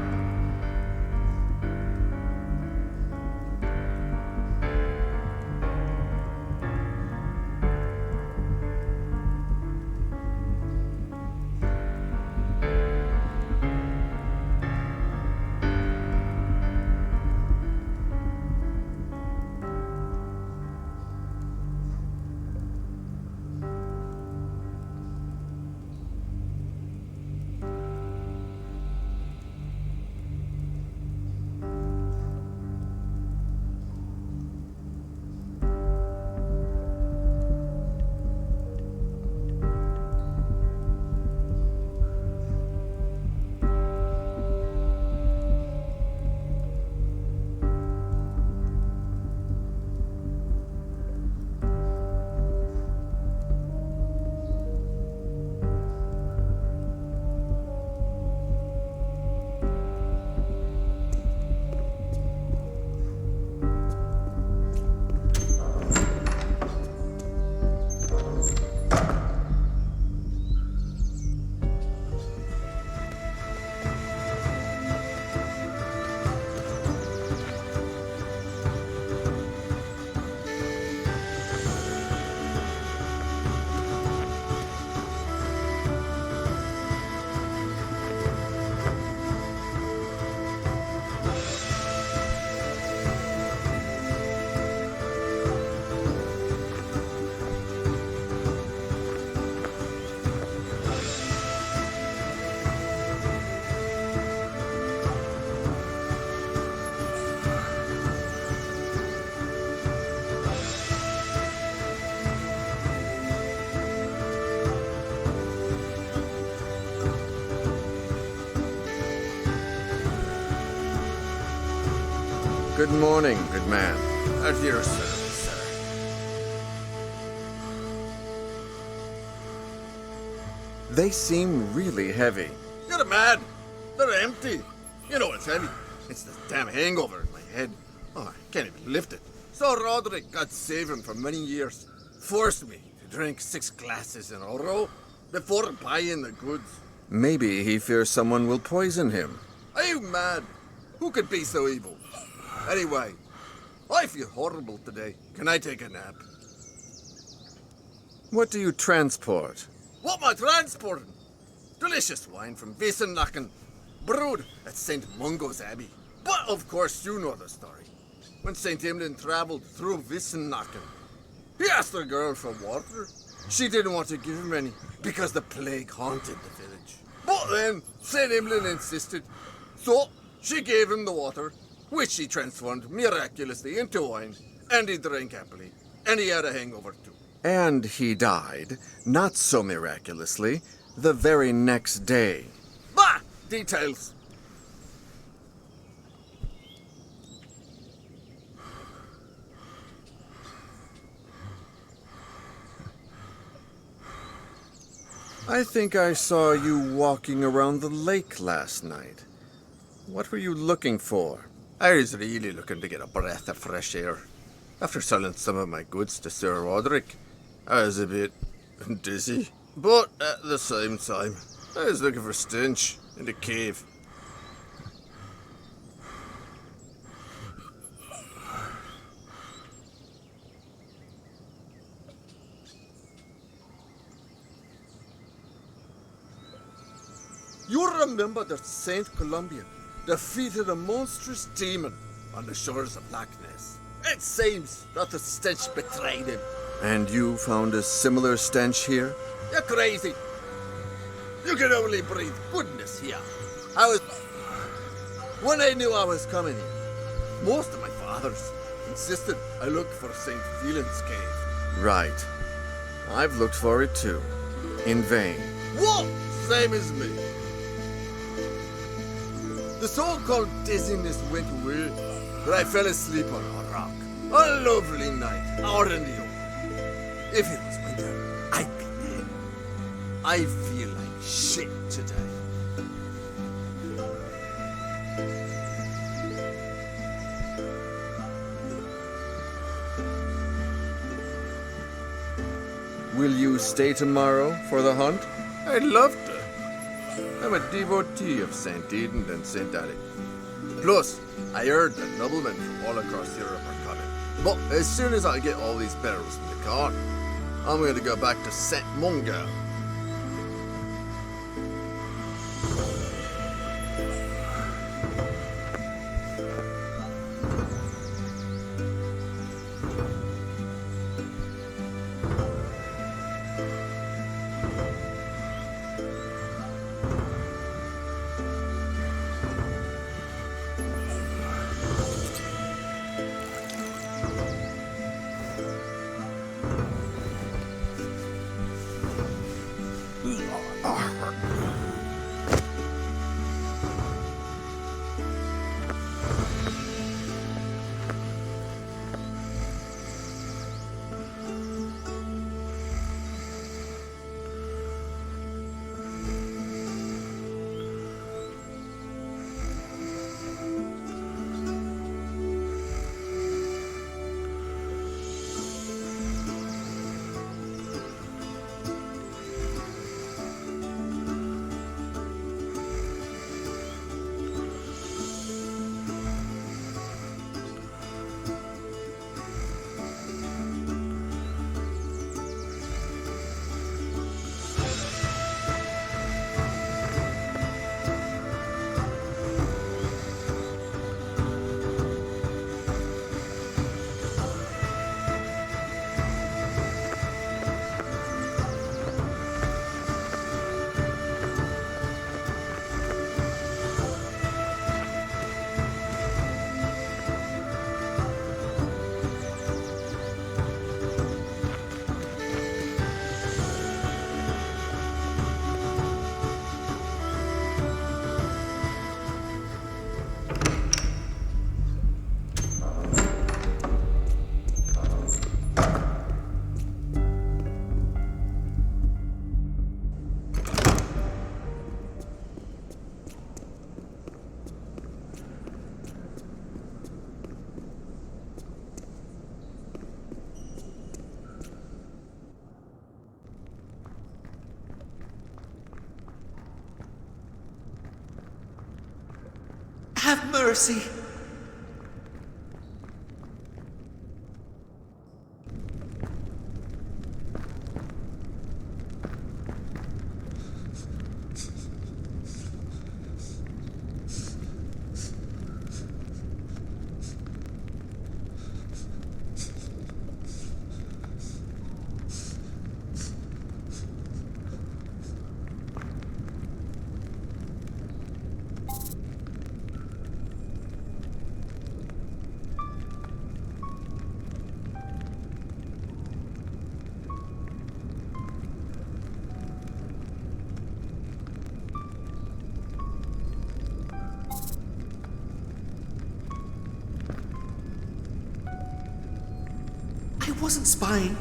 Good morning, good man. At your service, sir. They seem really heavy. You're mad. They're empty. You know it's heavy. It's the damn hangover in my head. Oh, I can't even lift it. So Roderick, God save him for many years, forced me to drink 6 glasses in a row before buying the goods. Maybe he fears someone will poison him. Are you mad? Who could be so evil? Anyway, I feel horrible today. Can I take a nap? What do you transport? What am I transporting? Delicious wine from Wiesenlachen, brewed at St. Mungo's Abbey. But of course you know the story. When St. Imlin travelled through Wiesenlachen, he asked the girl for water. She didn't want to give him any because the plague haunted the village. But then St. Imlin insisted, so she gave him the water, which he transformed miraculously into wine, and he drank happily, and he had a hangover too. And he died, not so miraculously, the very next day. Bah! Details. I think I saw you walking around the lake last night. What were you looking for? I was really looking to get a breath of fresh air. After selling some of my goods to Sir Roderick, I was a bit dizzy. But at the same time, I was looking for stench in the cave. You remember that Saint Columbian defeated a monstrous demon on the shores of Loch Ness. It seems that the stench betrayed him. And you found a similar stench here? You're crazy. You can only breathe goodness here. When I knew I was coming here, most of my fathers insisted I look for St. Phelan's cave. Right. I've looked for it too. In vain. What? Same as me. The so-called dizziness went away, but I fell asleep on a rock. A lovely night, out in the open. If it was winter, I'd be dead. I feel like shit today. Will you stay tomorrow for the hunt? I'd love to. I'm a devotee of St. Eden and St. Ali. Plus, I heard that noblemen from all across Europe are coming. But as soon as I get all these barrels in the car, I'm going to go back to St. Mungo. Have mercy. I wasn't spying.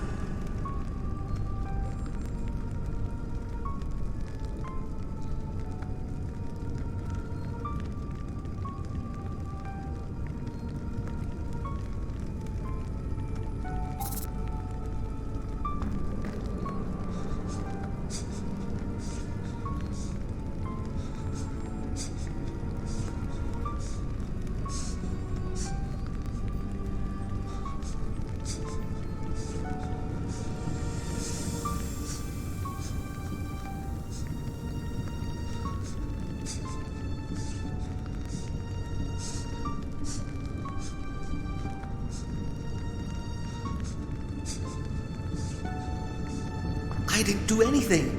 I didn't do anything.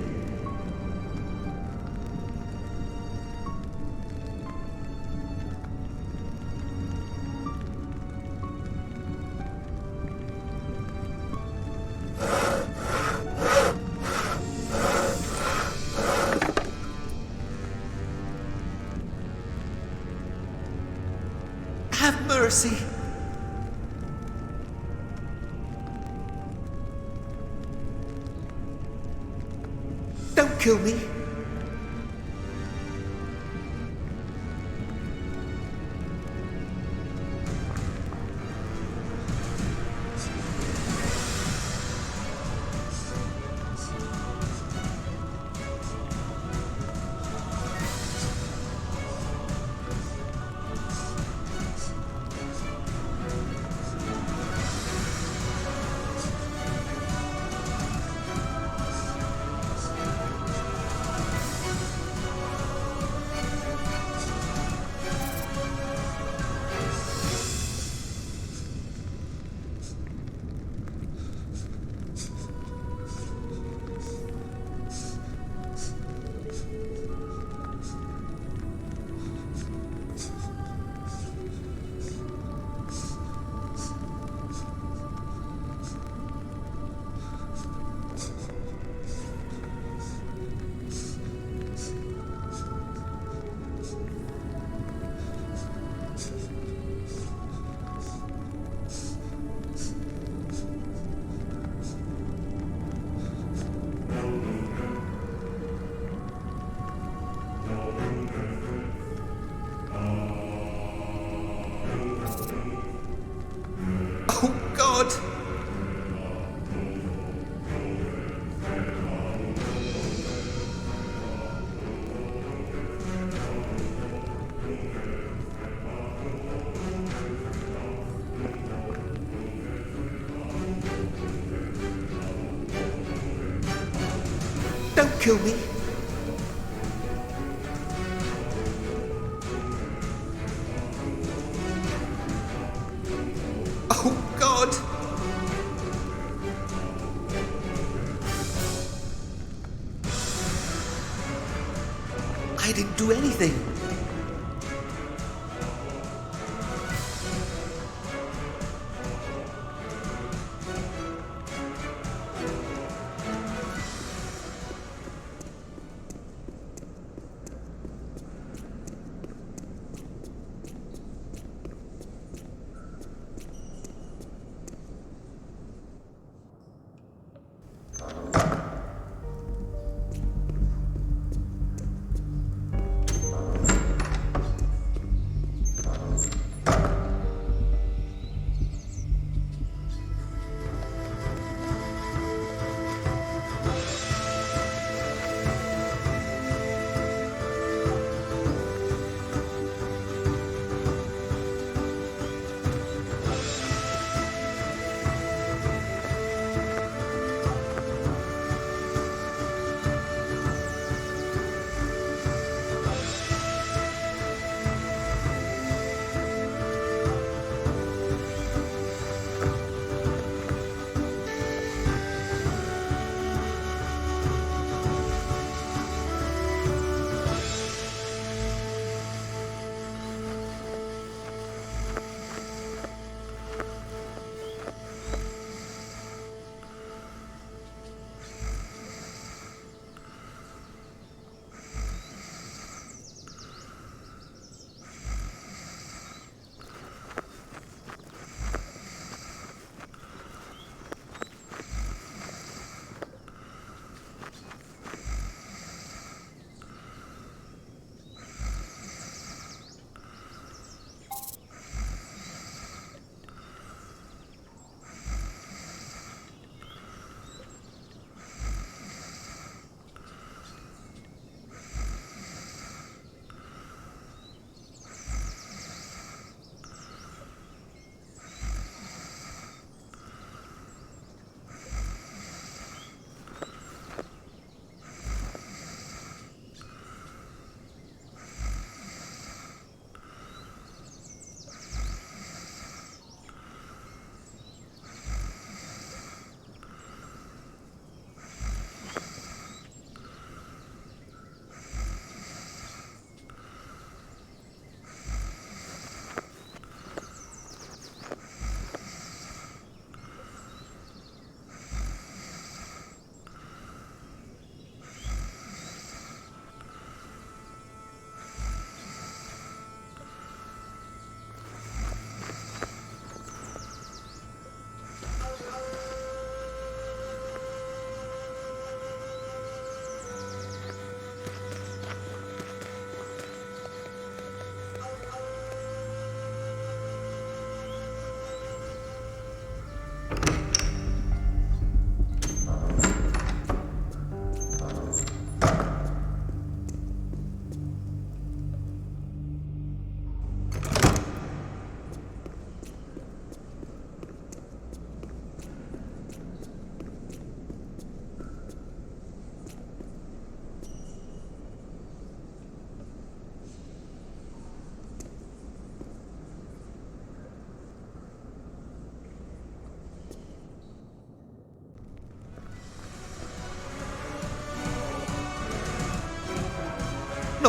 Have mercy. Don't kill me. Oh, God! Don't kill me. Oh, God! I didn't do anything.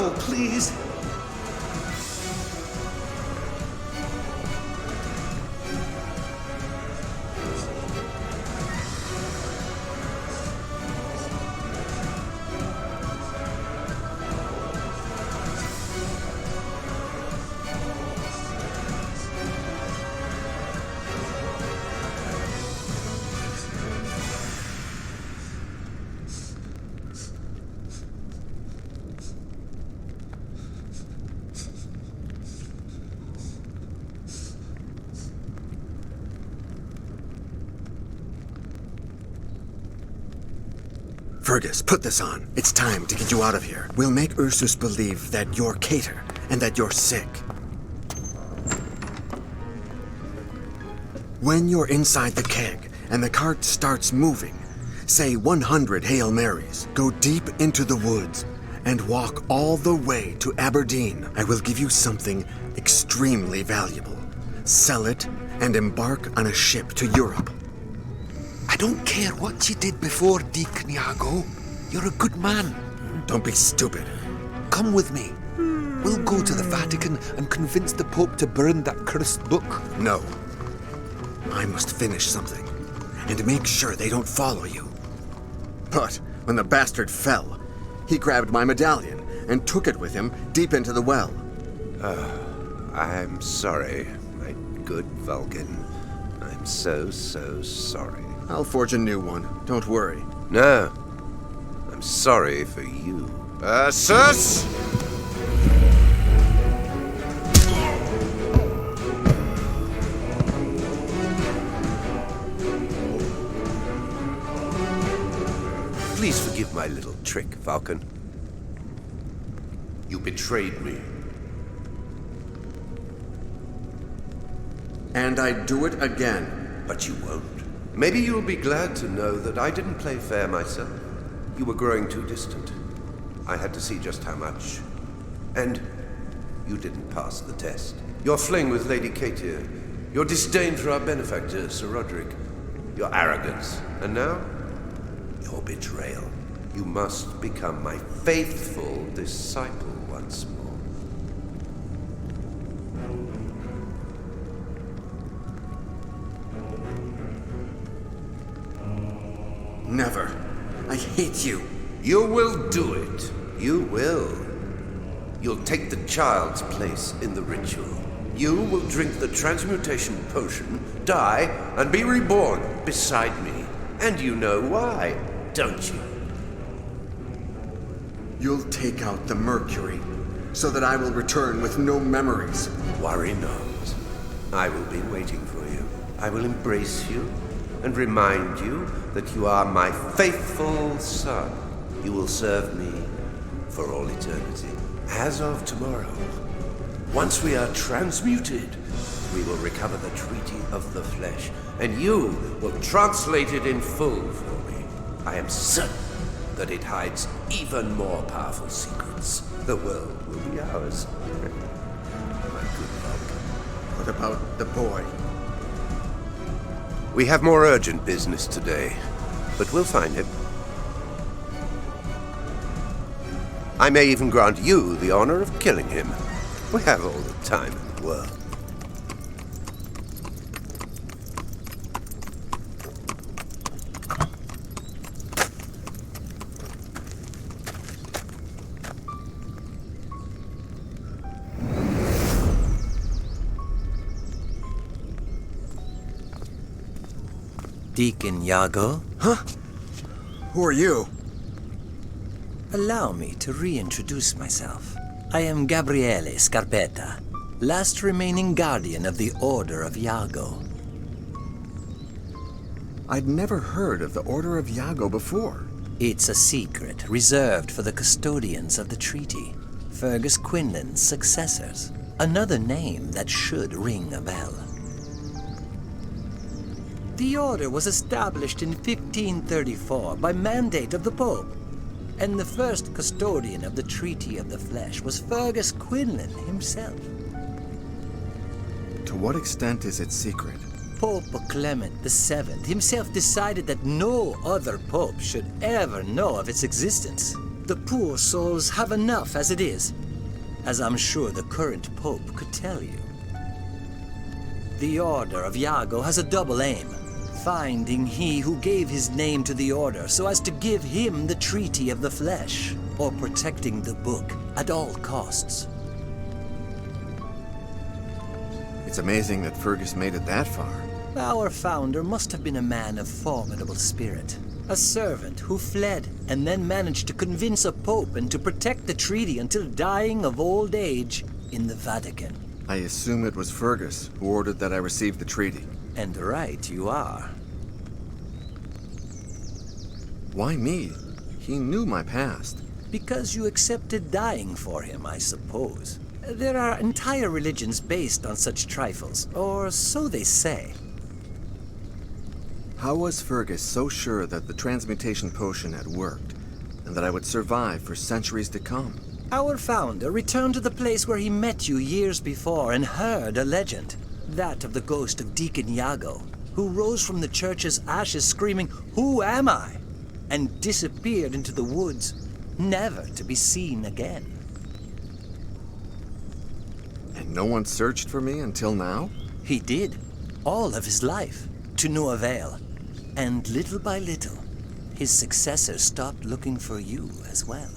No, please. Fergus, put this on. It's time to get you out of here. We'll make Ursus believe that you're Cater and that you're sick. When you're inside the keg and the cart starts moving, say 100 Hail Marys. Go deep into the woods and walk all the way to Aberdeen. I will give you something extremely valuable. Sell it and embark on a ship to Europe. I don't care what you did before, Deacon Iago. You're a good man. Don't be stupid. Come with me. We'll go to the Vatican and convince the Pope to burn that cursed book. No. I must finish something, and make sure they don't follow you. But when the bastard fell, he grabbed my medallion and took it with him deep into the well. I'm sorry, my good Vulcan. I'm so sorry. I'll forge a new one. Don't worry. No. I'm sorry for you. Ursus! Please forgive my little trick, Falcon. You betrayed me. And I'd do it again. But you won't. Maybe you'll be glad to know that I didn't play fair myself. You were growing too distant. I had to see just how much. And you didn't pass the test. Your fling with Lady Katia, your disdain for our benefactor, Sir Roderick, your arrogance, and now, your betrayal. You must become my faithful disciple once more. Never. I hate you. You will do it. You will. You'll take the child's place in the ritual. You will drink the transmutation potion, die, and be reborn beside me. And you know why, don't you? You'll take out the mercury, so that I will return with no memories. Worry not. I will be waiting for you. I will embrace you and remind you that you are my faithful son. You will serve me for all eternity. As of tomorrow, once we are transmuted, we will recover the Treaty of the Flesh, and you will translate it in full for me. I am certain that it hides even more powerful secrets. The world will be ours. My good Vulcan. What about the boy? We have more urgent business today, but we'll find him. I may even grant you the honor of killing him. We have all the time in the world. Deacon Iago? Huh? Who are you? Allow me to reintroduce myself. I am Gabriele Scarpetta, last remaining guardian of the Order of Iago. I'd never heard of the Order of Iago before. It's a secret reserved for the custodians of the treaty, Fergus Quinlan's successors. Another name that should ring a bell. The Order was established in 1534 by mandate of the Pope, and the first custodian of the Treaty of the Flesh was Fergus Quinlan himself. To what extent is it secret? Pope Clement VII himself decided that no other pope should ever know of its existence. The poor souls have enough as it is, as I'm sure the current Pope could tell you. The Order of Iago has a double aim, finding he who gave his name to the Order so as to give him the Treaty of the Flesh, or protecting the book at all costs. It's amazing that Fergus made it that far. Our founder must have been a man of formidable spirit. A servant who fled and then managed to convince a pope and to protect the treaty until dying of old age in the Vatican. I assume it was Fergus who ordered that I receive the treaty. And right you are. Why me? He knew my past. Because you accepted dying for him, I suppose. There are entire religions based on such trifles, or so they say. How was Fergus so sure that the transmutation potion had worked, and that I would survive for centuries to come? Our founder returned to the place where he met you years before and heard a legend. That of the ghost of Deacon Iago, who rose from the church's ashes screaming, "Who am I?" and disappeared into the woods, never to be seen again. And no one searched for me until now? He did, all of his life, to no avail. And little by little, his successors stopped looking for you as well.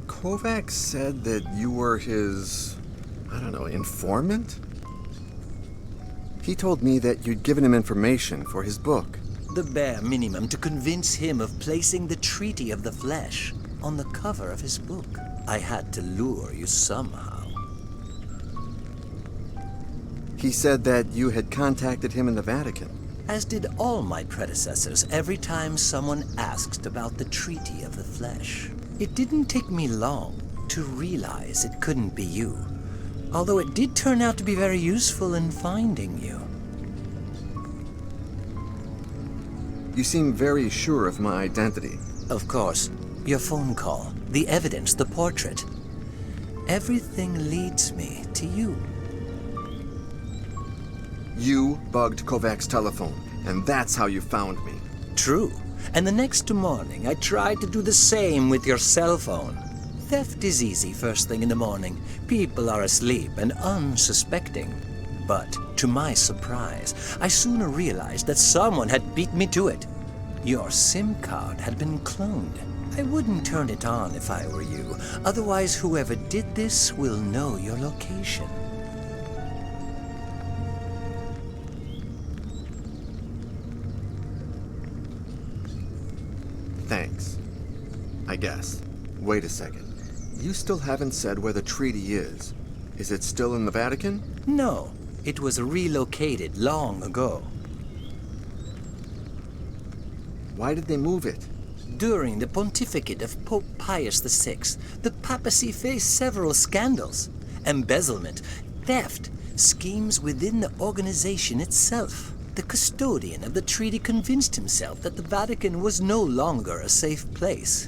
Kovac said that you were his, informant? He told me that you'd given him information for his book. The bare minimum to convince him of placing the Treaty of the Flesh on the cover of his book. I had to lure you somehow. He said that you had contacted him in the Vatican. As did all my predecessors every time someone asked about the Treaty of the Flesh. It didn't take me long to realize it couldn't be you, although it did turn out to be very useful in finding you. You seem very sure of my identity. Of course. Your phone call, the evidence, the portrait. Everything leads me to you. You bugged Kovac's telephone, and that's how you found me. True. And the next morning, I tried to do the same with your cell phone. Theft is easy first thing in the morning. People are asleep and unsuspecting. But, to my surprise, I soon realized that someone had beat me to it. Your SIM card had been cloned. I wouldn't turn it on if I were you. Otherwise, whoever did this will know your location. Thanks. I guess. Wait a second. You still haven't said where the treaty is. Is it still in the Vatican? No. It was relocated long ago. Why did they move it? During the pontificate of Pope Pius VI, the papacy faced several scandals. Embezzlement, theft, schemes within the organization itself. The custodian of the treaty convinced himself that the Vatican was no longer a safe place.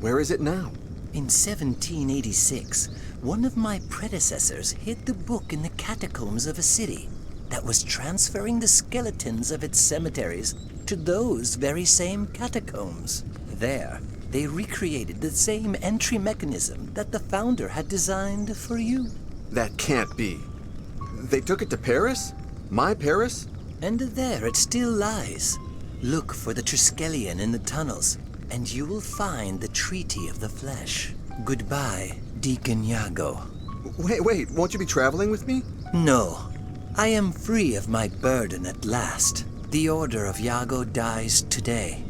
Where is it now? In 1786, one of my predecessors hid the book in the catacombs of a city that was transferring the skeletons of its cemeteries to those very same catacombs. There, they recreated the same entry mechanism that the founder had designed for you. That can't be. They took it to Paris? My Paris? And there it still lies. Look for the Triskelion in the tunnels, and you will find the Treaty of the Flesh. Goodbye, Deacon Iago. Wait, won't you be traveling with me? No. I am free of my burden at last. The Order of Iago dies today.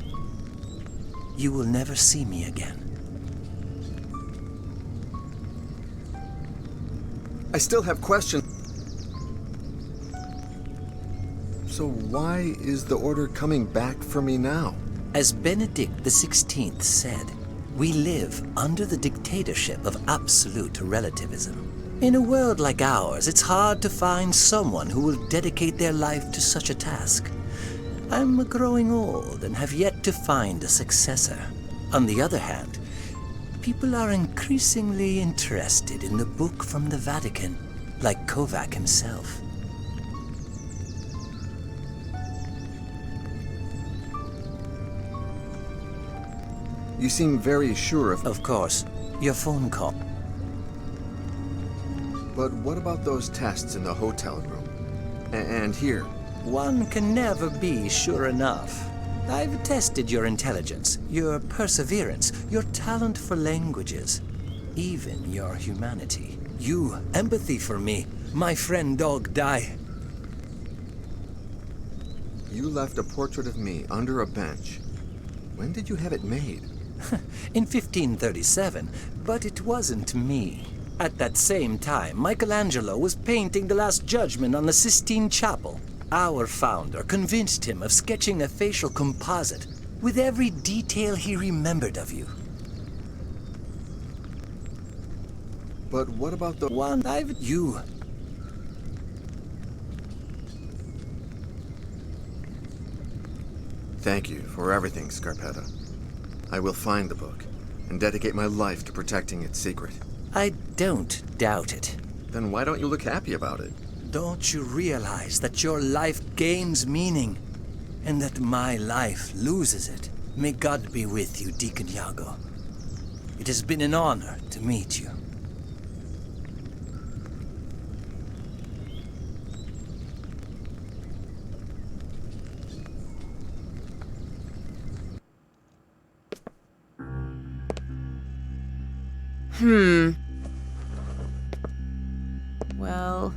You will never see me again. I still have questions. So why is the Order coming back for me now? As Benedict XVI said, we live under the dictatorship of absolute relativism. In a world like ours, it's hard to find someone who will dedicate their life to such a task. I'm growing old and have yet to find a successor. On the other hand, people are increasingly interested in the book from the Vatican, like Kovac himself. You seem very sure of... Of course. Your phone call. But what about those tests in the hotel room? And here? One can never be sure enough. I've tested your intelligence, your perseverance, your talent for languages, even your humanity. You, empathy for me, my friend Dog Die. You left a portrait of me under a bench. When did you have it made? In 1537, but it wasn't me. At that same time, Michelangelo was painting the Last Judgment on the Sistine Chapel. Our founder convinced him of sketching a facial composite with every detail he remembered of you. But what about the one you? Thank you for everything, Scarpetta. I will find the book and dedicate my life to protecting its secret. I don't doubt it. Then why don't you look happy about it? Don't you realize that your life gains meaning, and that my life loses it? May God be with you, Deacon Iago. It has been an honor to meet you. Well,